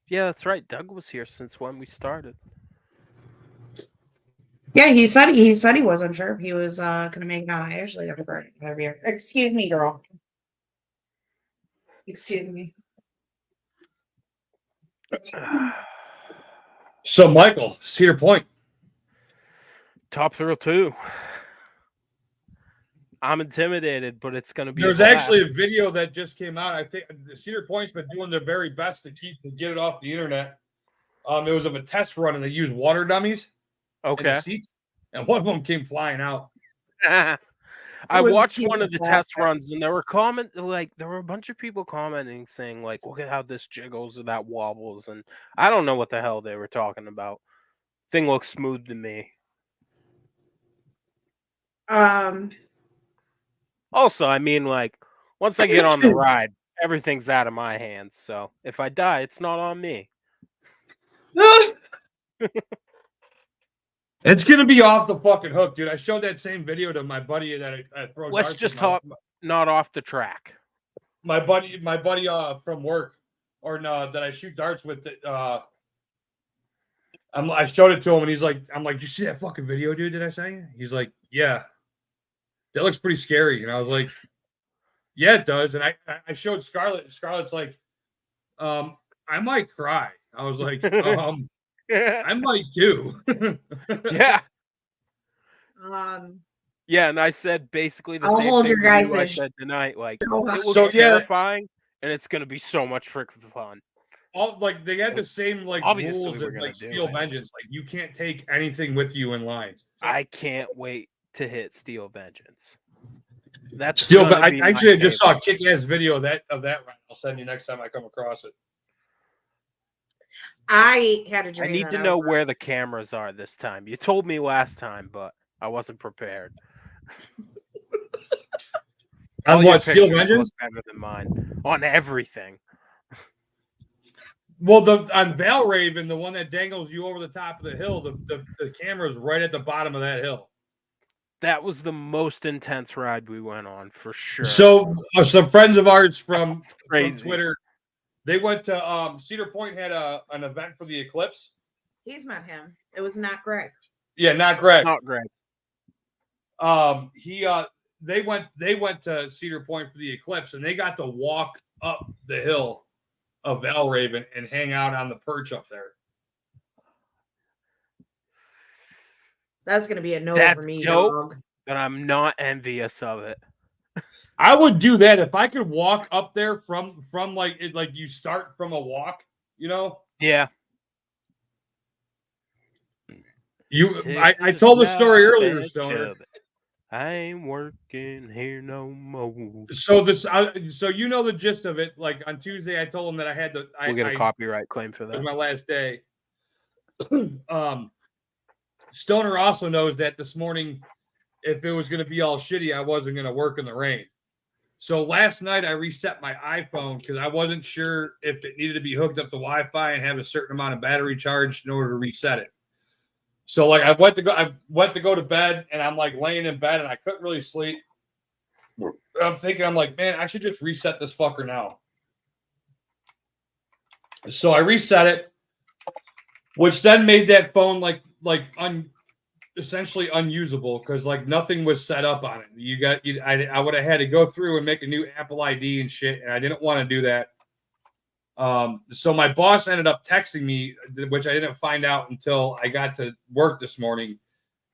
Yeah, that's right. Doug was here since when we started. Yeah, he said he wasn't sure if he was gonna make it on. I actually got a burn over here. Excuse me, girl. Excuse me. So, Michael, Cedar Point. Top Thrill 2. I'm intimidated, but it's going to be. There's actually a video that just came out. I think the Cedar Point's been doing their very best to get it off the internet. It was of a test run, and they used water dummies in okay. the seats, and one of them came flying out. I was a watched piece one of of the test plastic. runs, and there were a bunch of people commenting saying like, "Look at how this jiggles or that wobbles," and I don't know what the hell they were talking about. Thing looks smooth to me. Also, I mean, like, once I get on the ride, everything's out of my hands. So if I die, it's not on me. It's gonna be off the fucking hook, dude. I showed that same video to my buddy that I throw. Let's darts just with. talk not off the track. My buddy from work, or no, that I shoot darts with. I showed it to him, and he's like, "I'm like, did you see that fucking video, dude? Did I say?" He's like, "Yeah, that looks pretty scary." And I was like, "Yeah, it does." And I showed Scarlett. Scarlett's like, I might cry. I was like, I might too. Yeah. Um, Yeah, and I said basically the I'll same hold thing your to you guys' I ish. said tonight. Like, Oh, it looks So, yeah. terrifying, and it's going to be so much freaking fun. All like they had the same like Obviously, rules we're as gonna like do Steel it. Vengeance. Like you can't take anything with you in line. I can't wait to hit Steel Vengeance. That's Steel. gonna I be my actually just saw a favorite. kick-ass video of that round. I'll send you next time I come across it. I had a I dream. need that to I know was- where the cameras are this time. You told me last time, but I wasn't prepared. All On your what, Steel pictures look Vengeance? better than mine on everything. Well, on Valraven, the one that dangles you over the top of the hill, the camera's right at the bottom of that hill. That was the most intense ride we went on for sure. So some friends of ours from It's crazy. Twitter, they went to Cedar Point had an event for the Eclipse. He's met him. It was not Greg. Yeah, not Greg. Not great. They went to Cedar Point for the Eclipse, and they got to walk up the hill of Valraven and hang out on the perch up there. That's gonna be a no That's for me, dope. dog. But I'm not envious of it. I would do that if I could walk up there from like it, like you start from a walk, you know. Yeah. I told the story earlier, Stoner. I ain't working here no more. So so you know the gist of it. Like on Tuesday, I told him that I had to. We'll get a copyright claim for It was that. my last day. Stoner also knows that this morning, if it was going to be all shitty, I wasn't going to work in the rain. So last night I reset my iPhone because I wasn't sure if it needed to be hooked up to Wi-Fi and have a certain amount of battery charged in order to reset it. So like I went to go to bed and I'm like laying in bed and I couldn't really sleep. I'm thinking, I'm like, man, I should just reset this fucker now. So I reset it, which then made that phone essentially unusable because like nothing was set up on it. I would have had to go through and make a new Apple ID and shit, and I didn't want to do that. So my boss ended up texting me, which I didn't find out until I got to work this morning.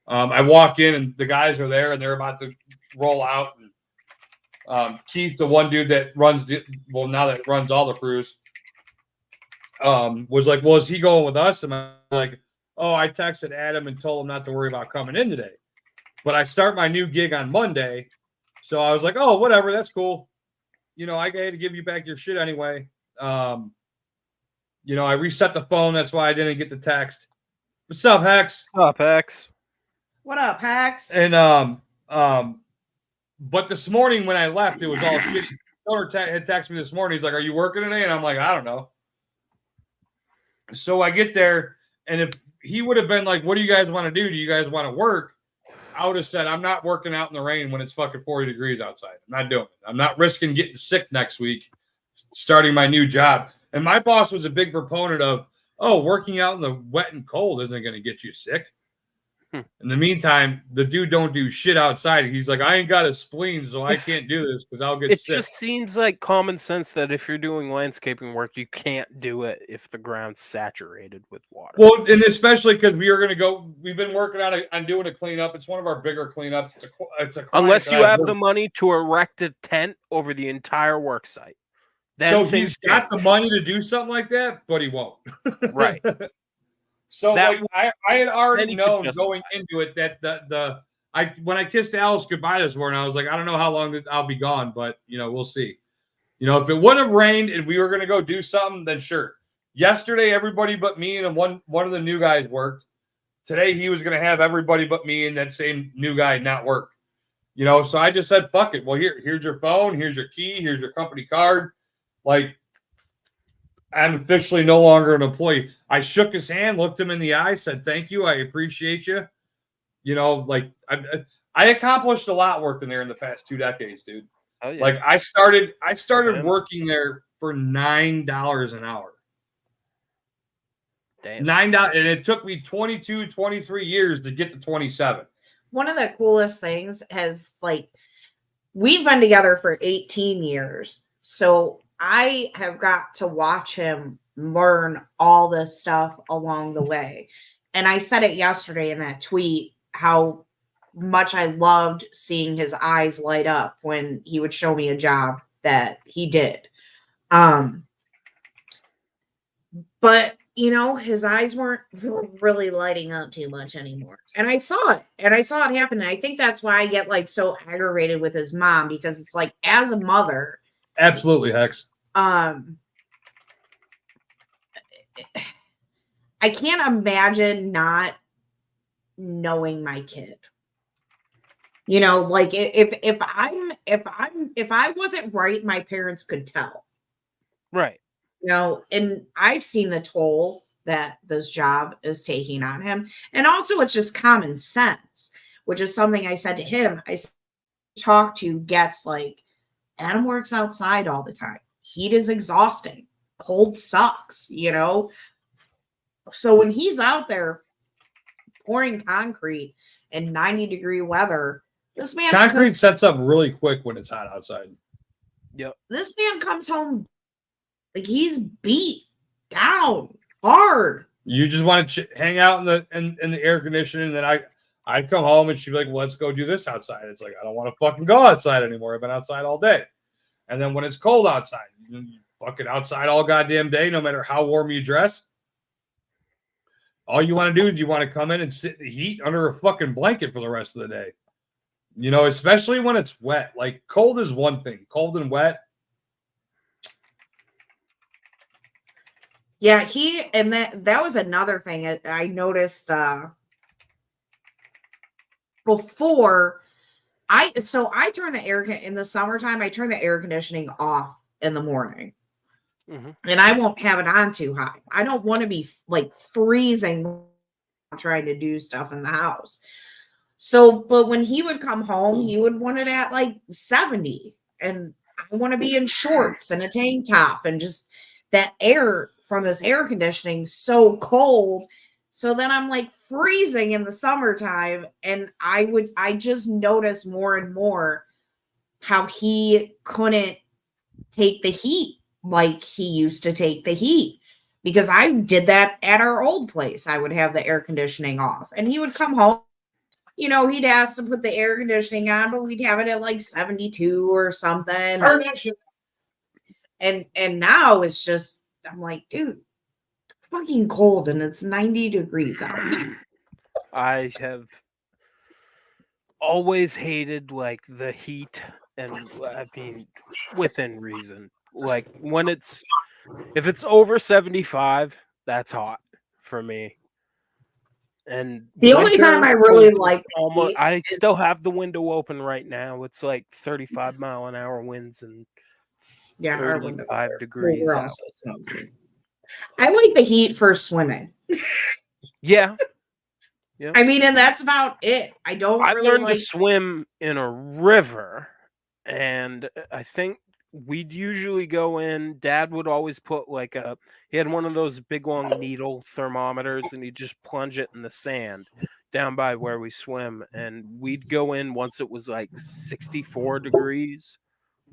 I walk in and the guys are there and they're about to roll out. And Keith, the one dude that runs now that runs all the crews, was like, well, is he going with us? And I'm like, oh, I texted Adam and told him not to worry about coming in today. But I start my new gig on Monday. So I was like, oh, whatever, that's cool. I got to give you back your shit anyway. I reset the phone. That's why I didn't get the text. What's up, Hex? What's up, Hex? What up, Hex? And but this morning when I left, it was all shitty. Stoner had texted me this morning. He's like, "Are you working today?" And I'm like, "I don't know." So I get there, and if he would have been like, "What do you guys want to do? Do you guys want to work?" I would have said, "I'm not working out in the rain when it's fucking 40 degrees outside. I'm not doing it. I'm not risking getting sick next week, starting my new job." And my boss was a big proponent of, "Oh, working out in the wet and cold isn't going to get you sick." In the meantime, the dude don't do shit outside. He's like, I ain't got a spleen, so I can't do this because I'll get It sick. just seems like common sense that if you're doing landscaping work, you can't do it if the ground's saturated with water. Well, and especially because we've been working on doing a cleanup. It's one of our bigger cleanups. It's a Unless you have the money to erect a tent over the entire work site. So he's got the money to do something like that, but he won't. Right. So like I had already known going into it that when I kissed Alice goodbye this morning, I was like, I don't know how long I'll be gone, but we'll see. If it wouldn't have rained and we were gonna go do something, then sure. Yesterday, everybody but me and one of the new guys worked. Today he was gonna have everybody but me and that same new guy not work. So I just said, fuck it. Well, here's your phone, here's your key, here's your company card. Like, I'm officially no longer an employee. I shook his hand, looked him in the eye, said, thank you. I appreciate you. I accomplished a lot working there in the past 2 decades, dude. Oh, yeah. Like I started working there for $9 an hour. Damn. $9. And it took me 22, 23 years to get to 27. One of the coolest things we've been together for 18 years. So I have got to watch him learn all this stuff along the way. And I said it yesterday in that tweet, how much I loved seeing his eyes light up when he would show me a job that he did. But his eyes weren't really lighting up too much anymore. And I saw it happen. And I think that's why I get so aggravated with his mom, because it's like, as a mother, Absolutely, Hex. I can't imagine not knowing my kid. If I wasn't right, my parents could tell. Right. And I've seen the toll that this job is taking on him. And also it's just common sense, which is something I said to him. I talk to gets Adam works outside all the time. Heat is exhausting. Cold sucks, So when he's out there pouring concrete in 90-degree weather, this man Concrete sets up really quick when it's hot outside. Yep. This man comes home he's beat down hard. You just want to hang out in the air conditioning, and then I'd come home and she'd be like, well, let's go do this outside. It's like, I don't want to fucking go outside anymore. I've been outside all day. And then when it's cold outside, you fucking outside all goddamn day, no matter how warm you dress. All you want to do is you want to come in and sit in the heat under a fucking blanket for the rest of the day. You know, especially when it's wet. Like cold is one thing. Cold and wet. Yeah, and that was another thing I noticed before I turn the air in the summertime, I turn the air conditioning off in the morning. Mhm. And I won't have it on too high. I don't want to be like freezing trying to do stuff in the house. So, but when he would come home, he would want it at like 70. And I want to be in shorts and a tank top and just that air from this air conditioning so cold. So then I'm like freezing in the summertime. And I just noticed more and more how he couldn't take the heat like he used to take the heat, because I did that at our old place. I would have the air conditioning off and he would come home, you know, he'd ask to put the air conditioning on, but we'd have it at like 72 or something. Turn that shit. And now it's just, I'm like, dude, it's fucking cold and it's 90 degrees out. I have always hated like the heat, and I mean within reason. Like when if it's over 75, that's hot for me. And The only time I really like the almost, heat I is- still have the window open right now. It's like 35-mile-an-hour winds and Yeah, our windows 35 are- degrees we're out. also smoking. I like the heat for swimming. Yeah, I mean, and that's about it. I don't I really learned like to swim in a river, and I think we'd usually go in. Dad would always put he had one of those big long needle thermometers, and he'd just plunge it in the sand down by where we swim, and we'd go in once it was like 64 degrees,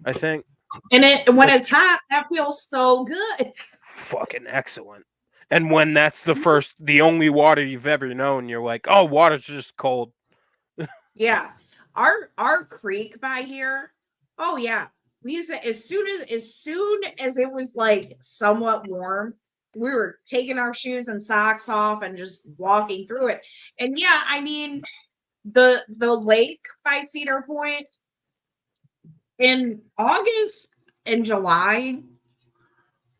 I think. and when it's hot, that feels so good. Fucking excellent. And when that's the only water you've ever known, you're like, oh, water's just cold. Yeah. Our creek by here. Oh yeah. We used to, as soon as it was like somewhat warm, we were taking our shoes and socks off and just walking through it. And yeah, I mean the lake by Cedar Point in August and July,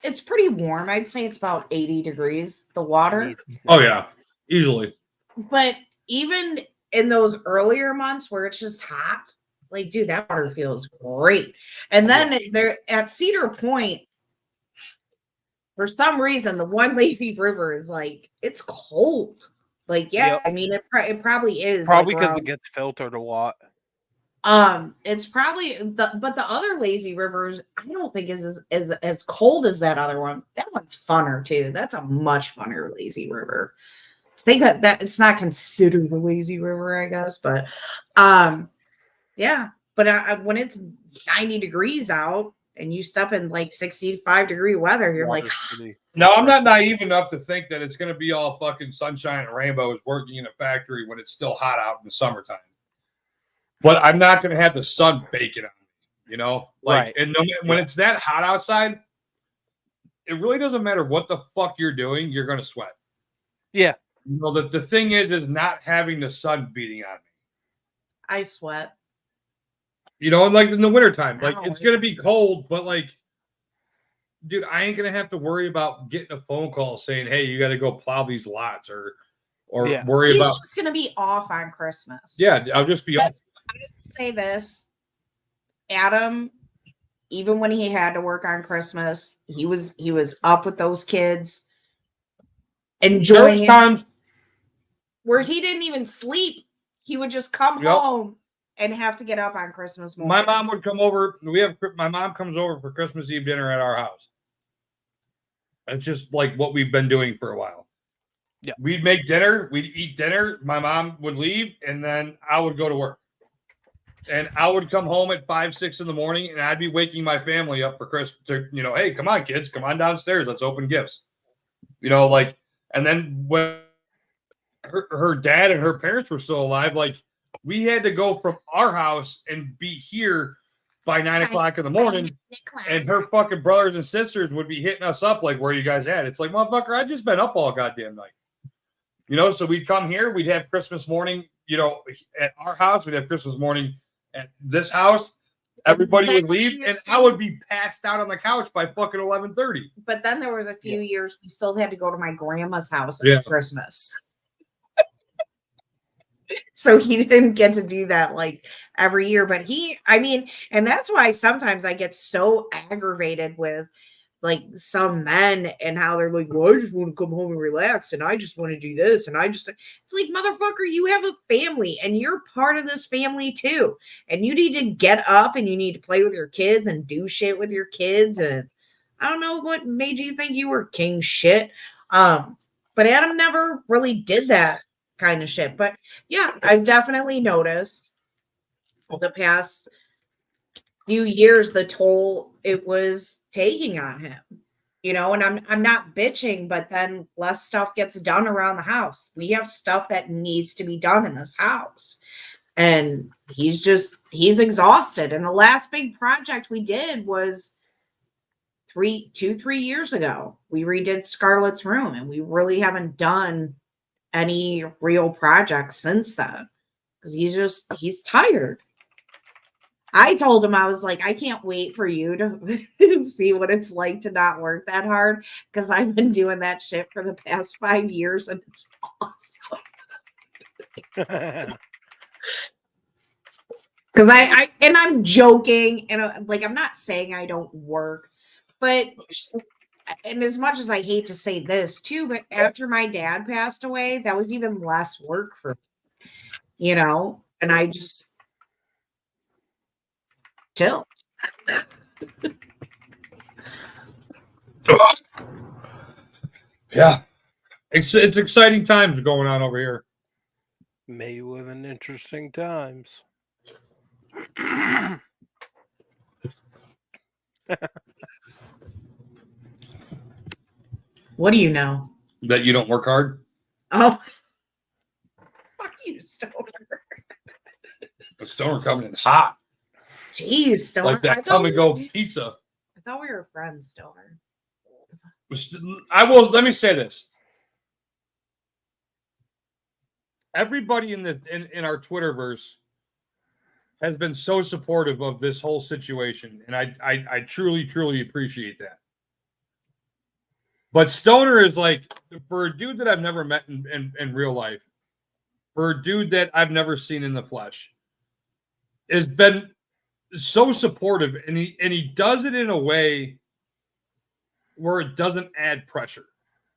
it's pretty warm. I'd say it's about 80 degrees, the water. Oh yeah, easily. But even in those earlier months where it's just hot, like, dude, that water feels great. And then there at Cedar Point, for some reason, the one lazy river is like, it's cold. Like, yeah, Yep. I mean, it probably is. Probably like, because around- it gets filtered a lot. it's probably but the other lazy rivers, I don't think is as cold as that other one. That one's funner too. That's a much funner lazy river. Think that it's not considered a lazy river, I guess, but yeah. But when it's 90 degrees out and you step in like 65-degree weather, you're like, Water's pretty- Now, I'm not naive enough to think that it's going to be all fucking sunshine and rainbows working in a factory when it's still hot out in the summertime. But I'm not going to have the sun baking on me, you know? Like, Right. and when it's that hot outside, it really doesn't matter what the fuck you're doing, you're going to sweat. Yeah. You know, the thing is not having the sun beating on me. I sweat. You know, like in the wintertime, like Ow. it's going to be cold, but like, dude, I ain't going to have to worry about getting a phone call saying, hey, you got to go plow these lots or Yeah. worry He's about. just gonna be off on Christmas. Yeah, I'll just be off. Say this, Adam, even when he had to work on Christmas, he was up with those kids, enjoying There's it, times where he didn't even sleep. He would just come Yep. home and have to get up on Christmas morning. my mom would come over. My mom comes over for Christmas Eve dinner at our house. That's just like what we've been doing for a while. Yeah. We'd make dinner, we'd eat dinner, my mom would leave, and then I would go to work. And I would come home at 5, 6 in the morning, and I'd be waking my family up for Christmas. To, you know, hey, come on, kids, come on downstairs. Let's open gifts. You know, like, and then when her dad and her parents were still alive, like, we had to go from our house and be here by 9 o'clock in the morning. And her fucking brothers and sisters would be hitting us up, like, where you guys at? It's like, motherfucker, I just been up all goddamn night. You know, so we'd come here, we'd have Christmas morning, you know, at our house, we'd have Christmas morning at this house. Everybody would leave, and I would be passed out on the couch by fucking 11:30. But then there was a few years we still had to go to my grandma's house Yeah. at Christmas. So he didn't get to do that like every year. But and that's why sometimes I get so aggravated with like some men and how they're like, well, I just want to come home and relax and I just want to do this. And it's like, motherfucker, you have a family and you're part of this family too. And you need to get up and you need to play with your kids and do shit with your kids. And I don't know what made you think you were king shit. But Adam never really did that kind of shit. But yeah, I've definitely noticed the past few years the toll it was taking on him, you know. And I'm not bitching, but then less stuff gets done around the house. We have stuff that needs to be done in this house, and he's exhausted. And the last big project we did was 3 years ago. We redid Scarlett's room, and we really haven't done any real projects since then because he's tired. I told him, I was like, I can't wait for you to see what it's like to not work that hard because I've been doing that shit for the past 5 years and it's awesome. Because I'm joking and like I'm not saying I don't work, but and as much as I hate to say this too, but after my dad passed away, that was even less work for me, you know, and I just chill. Yeah. It's exciting times going on over here. May you live in interesting times. What do you know? That you don't work hard? Oh, fuck you, Stoner. But Stoner coming in hot. Jeez, Stoner. Like that come and go pizza. I thought we were friends, Stoner. Let me say this. Everybody in our Twitterverse has been so supportive of this whole situation, and I truly appreciate that. But Stoner is like, for a dude that I've never met in real life, for a dude that I've never seen in the flesh, has been so supportive, and he does it in a way where it doesn't add pressure.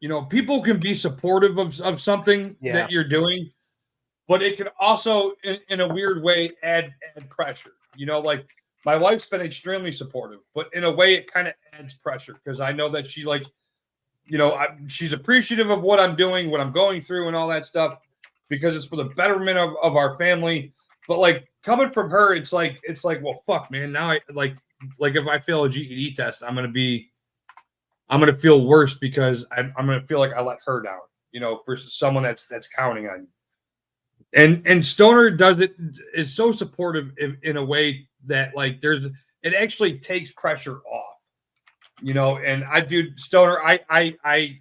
You know, people can be supportive of something that you're doing, but it can also, in a weird way, add pressure. You know, like my wife's been extremely supportive, but in a way, it kind of adds pressure because I know that she she's appreciative of what I'm doing, what I'm going through, and all that stuff because it's for the betterment of our family. But like coming from her, it's like, well, fuck, man. Now I like if I fail a GED test, I'm gonna feel worse because I'm gonna feel like I let her down, you know, versus someone that's counting on you. And Stoner is so supportive in a way that like it actually takes pressure off, you know. And Stoner, I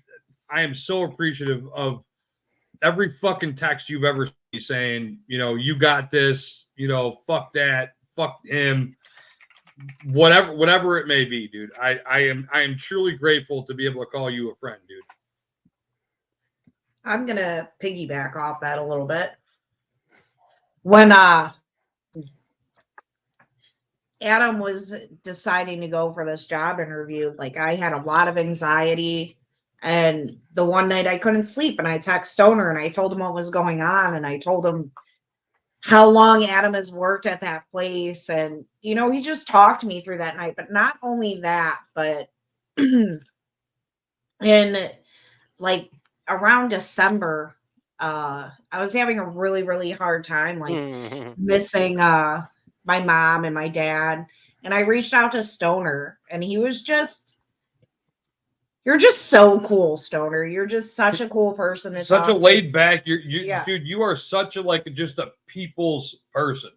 am so appreciative of every fucking text you've ever seen saying, you know, you got this, you know, fuck that, fuck him, whatever it may be, dude. I am truly grateful to be able to call you a friend, dude. I'm gonna piggyback off that a little bit. When Adam was deciding to go for this job interview, like I had a lot of anxiety. And the one night I couldn't sleep and I texted Stoner and I told him what was going on. And I told him how long Adam has worked at that place. And, you know, he just talked me through that night. But not only that, but in like around December, I was having a really, really hard time, like missing my mom and my dad. And I reached out to Stoner and he was you're just so cool, Stoner. You're just such a cool person. To such a laid back. Dude, you are such a just a people's person.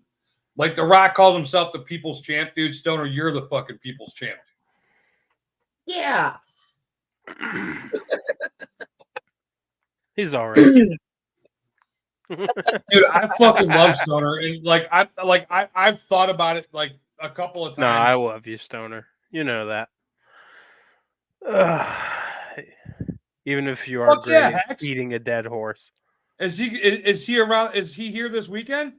Like The Rock calls himself the people's champ, dude. Stoner, you're the fucking people's champ. Yeah. He's all right. Dude, I fucking love Stoner, and I've thought about it like a couple of times. No, I love you, Stoner. You know that. Ugh. Even if you are Fuck yeah, great at Hex. eating a dead horse. Is he around? Is he here this weekend?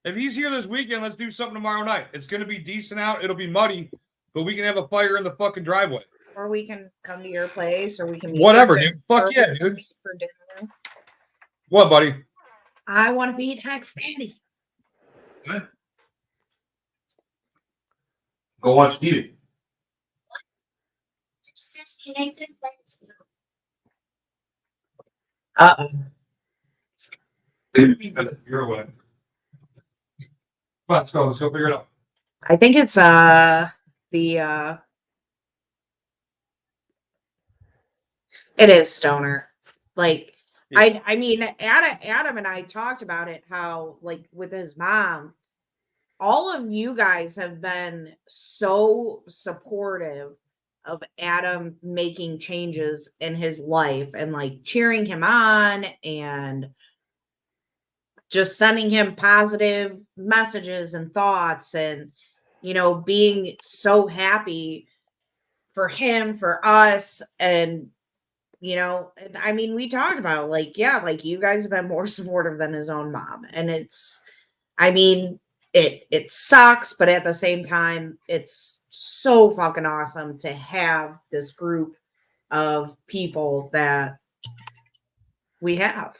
If he's here this weekend, let's do something tomorrow night. It's gonna be decent out. It'll be muddy, but we can have a fire in the fucking driveway. Or we can come to your place, or we can meet Whatever, you dude. Fuck or yeah, we can dude. meet for dinner. What, buddy? I want to beat Hex Daddy. Go watch TV. Uh-oh. You're away. Let's go. Let's go figure it out. I think it's the it is Stoner. Like I mean Adam and I talked about it, how like with his mom, all of you guys have been so supportive of Adam making changes in his life and like cheering him on and just sending him positive messages and thoughts and, you know, being so happy for him, for us. And, you know, and I mean, we talked about like, yeah, like you guys have been more supportive than his own mom. And it's, I mean, it sucks, but at the same time, it's so fucking awesome to have this group of people that we have.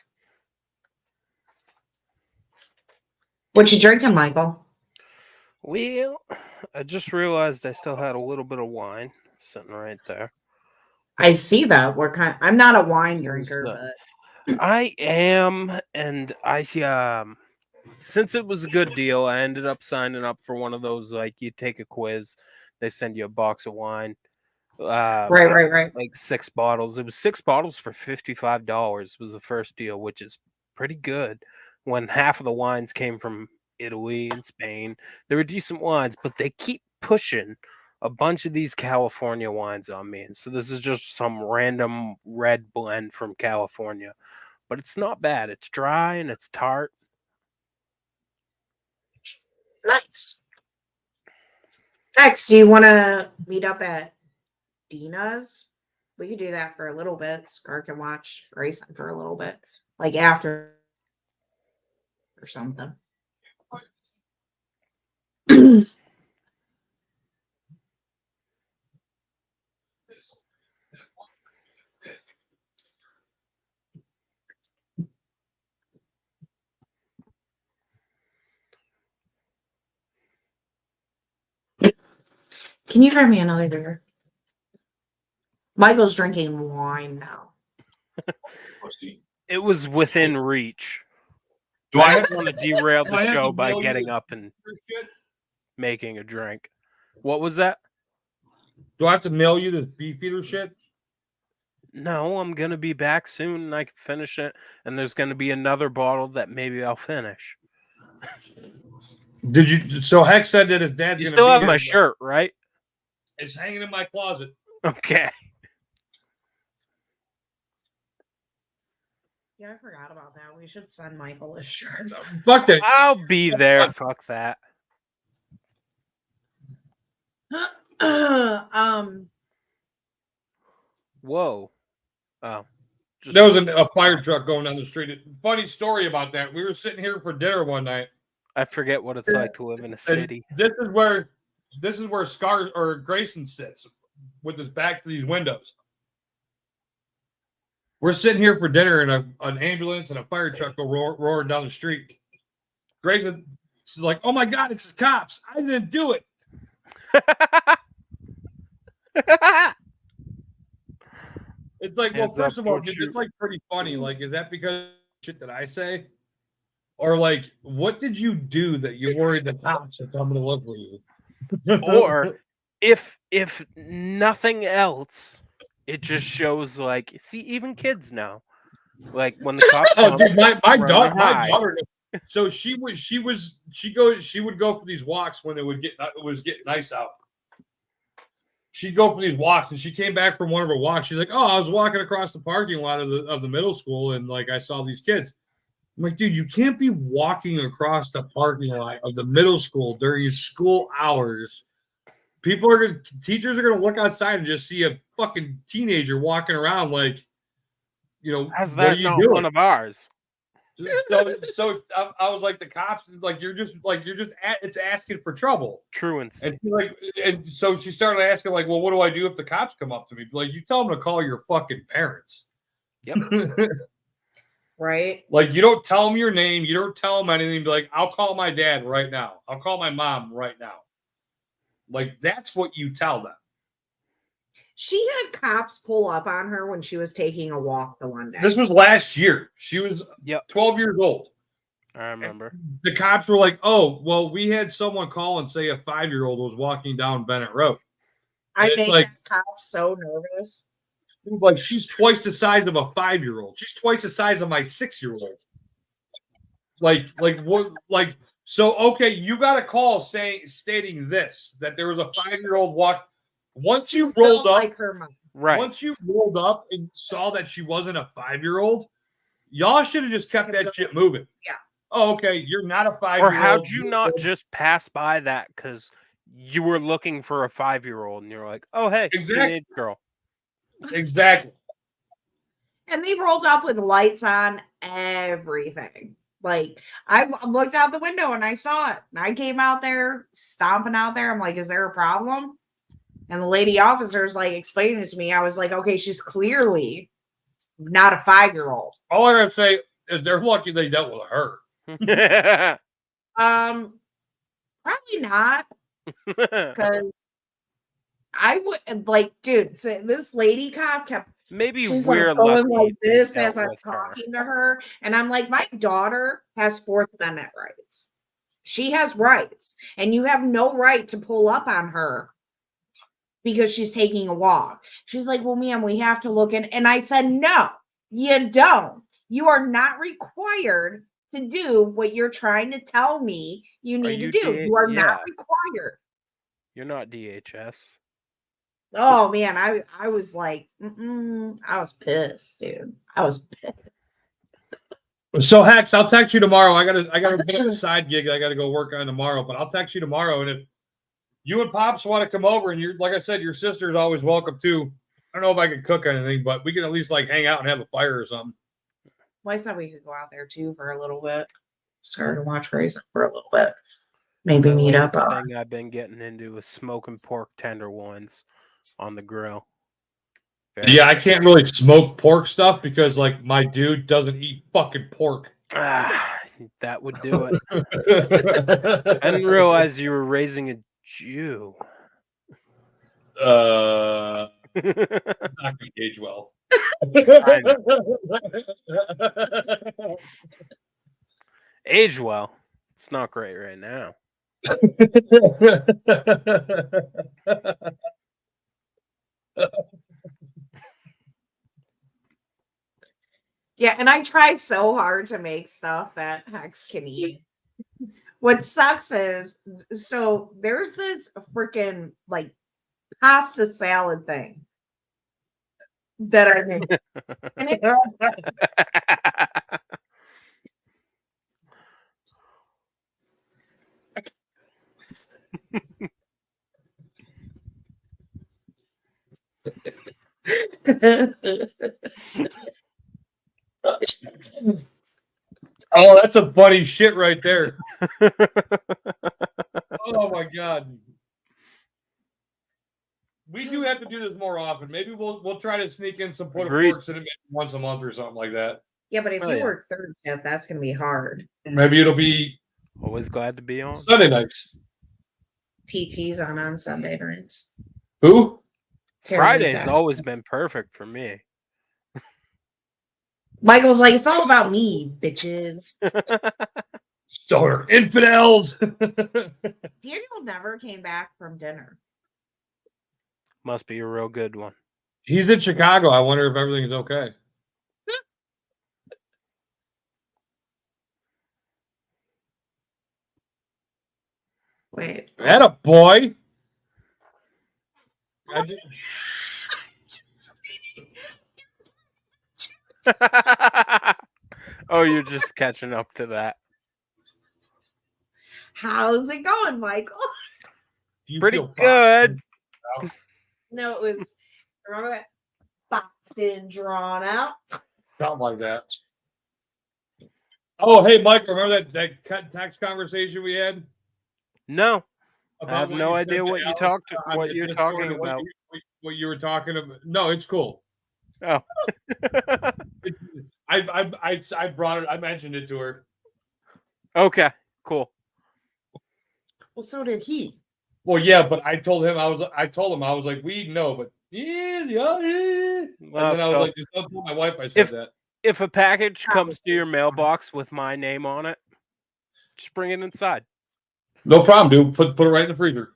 What you drinking, Michael? Well, I just realized I still had a little bit of wine sitting right there. I see that. I'm not a wine drinker, but I am, and I since it was a good deal, I ended up signing up for one of those, like, you take a quiz, they send you a box of wine. Right. Like 6 bottles. It was 6 bottles for $55 was the first deal, which is pretty good. When half of the wines came from Italy and Spain, they were decent wines, but they keep pushing a bunch of these California wines on me. And so this is just some random red blend from California, but it's not bad. It's dry and it's tart. nice. Next, do you want to meet up at Dina's? We could do that for a little bit. Scar can watch Grayson for a little bit, like after or something. Can you grab me another beer? Michael's drinking wine now. It was within reach. Do I I don't want to derail do I the have show to by mail you getting the up and shit? making a drink. What was that? Do I have to mail you this Beefeater shit? No, I'm going to be back soon and I can finish it. And there's going to be another bottle that maybe I'll finish. Did you? So Hex said that his dad's You gonna still be have here, my but shirt, right? It's hanging in my closet. Okay. Yeah, I forgot about that. We should send Michael a shirt. Fuck that. I'll be there. Fuck that. Whoa. Oh. Just, There was a fire truck going down the street. Funny story about that. We were sitting here for dinner one night. I forget what it's like to live in a And city. this is where Scar or Grayson sits with his back to these windows. We're sitting here for dinner and an ambulance and a fire truck go roaring down the street. Grayson's like, "Oh my God, it's the cops! I didn't do it." It's like, well, Hands up, first of all, don't dude, shoot. it's like pretty funny. Like, is that because of shit that I say, or like, what did you do that you're worried the cops are coming to look for you? Or if nothing else, it just shows like, see, even kids know. Like when the cops oh, come, dude, my run daughter, and my hide. daughter. So she would go for these walks when it was getting nice out. she'd go for these walks, and she came back from one of her walks. She's like, "Oh, I was walking across the parking lot of the middle school, and like I saw these kids." I'm like, "Dude, you can't be walking across the parking lot of the middle school during your school hours. Teachers are gonna look outside and just see a fucking teenager walking around like, How's what are that you not doing?" one of ours? So I was like, the cops, it's asking for trouble. Truancy. And so she started asking, like, well, what do I do if the cops come up to me? Like, you tell them to call your fucking parents. Yep. Right? Like, you don't tell them your name. You don't tell them anything. Be like, I'll call my dad right now. I'll call my mom right now. Like, that's what you tell them. She had cops pull up on her when she was taking a walk the one day. This was last year. She was Yep. 12 years old. I remember. The cops were like, "Oh, well, we had someone call and say a 5-year-old was walking down Bennett Road." I it's made like- that cop so nervous. Like, she's twice the size of a 5-year-old. She's twice the size of my 6-year-old. Like what? Like, so okay, you got a call stating this, that there was a 5-year-old walk. Once you rolled up, like her mom. Right. once you rolled up and saw that she wasn't a 5-year-old, y'all should have just kept that shit moving. Yeah. Oh, okay, you're not a 5-year-old. Or how'd you not just pass by that because you were looking for a 5-year-old and you're like, oh, hey, Exactly. teenage girl. Exactly. And they rolled up with lights on, everything. Like, I looked out the window and I saw it. And I came out there, stomping out there. I'm like, is there a problem? And the lady officer's like explaining it to me. I was like, okay, she's clearly not a 5-year-old. All I gotta say is they're lucky they dealt with her. Probably not, because I would like, dude. So this lady cop kept. Maybe She's we're like going lucky like this they as dealt I'm with her. talking to her, and I'm like, my daughter has Fourth Amendment rights. She has rights, and you have no right to pull up on her because she's taking a walk. She's like, well, ma'am, we have to look in. And I said, no, you don't. You are not required to do what you're trying to tell me you need to you do. You are yeah. not required. You're not DHS. Oh man, I was like, I was pissed, dude. I was pissed. So Hex, I'll text you tomorrow. I gotta get a side gig I gotta go work on tomorrow, but I'll text you tomorrow. And if you and Pops want to come over, and you're like I said, your sister is always welcome too. I don't know if I can cook anything, but we can at least like hang out and have a fire or something. Well, I said we could go out there too for a little bit. Start to watch racing for a little bit. Maybe The meet up. latest thing I've been getting into is smoking pork tenderloins on the grill. Yeah, I can't really smoke pork stuff because like my dude doesn't eat fucking pork. That would do it. I didn't realize you were raising a Jew. Not gonna age well. Age well. It's not great right now. Yeah, and I try so hard to make stuff that Hex can eat. What sucks is, so there's this freaking like pasta salad thing that I make. And it, Oh, that's a funny shit right there. Oh my god. We do have to do this more often. Maybe we'll try to sneak in some pulled Agreed. porks in once a month or something like that. yeah, but if Oh, you yeah. work third shift, that's gonna be hard. Maybe it'll be Always glad to be on. Sunday nights. TT's on Sunday nights. Who? Friday's time. always been perfect for me. Michael's like, it's all about me, bitches. Stoner infidels. Daniel never came back from dinner. Must be a real good one. He's in Chicago. I wonder if everything's okay. Wait. Had a boy. I did- Oh, you're just catching up to that. How's it going, Michael? do you Pretty feel good. No, it was, remember that boxed in, drawn out? Something like that. Oh, hey, Mike, remember that cut tax conversation we had? No, About I have what no you said idea to what you Alex talked, on what the you're Discord talking and what about. what you were talking about. No, it's cool. Oh, I brought it. I mentioned it to her. okay, cool. Well, so did he. Well, yeah, but I told him I was like, weed, no, but yeah, yeah. And Well, then I was so like, just don't tell my wife I said that. if a package comes to your mailbox with my name on it, just bring it inside. No problem, dude. Put it right in the freezer.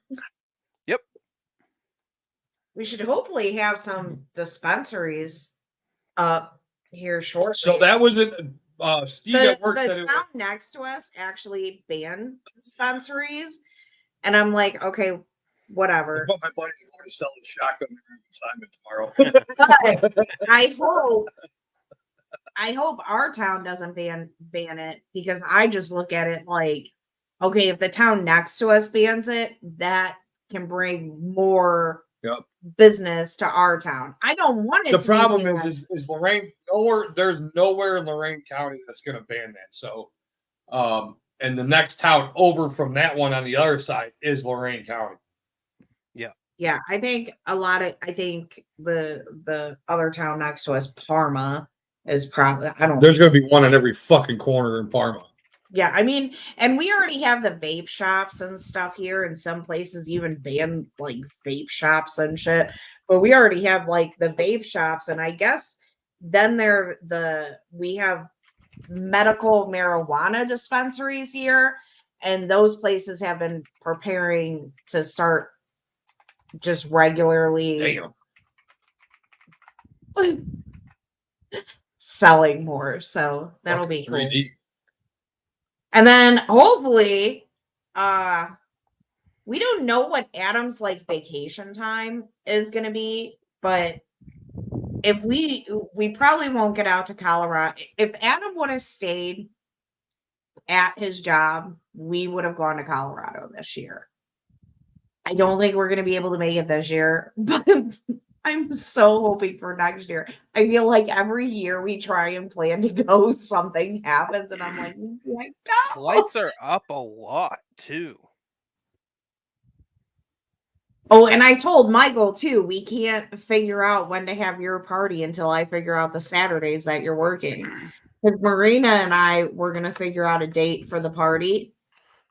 We should hopefully have some dispensaries up here shortly. So that was it. Steve the, at work the said it. town next to us actually banned dispensaries, and I'm like, okay, whatever. But my buddy's going to sell the shotgun assignment tomorrow. But I hope our town doesn't ban it, because I just look at it like, okay, if the town next to us bans it, that can bring more Yep. business to our town. I don't want it The to problem be banned. is Lorain there's nowhere in Lorain County that's going to ban that. So, and the next town over from that one on the other side is Lorain County. Yeah, I think the other town next to us, Parma, is probably, I don't There's going to be one in every fucking corner in Parma. Yeah, I mean, and we already have the vape shops and stuff here, and some places even ban like vape shops and shit. But we already have like the vape shops, and I guess then we have medical marijuana dispensaries here, and those places have been preparing to start just regularly selling more. So that'll be cool. 3D. And then hopefully, we don't know what Adam's like vacation time is gonna be, but if we probably won't get out to Colorado. If Adam would have stayed at his job, we would have gone to Colorado this year. I don't think we're gonna be able to make it this year, but I'm so hoping for next year. I feel like every year we try and plan to go, something happens, and I'm like, my God. Flights are up a lot too. Oh, and I told Michael too, we can't figure out when to have your party until I figure out the Saturdays that you're working. Because Marina and I were gonna figure out a date for the party.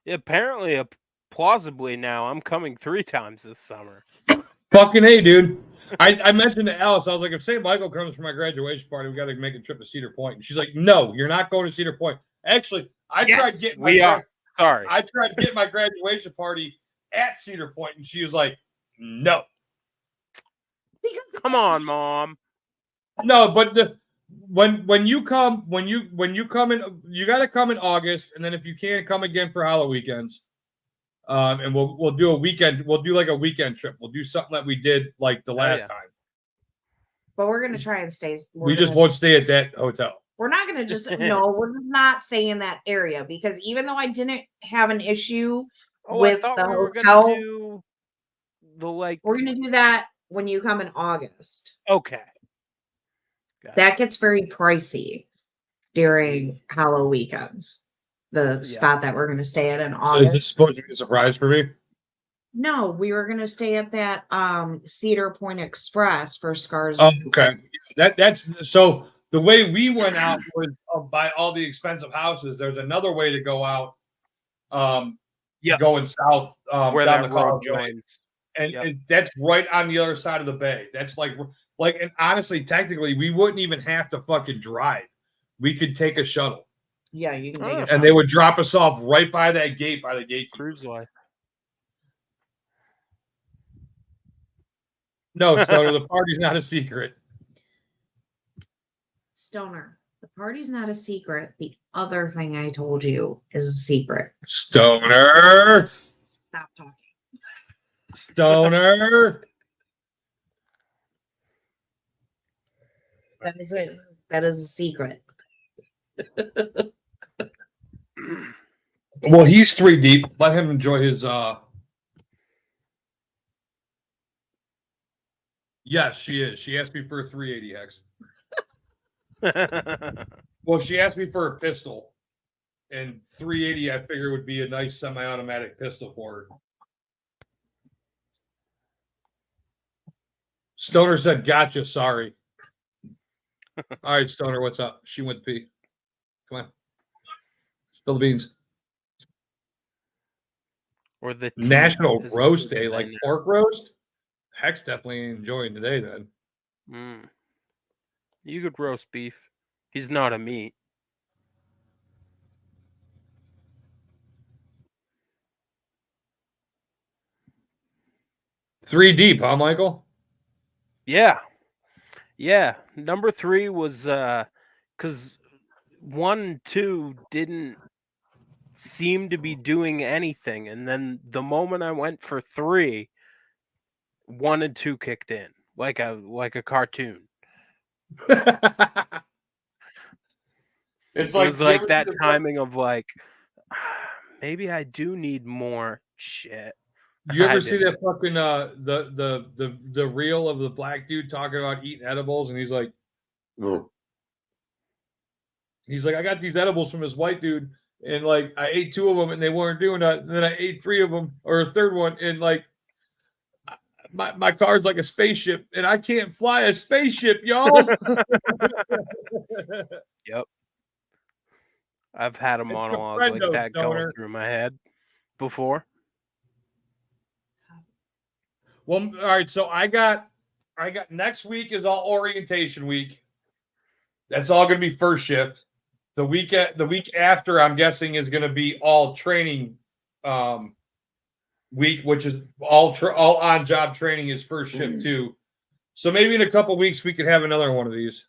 Apparently, plausibly now, I'm coming 3 times this summer. Fucking hey, dude. I mentioned to Alice, I was like, if St. Michael comes for my graduation party, we got to make a trip to Cedar Point. And she's like, no, you're not going to Cedar Point. Actually, I tried getting Sorry. I tried to get my graduation party at Cedar Point, and she was like, no. Come on, Mom. No, but when you come in, you got to come in August, and then if you can, come again for Halloween weekends. And we'll do a weekend. We'll do like a weekend trip. We'll do something that we did like the last time. But we're gonna try and stay. We just won't stay at that hotel. We're not gonna just we're not staying in that area, because even though I didn't have an issue with the hotel, gonna do the we're gonna do that when you come in August. Okay. That gets very pricey during Halloween weekends. The spot that we're going to stay at in So August. is this supposed to be a surprise for me? No, we were going to stay at that Cedar Point Express for Scars. Oh, okay. That's so the way we went out was by all the expensive houses. There's another way to go out. Going south where down that the road Colorado, joins. and that's right on the other side of the bay. That's like, and honestly, technically, we wouldn't even have to fucking drive. We could take a shuttle. Yeah, you can take it. And they would drop us off right by that gate, by the gate. Cruise life. No, Stoner, the party's not a secret. Stoner, the party's not a secret. The other thing I told you is a secret. Stoner. Stop talking. Stoner. That is it. That is a secret. Well, he's 3 deep. Let him enjoy his. Yes, she is. She asked me for a 380 X. Well, she asked me for a pistol, and 380 I figure would be a nice semi-automatic pistol for her. Stoner said, "Gotcha, sorry." All right, Stoner, what's up? She went to pee. Come on, spill the beans. Or the tea National is Roast the Day, thing like now. pork roast. Heck's definitely enjoying today. Then You could roast beef. He's not a meat. three deep, huh, Michael? Yeah. Yeah. Number 3 was because 1 and 2 didn't seem to be doing anything. And then the moment I went for 3, 1 and 2 kicked in like a cartoon. It's It was you like ever that see the- timing of like, maybe I do need more shit. You I ever see didn't. that fucking the reel of the black dude talking about eating edibles, and he's like, I got these edibles from this white dude, and like I ate 2 of them, and they weren't doing that. And then I ate 3 of them, or a third one, and like my car's like a spaceship, and I can't fly a spaceship, y'all. Yep. I've had a It's your monologue friend, like though, that going Stoner. through my head before. Well, all right. So I got next week is all orientation week. That's all going to be first shift. The week after, I'm guessing, is going to be all training week, which is all on job training is first shift too. So maybe in a couple weeks we could have another one of these.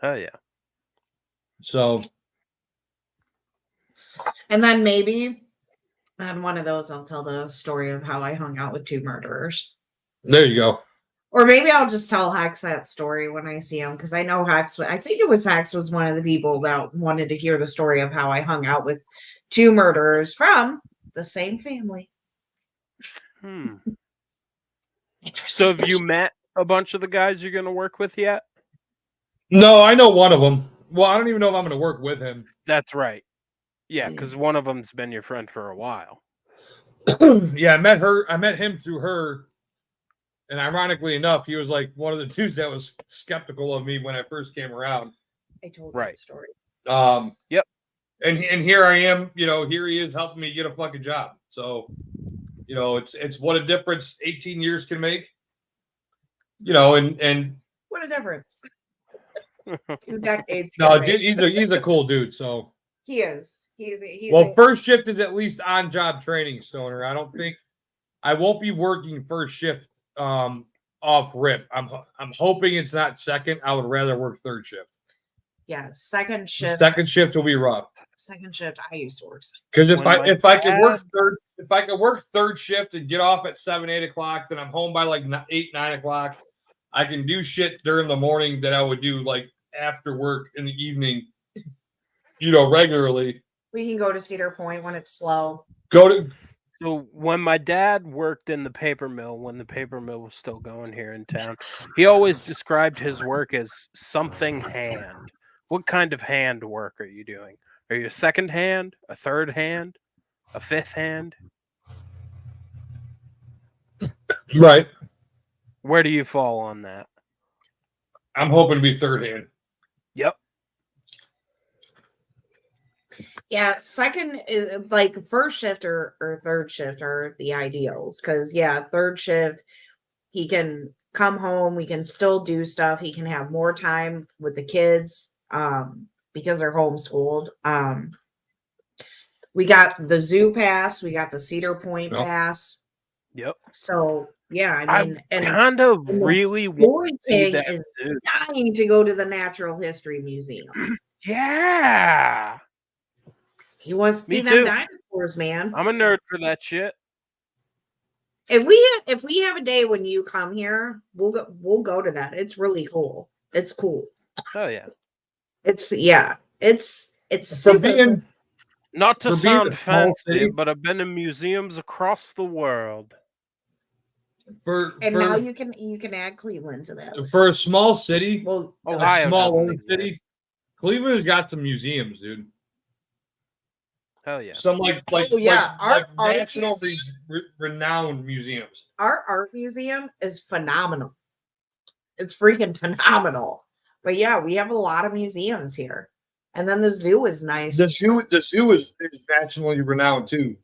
Oh yeah. So And then maybe on one of those, I'll tell the story of how I hung out with 2 murderers. there you go. Or maybe I'll just tell Hex that story when I see him, because I know Hex. I think it was Hex was one of the people that wanted to hear the story of how I hung out with 2 murderers from the same family. So have you met a bunch of the guys you're going to work with yet? No, I know one of them. Well, I don't even know if I'm going to work with him. That's right. Yeah, because one of them's been your friend for a while. Yeah, I met him through her. And ironically enough, he was like one of the dudes that was skeptical of me when I first came around. I told Right. that story. Yep. And here I am, here he is helping me get a fucking job. So, it's what a difference 18 years can make. And What a difference. 2 decades. no, can dude, make. he's a cool dude. So He is. He's first shift is at least on job training, Stoner. I won't be working first shift off rip. I'm hoping it's not second. I would rather work third shift. Yeah, second shift. Second shift will be rough. Second shift. I used to work. Because if When my I could work third shift and get off at 7, 8 o'clock, then I'm home by like 8, 9 o'clock. I can do shit during the morning that I would do like after work in the evening, regularly. We can go to Cedar Point when it's slow. So when my dad worked in the paper mill, when the paper mill was still going here in town, he always described his work as something hand. What kind of hand work are you doing? Are you a second hand, a third hand, a fifth hand? Right. Where do you fall on that? I'm hoping to be third hand. Yep. Yeah, second is like first shift or third shift are the ideals, because third shift he can come home, we can still do stuff, he can have more time with the kids because they're homeschooled. We got the zoo pass, we got the Cedar Point pass. Yep. So I mean, I kind of really want to see that is zoo. dying to go to the Natural History Museum. Yeah. He wants to Me see them too. dinosaurs, man. I'm a nerd for that shit. If we have a day when you come here, we'll go to that. It's really cool. It's cool. Oh yeah. It's For super being Not to For being a sound small fancy, city- but I've been in museums across the world. and now you can add Cleveland to that. for a small city, Well, Ohio a small doesn't old city, exist. Cleveland's got some museums, dude. Hell yeah. Some like Oh, yeah. Our art national museum- renowned museums. our art museum is phenomenal. It's freaking phenomenal. But yeah, we have a lot of museums here. And then the zoo is nice. The zoo is nationally renowned too.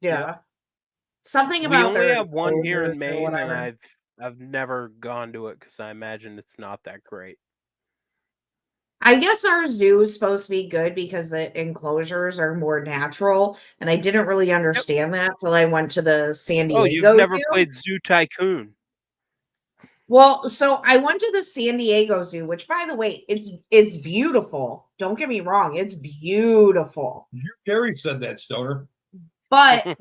Yeah. Something We about only their have one here in enclosures or Maine, and whatever. I've never gone to it because I imagine it's not that great. I guess our zoo is supposed to be good because the enclosures are more natural, and I didn't really understand that till I went to the San Diego Oh, you've never Zoo. played Zoo Tycoon? Well, so I went to the San Diego Zoo, which, by the way, it's beautiful. Don't get me wrong, it's beautiful. Gary said that, Stoner. But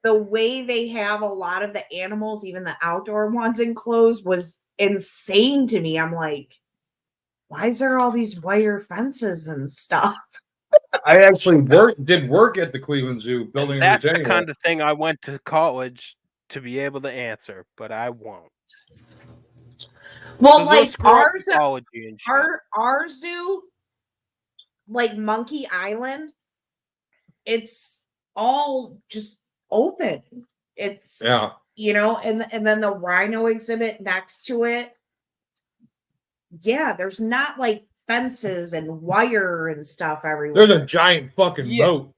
the way they have a lot of the animals, even the outdoor ones enclosed, was insane to me. I'm like, why is there all these wire fences and stuff? I actually did work at the Cleveland Zoo building. That's the kind of thing I went to college to be able to answer, but I won't. Well, 'Cause they'll like screw up ours, ecology and shit. our zoo, like Monkey Island, it's all just open. It's Yeah. you know, and then the rhino exhibit next to it. Yeah, there's not like fences and wire and stuff everywhere. There's a giant fucking Yeah. moat.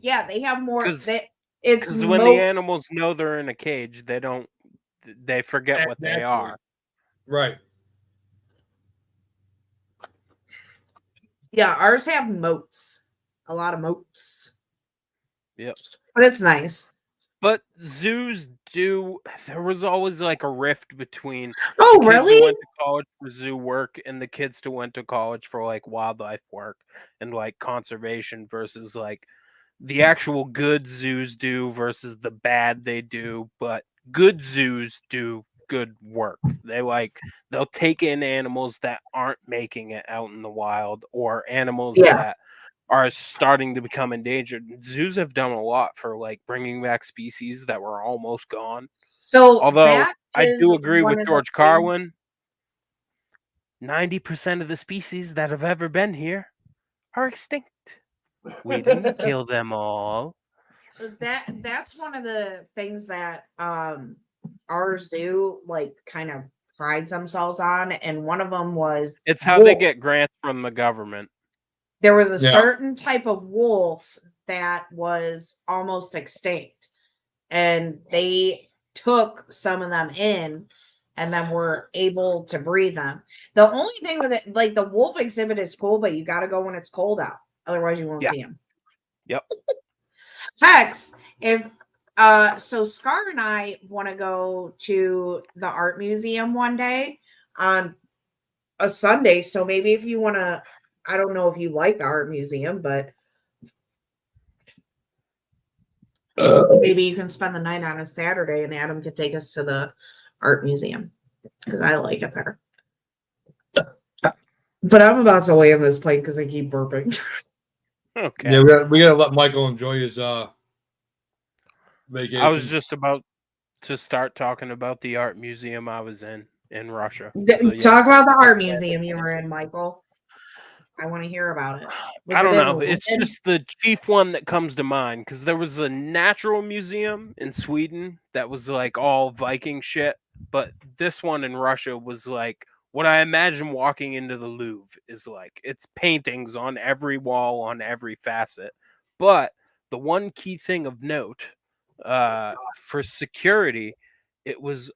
Yeah, they have more. 'Cause- It's Because when the animals know they're in a cage, they forget what they Naturally. are. Right. yeah, ours have moats, a lot of moats. Yep. But it's nice. But zoos there was always like a rift between Oh, the kids who really? went to college for zoo work and the kids who went to college for like wildlife work and like conservation versus like the actual good zoos do versus the bad they do. But good zoos do good work. They'll take in animals that aren't making it out in the wild or animals Yeah. that are starting to become endangered. Zoos have done a lot for like bringing back species that were almost gone. So Although that I is do agree one with of the George things- Carwin. 90% of the species that have ever been here are extinct. We didn't kill them all. That's one of the things that our zoo like kind of prides themselves on, and one of them was It's how they wolf. get grants from the government. There was a Yeah. certain type of wolf that was almost extinct, and they took some of them in and then were able to breed them. The only thing with it, like the wolf exhibit is cool, but you got to go when it's cold out, otherwise you won't Yeah. see them. Yep. Hex, if so Scar and I want to go to the art museum one day on a Sunday. So maybe if you want to, I don't know if you like the art museum, but maybe you can spend the night on a Saturday and Adam could take us to the art museum because I like it there. But I'm about to land this plane because I keep burping. Okay. Yeah, we gotta let Michael enjoy his vacation. I was just about to start talking about the art museum I was in Russia. So, yeah. Talk about the art museum you were in, Michael. I want to hear about it. Was I don't it in know. It's London? just the chief one that comes to mind because there was a natural museum in Sweden that was like all Viking shit, but this one in Russia was like what I imagine walking into the Louvre is like. It's paintings on every wall, on every facet. But the one key thing of note for security, it was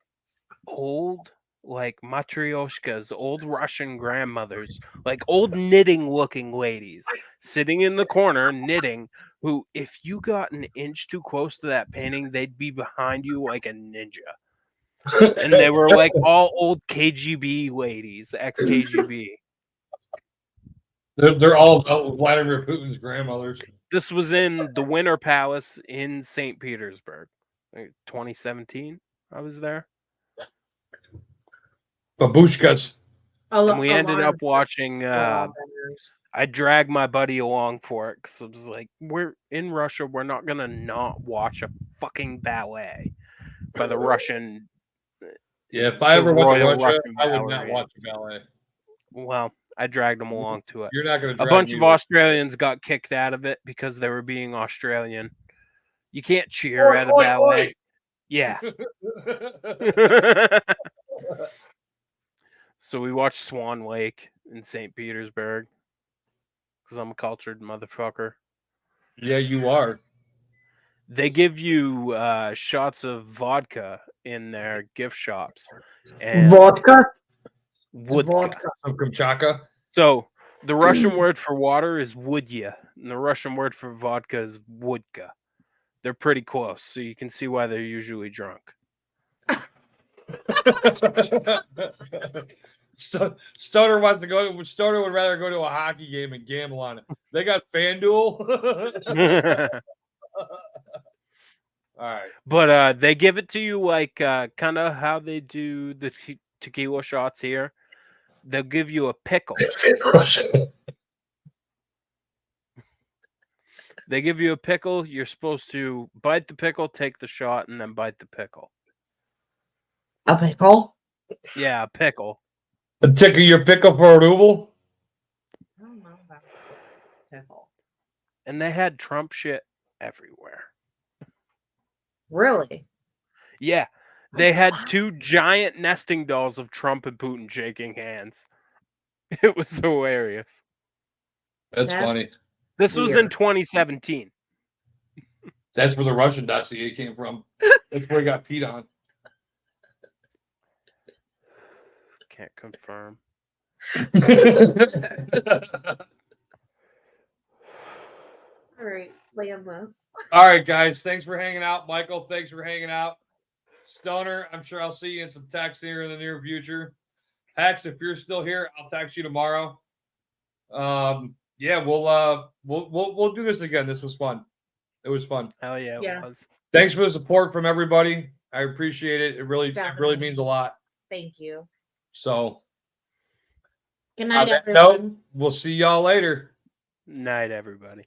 old like matryoshkas, old Russian grandmothers, like old knitting looking ladies sitting in the corner knitting, who if you got an inch too close to that painting, they'd be behind you like a ninja. And they were like all old KGB ladies, ex-KGB. They're all Vladimir Putin's grandmothers. This was in the Winter Palace in St. Petersburg. 2017, I was there. Babushkas. And we ended up watching. a lot of vendors. I dragged my buddy along for it because it was like, we're in Russia. We're not gonna not watch a fucking ballet by the Russian. Yeah, if I the ever went to Royal Russia, Russian I would not ballerina. watch a ballet. Well, I dragged them along to it. You're not going to. A bunch of Australians got kicked out of it because they were being Australian. You can't cheer at a ballet. Yeah. So we watched Swan Lake in St. Petersburg because I'm a cultured motherfucker. Yeah, you are. They give you shots of vodka in their gift shops. And Vodka? vodka. Some Kamchatka. So the Russian word for water is wodya, and the Russian word for vodka is vodka. They're pretty close, so you can see why they're usually drunk. Stoner wants to go. Stoner would rather go to a hockey game and gamble on it. They got FanDuel. All right, But they give it to you like kind of how they do the tequila shots here. They'll give you a pickle. They give you a pickle. You're supposed to bite the pickle, take the shot, and then bite the pickle. A pickle? Yeah, a pickle. tickle your pickle for a ruble. I don't know about pickle. And they had Trump shit everywhere. Really? Yeah. They had two giant nesting dolls of Trump and Putin shaking hands. It was hilarious. That's That's funny. This was in weird. 2017. That's where the Russian dossier came from. That's where he got peed on. Can't confirm. All right, land this. All right, guys. Thanks for hanging out. Michael, thanks for hanging out. Stoner, I'm sure I'll see you in some texts here in the near future. Hex, if you're still here, I'll text you tomorrow. Yeah, we'll do this again. This was fun. It was fun. Hell yeah, it Yeah. was. Thanks for the support from everybody. I appreciate it. It really Definitely. means a lot. Thank you. So Good on night, that everyone. note, we'll see y'all later. Night, everybody.